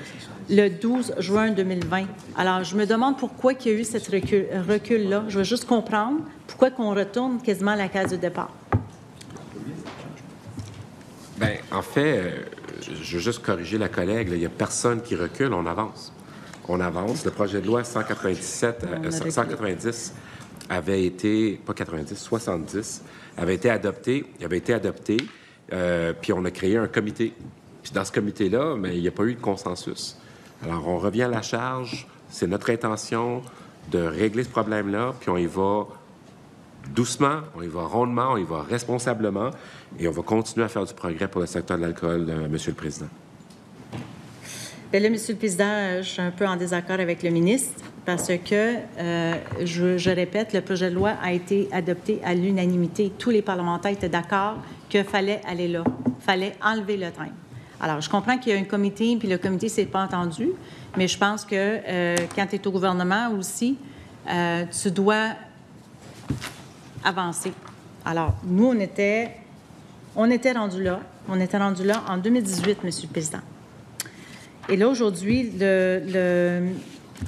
le 12 juin 2020. Alors, je me demande pourquoi il y a eu ce recul-là. Je veux juste comprendre pourquoi qu'on retourne quasiment à la case de départ. Bien, en fait, je veux juste corriger la collègue. Il n'y a personne qui recule, on avance. On avance. Le projet de loi 190 avait été, pas 90, 70, avait été adopté. Il avait été adopté, puis on a créé un comité. Puis dans ce comité-là, mais il n'y a pas eu de consensus. Alors, on revient à la charge. C'est notre intention de régler ce problème-là, puis on y va doucement, on y va rondement, on y va responsablement, et on va continuer à faire du progrès pour le secteur de l'alcool, Monsieur le Président. Bien là, Monsieur le Président, je suis un peu en désaccord avec le ministre parce que, je répète, le projet de loi a été adopté à l'unanimité. Tous les parlementaires étaient d'accord qu'il fallait aller là. Il fallait enlever le time. Alors, je comprends qu'il y a un comité, puis le comité ne s'est pas entendu, mais je pense que quand tu es au gouvernement aussi, tu dois avancer. Alors, nous, on était rendus là. On était rendus là en 2018, Monsieur le Président. Et là, aujourd'hui, le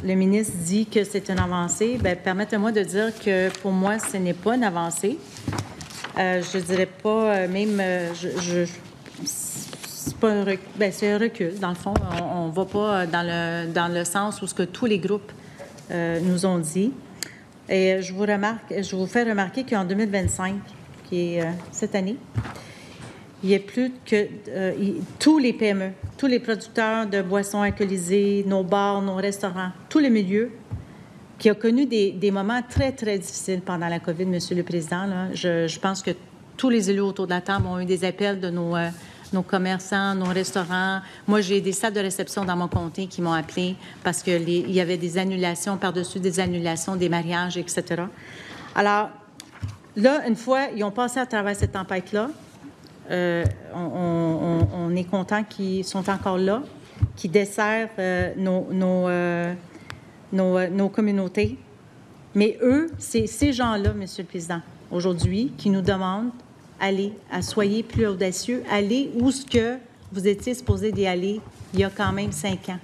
ministre dit que c'est une avancée. Bien, permettez-moi de dire que pour moi, ce n'est pas une avancée. Je ne dirais pas même... c'est pas un recul. Bien, c'est un recul, dans le fond. On ne va pas dans le sens où ce que tous les groupes nous ont dit. Et je vous fais remarquer qu'en 2025, qui est cette année, il y a plus que tous les PME, tous les producteurs de boissons alcoolisées, nos bars, nos restaurants, tous les milieux qui ont connu des moments très, très difficiles pendant la COVID, Monsieur le Président. Là. Je pense que tous les élus autour de la table ont eu des appels de nos commerçants, nos restaurants. Moi, j'ai des salles de réception dans mon comté qui m'ont appelé parce qu'il y avait des annulations par-dessus des annulations, des mariages, etc. Alors, là, une fois, ils ont passé à travers cette tempête-là. On est content qu'ils sont encore là, qu'ils desservent nos communautés. Mais eux, c'est ces gens-là, Monsieur le Président, aujourd'hui, qui nous demandent soyez plus audacieux, allez où ce que vous étiez supposé d'y aller il y a quand même 5 ans.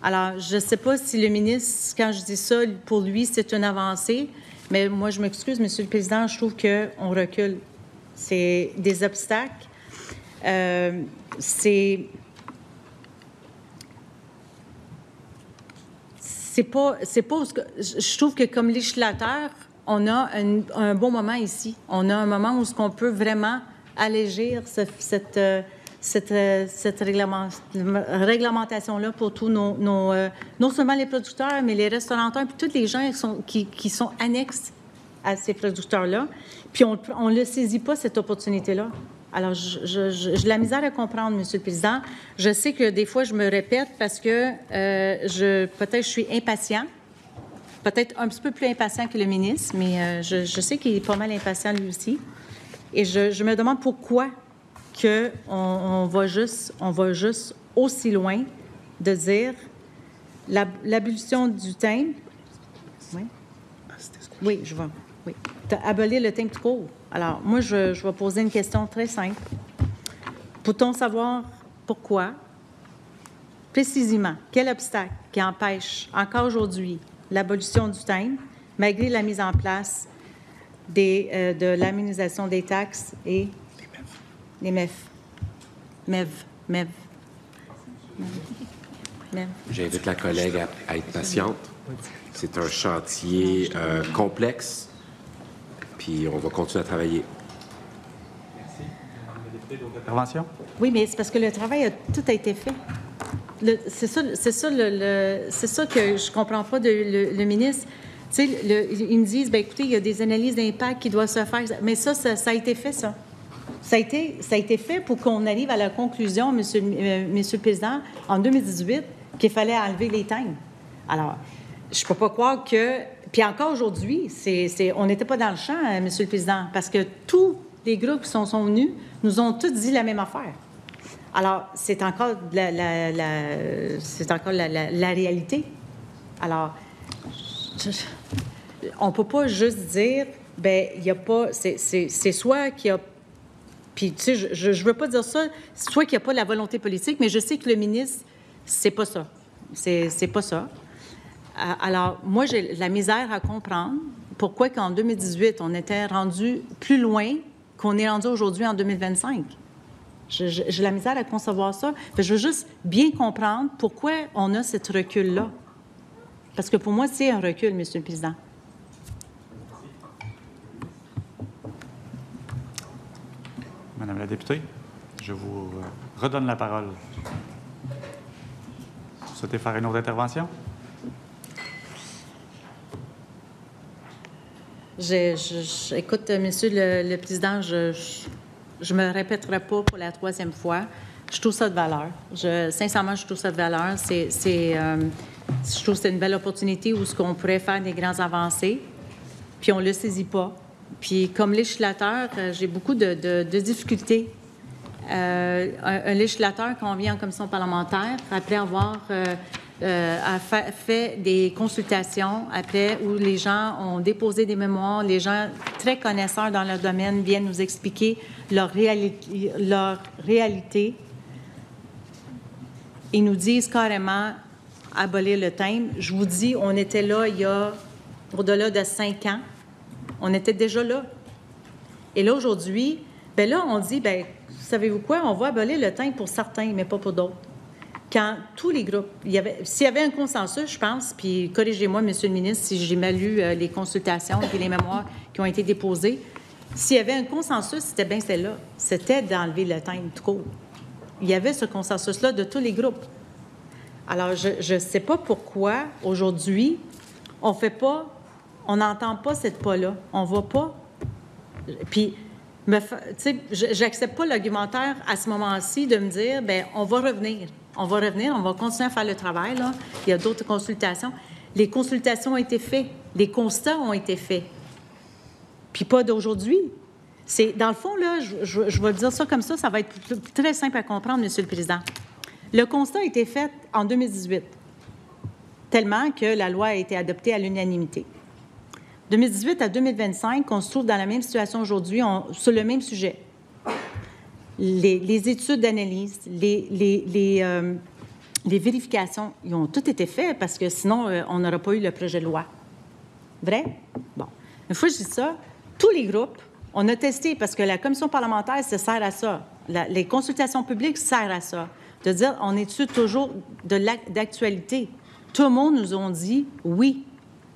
Alors, je ne sais pas si le ministre, quand je dis ça, pour lui, c'est une avancée, mais moi, je m'excuse, Monsieur le Président, je trouve qu'on recule. C'est des obstacles. C'est pas je trouve que comme législateur, on a un bon moment ici. On a un moment où on peut vraiment allégir cette réglementation-là pour tous non seulement les producteurs, mais les restaurateurs, puis tous les gens qui sont annexes à ces producteurs-là. Puis on ne saisit pas, cette opportunité-là. Alors, j'ai la misère à comprendre, Monsieur le Président. Je sais que des fois, je me répète parce que peut-être je suis impatient, peut-être un petit peu plus impatient que le ministre, mais je sais qu'il est pas mal impatient lui aussi. Et je me demande pourquoi on va juste aussi loin de dire l'abolition du thème. Oui, oui, je vais. Oui. Abolir le thème tout court. Alors, moi, je vais poser une question très simple. Peut-on savoir pourquoi, précisément, quel obstacle qui empêche encore aujourd'hui l'abolition du thème, malgré la mise en place de l'harmonisation des taxes et les MEV? J'invite la collègue à être patiente. C'est un chantier complexe. Puis on va continuer à travailler. Merci. Madame la députée, d'autres interventions? Oui, mais c'est parce que le travail tout a été fait. C'est ça que je ne comprends pas le ministre. Tu sais, ils me disent, bien, écoutez, il y a des analyses d'impact qui doivent se faire. Mais ça a été fait, ça. Ça a été fait pour qu'on arrive à la conclusion, Monsieur le Président, en 2018, qu'il fallait enlever les thèmes. Alors, je ne peux pas croire que... Puis encore aujourd'hui, on n'était pas dans le champ, Monsieur le Président, parce que tous les groupes qui sont venus nous ont tous dit la même affaire. Alors, c'est encore la réalité. Alors, on ne peut pas juste dire, bien, il n'y a pas... C'est soit qu'il y a Puis, tu sais, je ne veux pas dire ça, soit qu'il n'y a pas la volonté politique, mais je sais que le ministre, c'est pas ça. C'est pas ça. Alors, moi, j'ai la misère à comprendre pourquoi qu'en 2018, on était rendu plus loin qu'on est rendu aujourd'hui en 2025. J'ai la misère à concevoir ça. Je veux juste bien comprendre pourquoi on a cette recul-là. Parce que pour moi, c'est un recul, M. le Président. Madame la députée, je vous redonne la parole. Vous souhaitez faire une autre intervention? Écoute, Monsieur le Président, je me répéterai pas pour la troisième fois. Je trouve ça de valeur. Sincèrement, je trouve ça de valeur. Je trouve que c'est une belle opportunité où on pourrait faire des grandes avancées, puis on ne le saisit pas. Puis comme législateur, j'ai beaucoup de difficultés. Un législateur, quand on vient en commission parlementaire, après avoir fait des consultations, après où les gens ont déposé des mémoires, les gens très connaisseurs dans leur domaine viennent nous expliquer leur réalité. Ils nous disent carrément abolir le thème. Je vous dis, on était là il y a au-delà de 5 ans. On était déjà là. Et là, aujourd'hui, bien là, on dit, bien, savez-vous quoi? On va abolir le thème pour certains, mais pas pour d'autres. Quand tous les groupes, s'il y avait un consensus, je pense, puis corrigez-moi, Monsieur le ministre, si j'ai mal lu les consultations et les mémoires qui ont été déposées, s'il y avait un consensus, c'était bien celle-là. C'était d'enlever le thème tout court. Il y avait ce consensus-là de tous les groupes. Alors, je ne sais pas pourquoi, aujourd'hui, on n'entend pas cette pas-là. On ne va pas. Puis, tu sais, j'accepte pas l'argumentaire à ce moment-ci de me dire, bien, on va revenir. On va revenir, on va continuer à faire le travail, là. Il y a d'autres consultations. Les consultations ont été faites. Les constats ont été faits. Puis pas d'aujourd'hui. Dans le fond, là, je vais dire ça comme ça, ça va être très simple à comprendre, Monsieur le Président. Le constat a été fait en 2018, tellement que la loi a été adoptée à l'unanimité. 2018 à 2025, on se trouve dans la même situation aujourd'hui, sur le même sujet. Les études d'analyse, les vérifications, ils ont toutes été faites parce que sinon, on n'aurait pas eu le projet de loi. Vrai? Bon. Une fois que je dis ça, tous les groupes, on a testé parce que la commission parlementaire, ça sert à ça. Les consultations publiques servent à ça. De dire, on étudie toujours d'actualité. Tout le monde nous a dit, oui,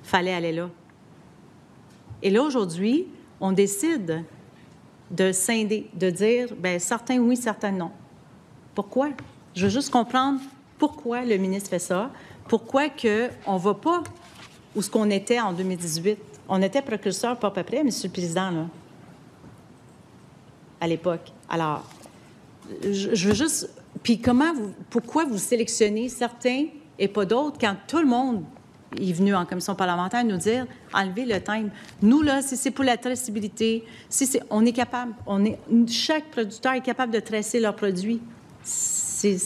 il fallait aller là. Et là, aujourd'hui, on décide de scinder, de dire, bien, certains oui, certains non. Pourquoi? Je veux juste comprendre pourquoi le ministre fait ça, pourquoi on ne va pas où ce qu'on était en 2018. On était précurseur pas à peu près, M. le Président, là, à l'époque. Alors, je veux juste... Puis pourquoi vous sélectionnez certains et pas d'autres quand tout le monde est venu en commission parlementaire nous dire enlever le thème. Nous, là, si c'est pour la traçabilité, on est capable. Chaque producteur est capable de tracer leurs produits. C'est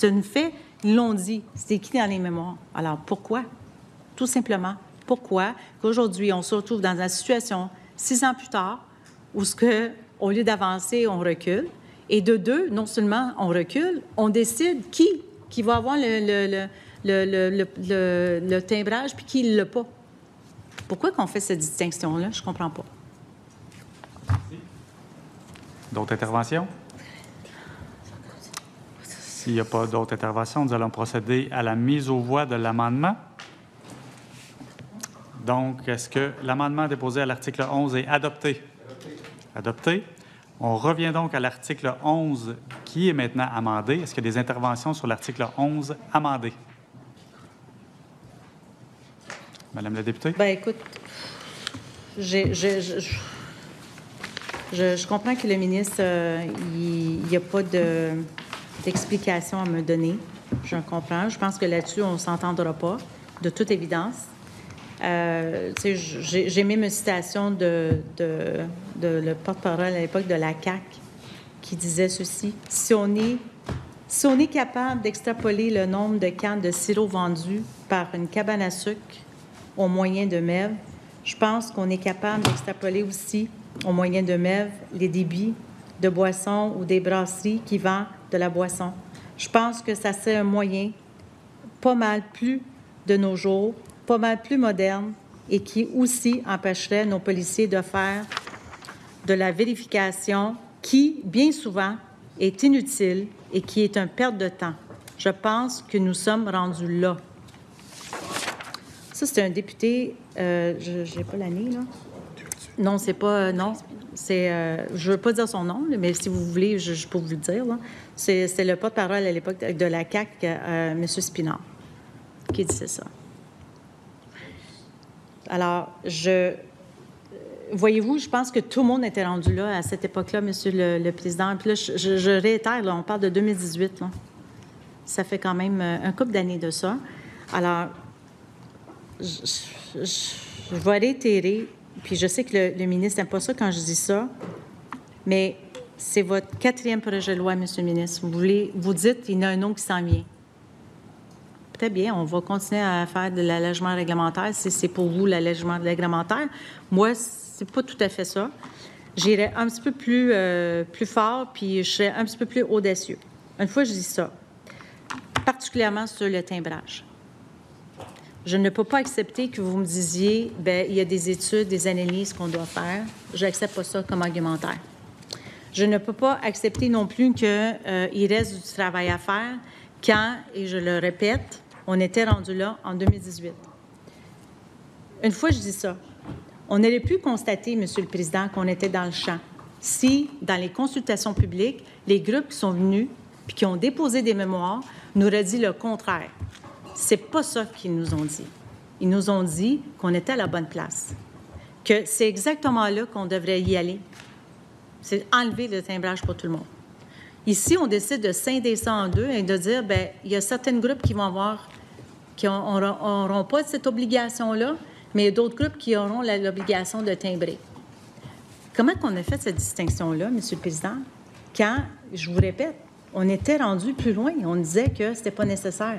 un fait. Ils l'ont dit. C'est écrit dans les mémoires. Alors, pourquoi? Tout simplement, pourquoi qu'aujourd'hui, on se retrouve dans une situation 6 ans plus tard où, au lieu d'avancer, on recule. Et de deux, non seulement on recule, on décide qui va avoir le timbrage puis qui ne l'a pas. Pourquoi qu'on fait cette distinction-là? Je ne comprends pas. D'autres interventions? S'il n'y a pas d'autres interventions, nous allons procéder à la mise aux voix de l'amendement. Donc, est-ce que l'amendement déposé à l'article 11 est adopté? Adopté. On revient donc à l'article 11 qui est maintenant amendé. Est-ce qu'il y a des interventions sur l'article 11 amendé? Madame la députée? Bien, écoute, je comprends que le ministre, il n'y a pas d'explication à me donner. Je comprends. Je pense que là-dessus, on ne s'entendra pas, de toute évidence. J'ai même une citation de le porte-parole à l'époque de la CAQ qui disait ceci. Si on est capable d'extrapoler le nombre de cannes de sirop vendues par une cabane à sucre au moyen de MEV, je pense qu'on est capable d'extrapoler aussi au moyen de MEV les débits de boissons ou des brasseries qui vendent de la boisson. Je pense que ça serait un moyen pas mal plus de nos jours, pas mal plus moderne et qui aussi empêcherait nos policiers de faire de la vérification qui, bien souvent, est inutile et qui est une perte de temps. Je pense que nous sommes rendus là. Ça, c'est un député, je n'ai pas l'année, là. Non, c'est pas, non, c'est, je ne veux pas dire son nom, mais si vous voulez, je peux vous le dire, là. C'est le porte-parole à l'époque de la CAQ, M. Spinard, qui disait ça. Alors, voyez-vous, je pense que tout le monde était rendu là à cette époque-là, Monsieur le Président. Puis là, je réitère, là, on parle de 2018, là. Ça fait quand même un couple d'années de ça. Alors, je vais réitérer, puis je sais que le ministre n'aime pas ça quand je dis ça, mais c'est votre 4e projet de loi, Monsieur le ministre. Vous dites qu'il y en a un autre qui s'en vient. Très bien, on va continuer à faire de l'allègement réglementaire si c'est pour vous l'allègement réglementaire. Moi, c'est pas tout à fait ça. J'irai un petit peu plus fort, puis je serai un petit peu plus audacieux. Une fois, je dis ça, particulièrement sur le timbrage. Je ne peux pas accepter que vous me disiez, bien, il y a des études, des analyses qu'on doit faire. Je n'accepte pas ça comme argumentaire. Je ne peux pas accepter non plus qu'il reste du travail à faire quand, et je le répète, on était rendu là en 2018. Une fois, je dis ça, on aurait pu constater, Monsieur le Président, qu'on était dans le champ. Si, dans les consultations publiques, les groupes qui sont venus puis qui ont déposé des mémoires nous auraient dit le contraire. C'est pas ça qu'ils nous ont dit. Ils nous ont dit qu'on était à la bonne place, que c'est exactement là qu'on devrait y aller. C'est enlever le timbrage pour tout le monde. Ici, on décide de scinder ça en deux et de dire, bien, il y a certains groupes qui vont n'auront pas cette obligation-là, mais il y a d'autres groupes qui auront l'obligation de timbrer. Comment qu'on a fait cette distinction-là, Monsieur le Président, quand, je vous répète, on était rendu plus loin, on disait que ce n'était pas nécessaire.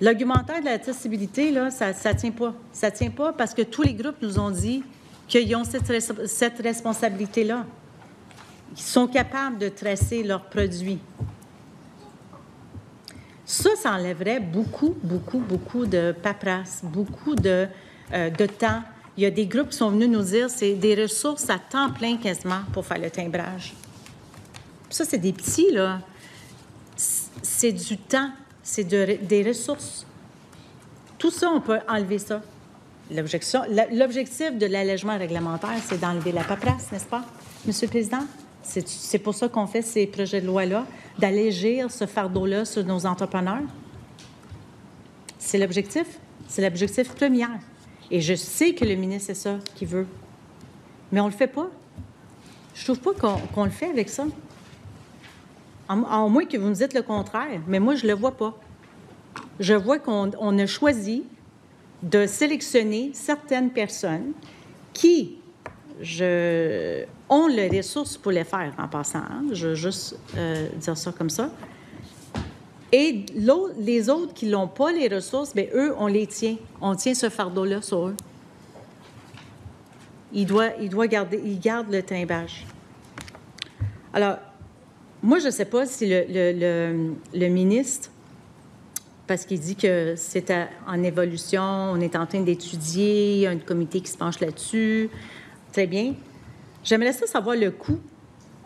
L'argumentaire de l'accessibilité, là, ça ne tient pas. Ça ne tient pas parce que tous les groupes nous ont dit qu'ils ont cette responsabilité-là. Ils sont capables de tracer leurs produits. Ça enlèverait beaucoup de paperasse, beaucoup de temps. Il y a des groupes qui sont venus nous dire que c'est des ressources à temps plein quasiment pour faire le timbrage. Ça, c'est des petits, là. C'est du temps, c'est des ressources. Tout ça, on peut enlever ça. L'objectif de l'allègement réglementaire, c'est d'enlever la paperasse, n'est-ce pas, Monsieur le Président? C'est pour ça qu'on fait ces projets de loi-là, d'allégir ce fardeau-là sur nos entrepreneurs. C'est l'objectif premier. Et je sais que le ministre, c'est ça qu'il veut. Mais on ne le fait pas. Je ne trouve pas qu'on le fait avec ça. En moins que vous me dites le contraire, mais moi, je ne le vois pas. Je vois qu'on a choisi de sélectionner certaines personnes qui ont les ressources pour les faire, en passant. Hein? Je veux juste dire ça comme ça. Et les autres qui n'ont pas les ressources, bien, eux, on les tient. On tient ce fardeau-là sur eux. Ils gardent le timbrage. Alors, moi, je ne sais pas si le ministre, parce qu'il dit que c'est en évolution, on est en train d'étudier, il y a un comité qui se penche là-dessus. Très bien. J'aimerais ça savoir le coût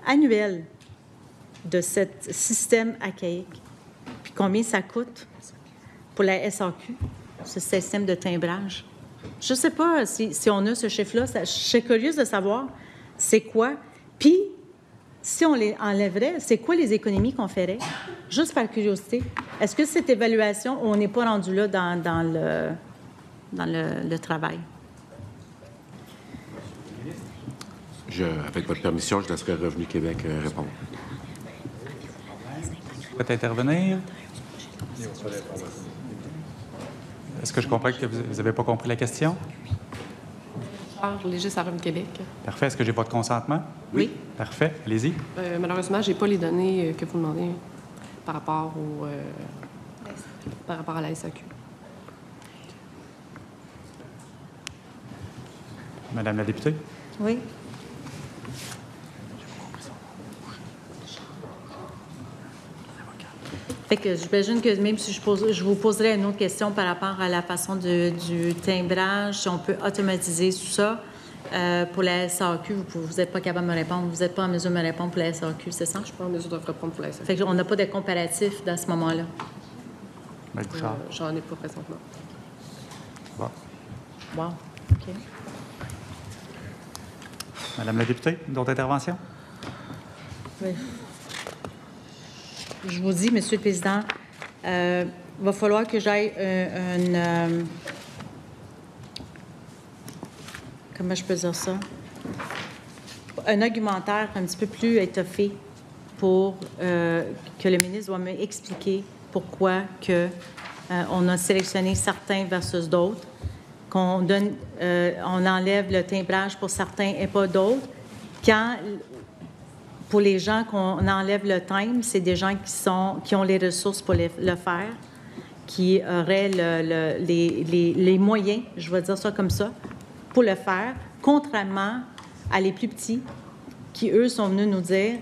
annuel de ce système archaïque. Puis combien ça coûte pour la SAQ, ce système de timbrage. Je ne sais pas si on a ce chiffre-là. Je suis curieuse de savoir c'est quoi. Puis, si on les enlèverait, c'est quoi les économies qu'on ferait? Juste par curiosité. Est-ce que cette évaluation, on n'est pas rendu là dans le travail? Avec votre permission, je laisserai Revenu Québec répondre. Vous pouvez intervenir? Est-ce que je comprends que vous n'avez pas compris la question? Légiste à Revenu Québec. Parfait. Est-ce que j'ai votre consentement? Oui. Parfait. Allez-y. Malheureusement, je n'ai pas les données que vous demandez par rapport à la SAQ. Madame la députée? Oui. Fait que j'imagine que même si je vous poserais une autre question par rapport à la façon du timbrage, si on peut automatiser tout ça pour la SAQ, vous n'êtes pas capable de me répondre, vous n'êtes pas en mesure de me répondre pour la SAQ, c'est ça? Je suis pas en mesure de répondre pour la SAQ. Fait qu'on n'a pas de comparatif dans ce moment-là. J'en ai pas présentement. Bon. Wow. OK. Madame la députée, d'autres interventions? Oui. Je vous dis, Monsieur le Président, va falloir que j'aille comment je peux dire ça? Un argumentaire un petit peu plus étoffé pour que le ministre doit m'expliquer pourquoi que on a sélectionné certains versus d'autres, qu'on donne, on enlève le timbrage pour certains et pas d'autres. Quand, pour les gens qu'on enlève le timbre, c'est des gens qui ont les ressources pour le faire, qui auraient les moyens, je vais dire ça comme ça, pour le faire, contrairement à les plus petits qui, eux, sont venus nous dire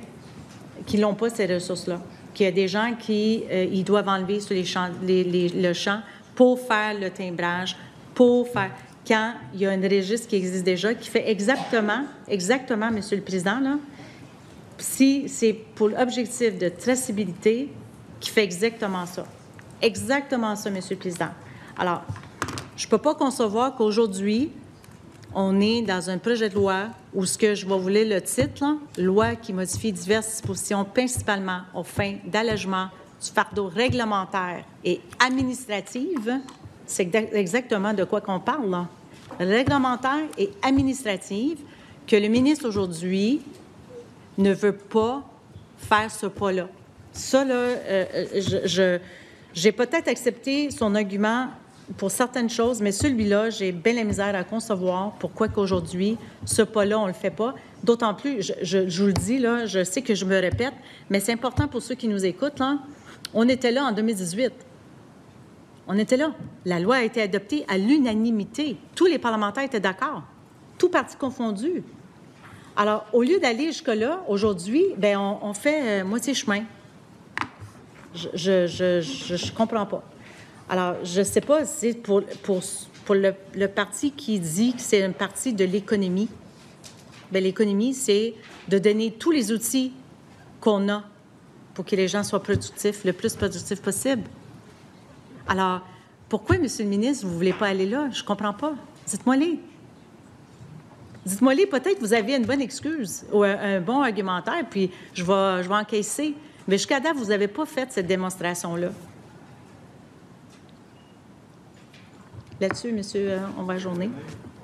qu'ils n'ont pas ces ressources-là, qu'il y a des gens qui ils doivent enlever sur le champ pour faire le timbrage, pour faire... Quand il y a un registre qui existe déjà, qui fait exactement, Monsieur le Président, là, si c'est pour l'objectif de traçabilité, qui fait exactement ça. Exactement ça, Monsieur le Président. Alors, je ne peux pas concevoir qu'aujourd'hui, on est dans un projet de loi où ce que je vais vous lire le titre, là, loi qui modifie diverses dispositions, principalement aux fins d'allègement du fardeau réglementaire et administratif. C'est exactement de quoi qu'on parle, là. Réglementaire et administrative, que le ministre aujourd'hui ne veut pas faire ce pas-là. Ça, là, j'ai peut-être accepté son argument pour certaines choses, mais celui-là, j'ai bien la misère à concevoir pourquoi qu'aujourd'hui, ce pas-là, on ne le fait pas. D'autant plus, je vous le dis, là, je sais que je me répète, mais c'est important pour ceux qui nous écoutent, là. On était là en 2018. On était là. La loi a été adoptée à l'unanimité. Tous les parlementaires étaient d'accord, tous partis confondus. Alors, au lieu d'aller jusque-là, aujourd'hui, bien, on fait moitié chemin. Je comprends pas. Alors, je ne sais pas si c'est pour le parti qui dit que c'est un parti de l'économie. Bien, l'économie, c'est de donner tous les outils qu'on a pour que les gens soient productifs, le plus productifs possible. Alors, pourquoi, Monsieur le ministre, vous ne voulez pas aller là? Je ne comprends pas. Dites-moi-les. Dites-moi-les, peut-être vous avez une bonne excuse ou un bon argumentaire, puis je vais encaisser. Mais jusqu'à date, vous n'avez pas fait cette démonstration-là. Là-dessus, monsieur, on va adjourner.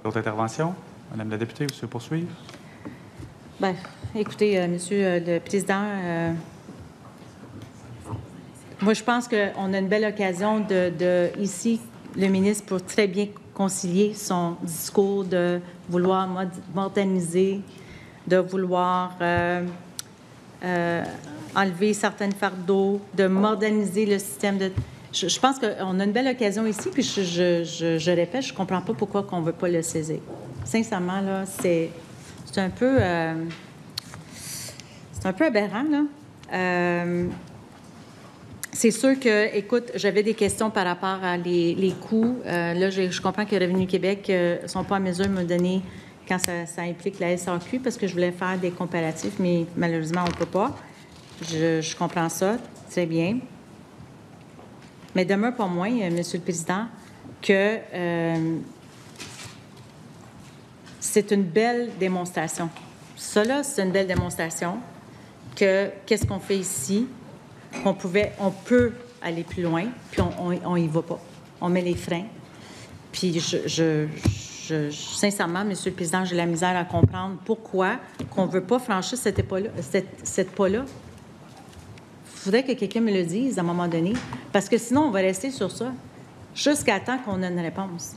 D'autres interventions? Madame la députée, vous souhaitez poursuivre? Bien, écoutez, Monsieur le Président, moi, je pense qu'on a une belle occasion ici, le ministre, pour très bien concilier son discours de vouloir moderniser, de vouloir enlever certaines fardeaux, de moderniser le système de... Je pense qu'on a une belle occasion ici, puis je répète, je ne comprends pas pourquoi on ne veut pas le saisir. Sincèrement, là, c'est un peu aberrant, là. C'est sûr que, écoute, j'avais des questions par rapport à les coûts. Là, je comprends que Revenu Québec ne sont pas en mesure de me donner quand ça implique la SAQ, parce que je voulais faire des comparatifs, mais malheureusement, on ne peut pas. Je comprends ça, très bien. Mais demeure pour moi, Monsieur le Président, que c'est une belle démonstration. Ça, là, c'est une belle démonstration que qu'est-ce qu'on fait ici, on peut aller plus loin, puis on y va pas. On met les freins. Puis sincèrement, Monsieur le Président, j'ai la misère à comprendre pourquoi qu'on ne veut pas franchir cette pas-là. Il faudrait que quelqu'un me le dise à un moment donné, parce que sinon, on va rester sur ça jusqu'à temps qu'on ait une réponse.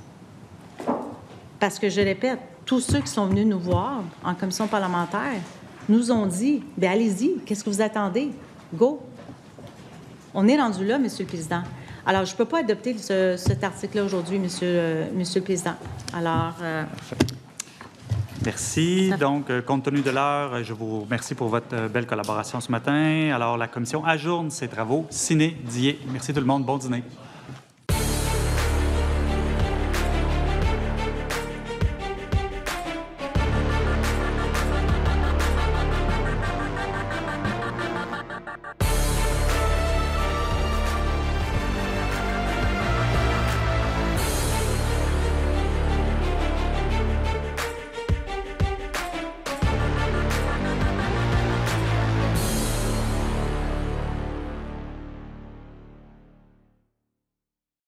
Parce que, je répète, tous ceux qui sont venus nous voir en commission parlementaire nous ont dit, bien, allez-y, qu'est-ce que vous attendez? Go! On est rendu là, Monsieur le Président. Alors, je ne peux pas adopter cet article-là aujourd'hui, Monsieur le Président. Alors, Merci. Donc, compte tenu de l'heure, je vous remercie pour votre belle collaboration ce matin. Alors, la commission ajourne ses travaux sine die. Merci tout le monde. Bon dîner.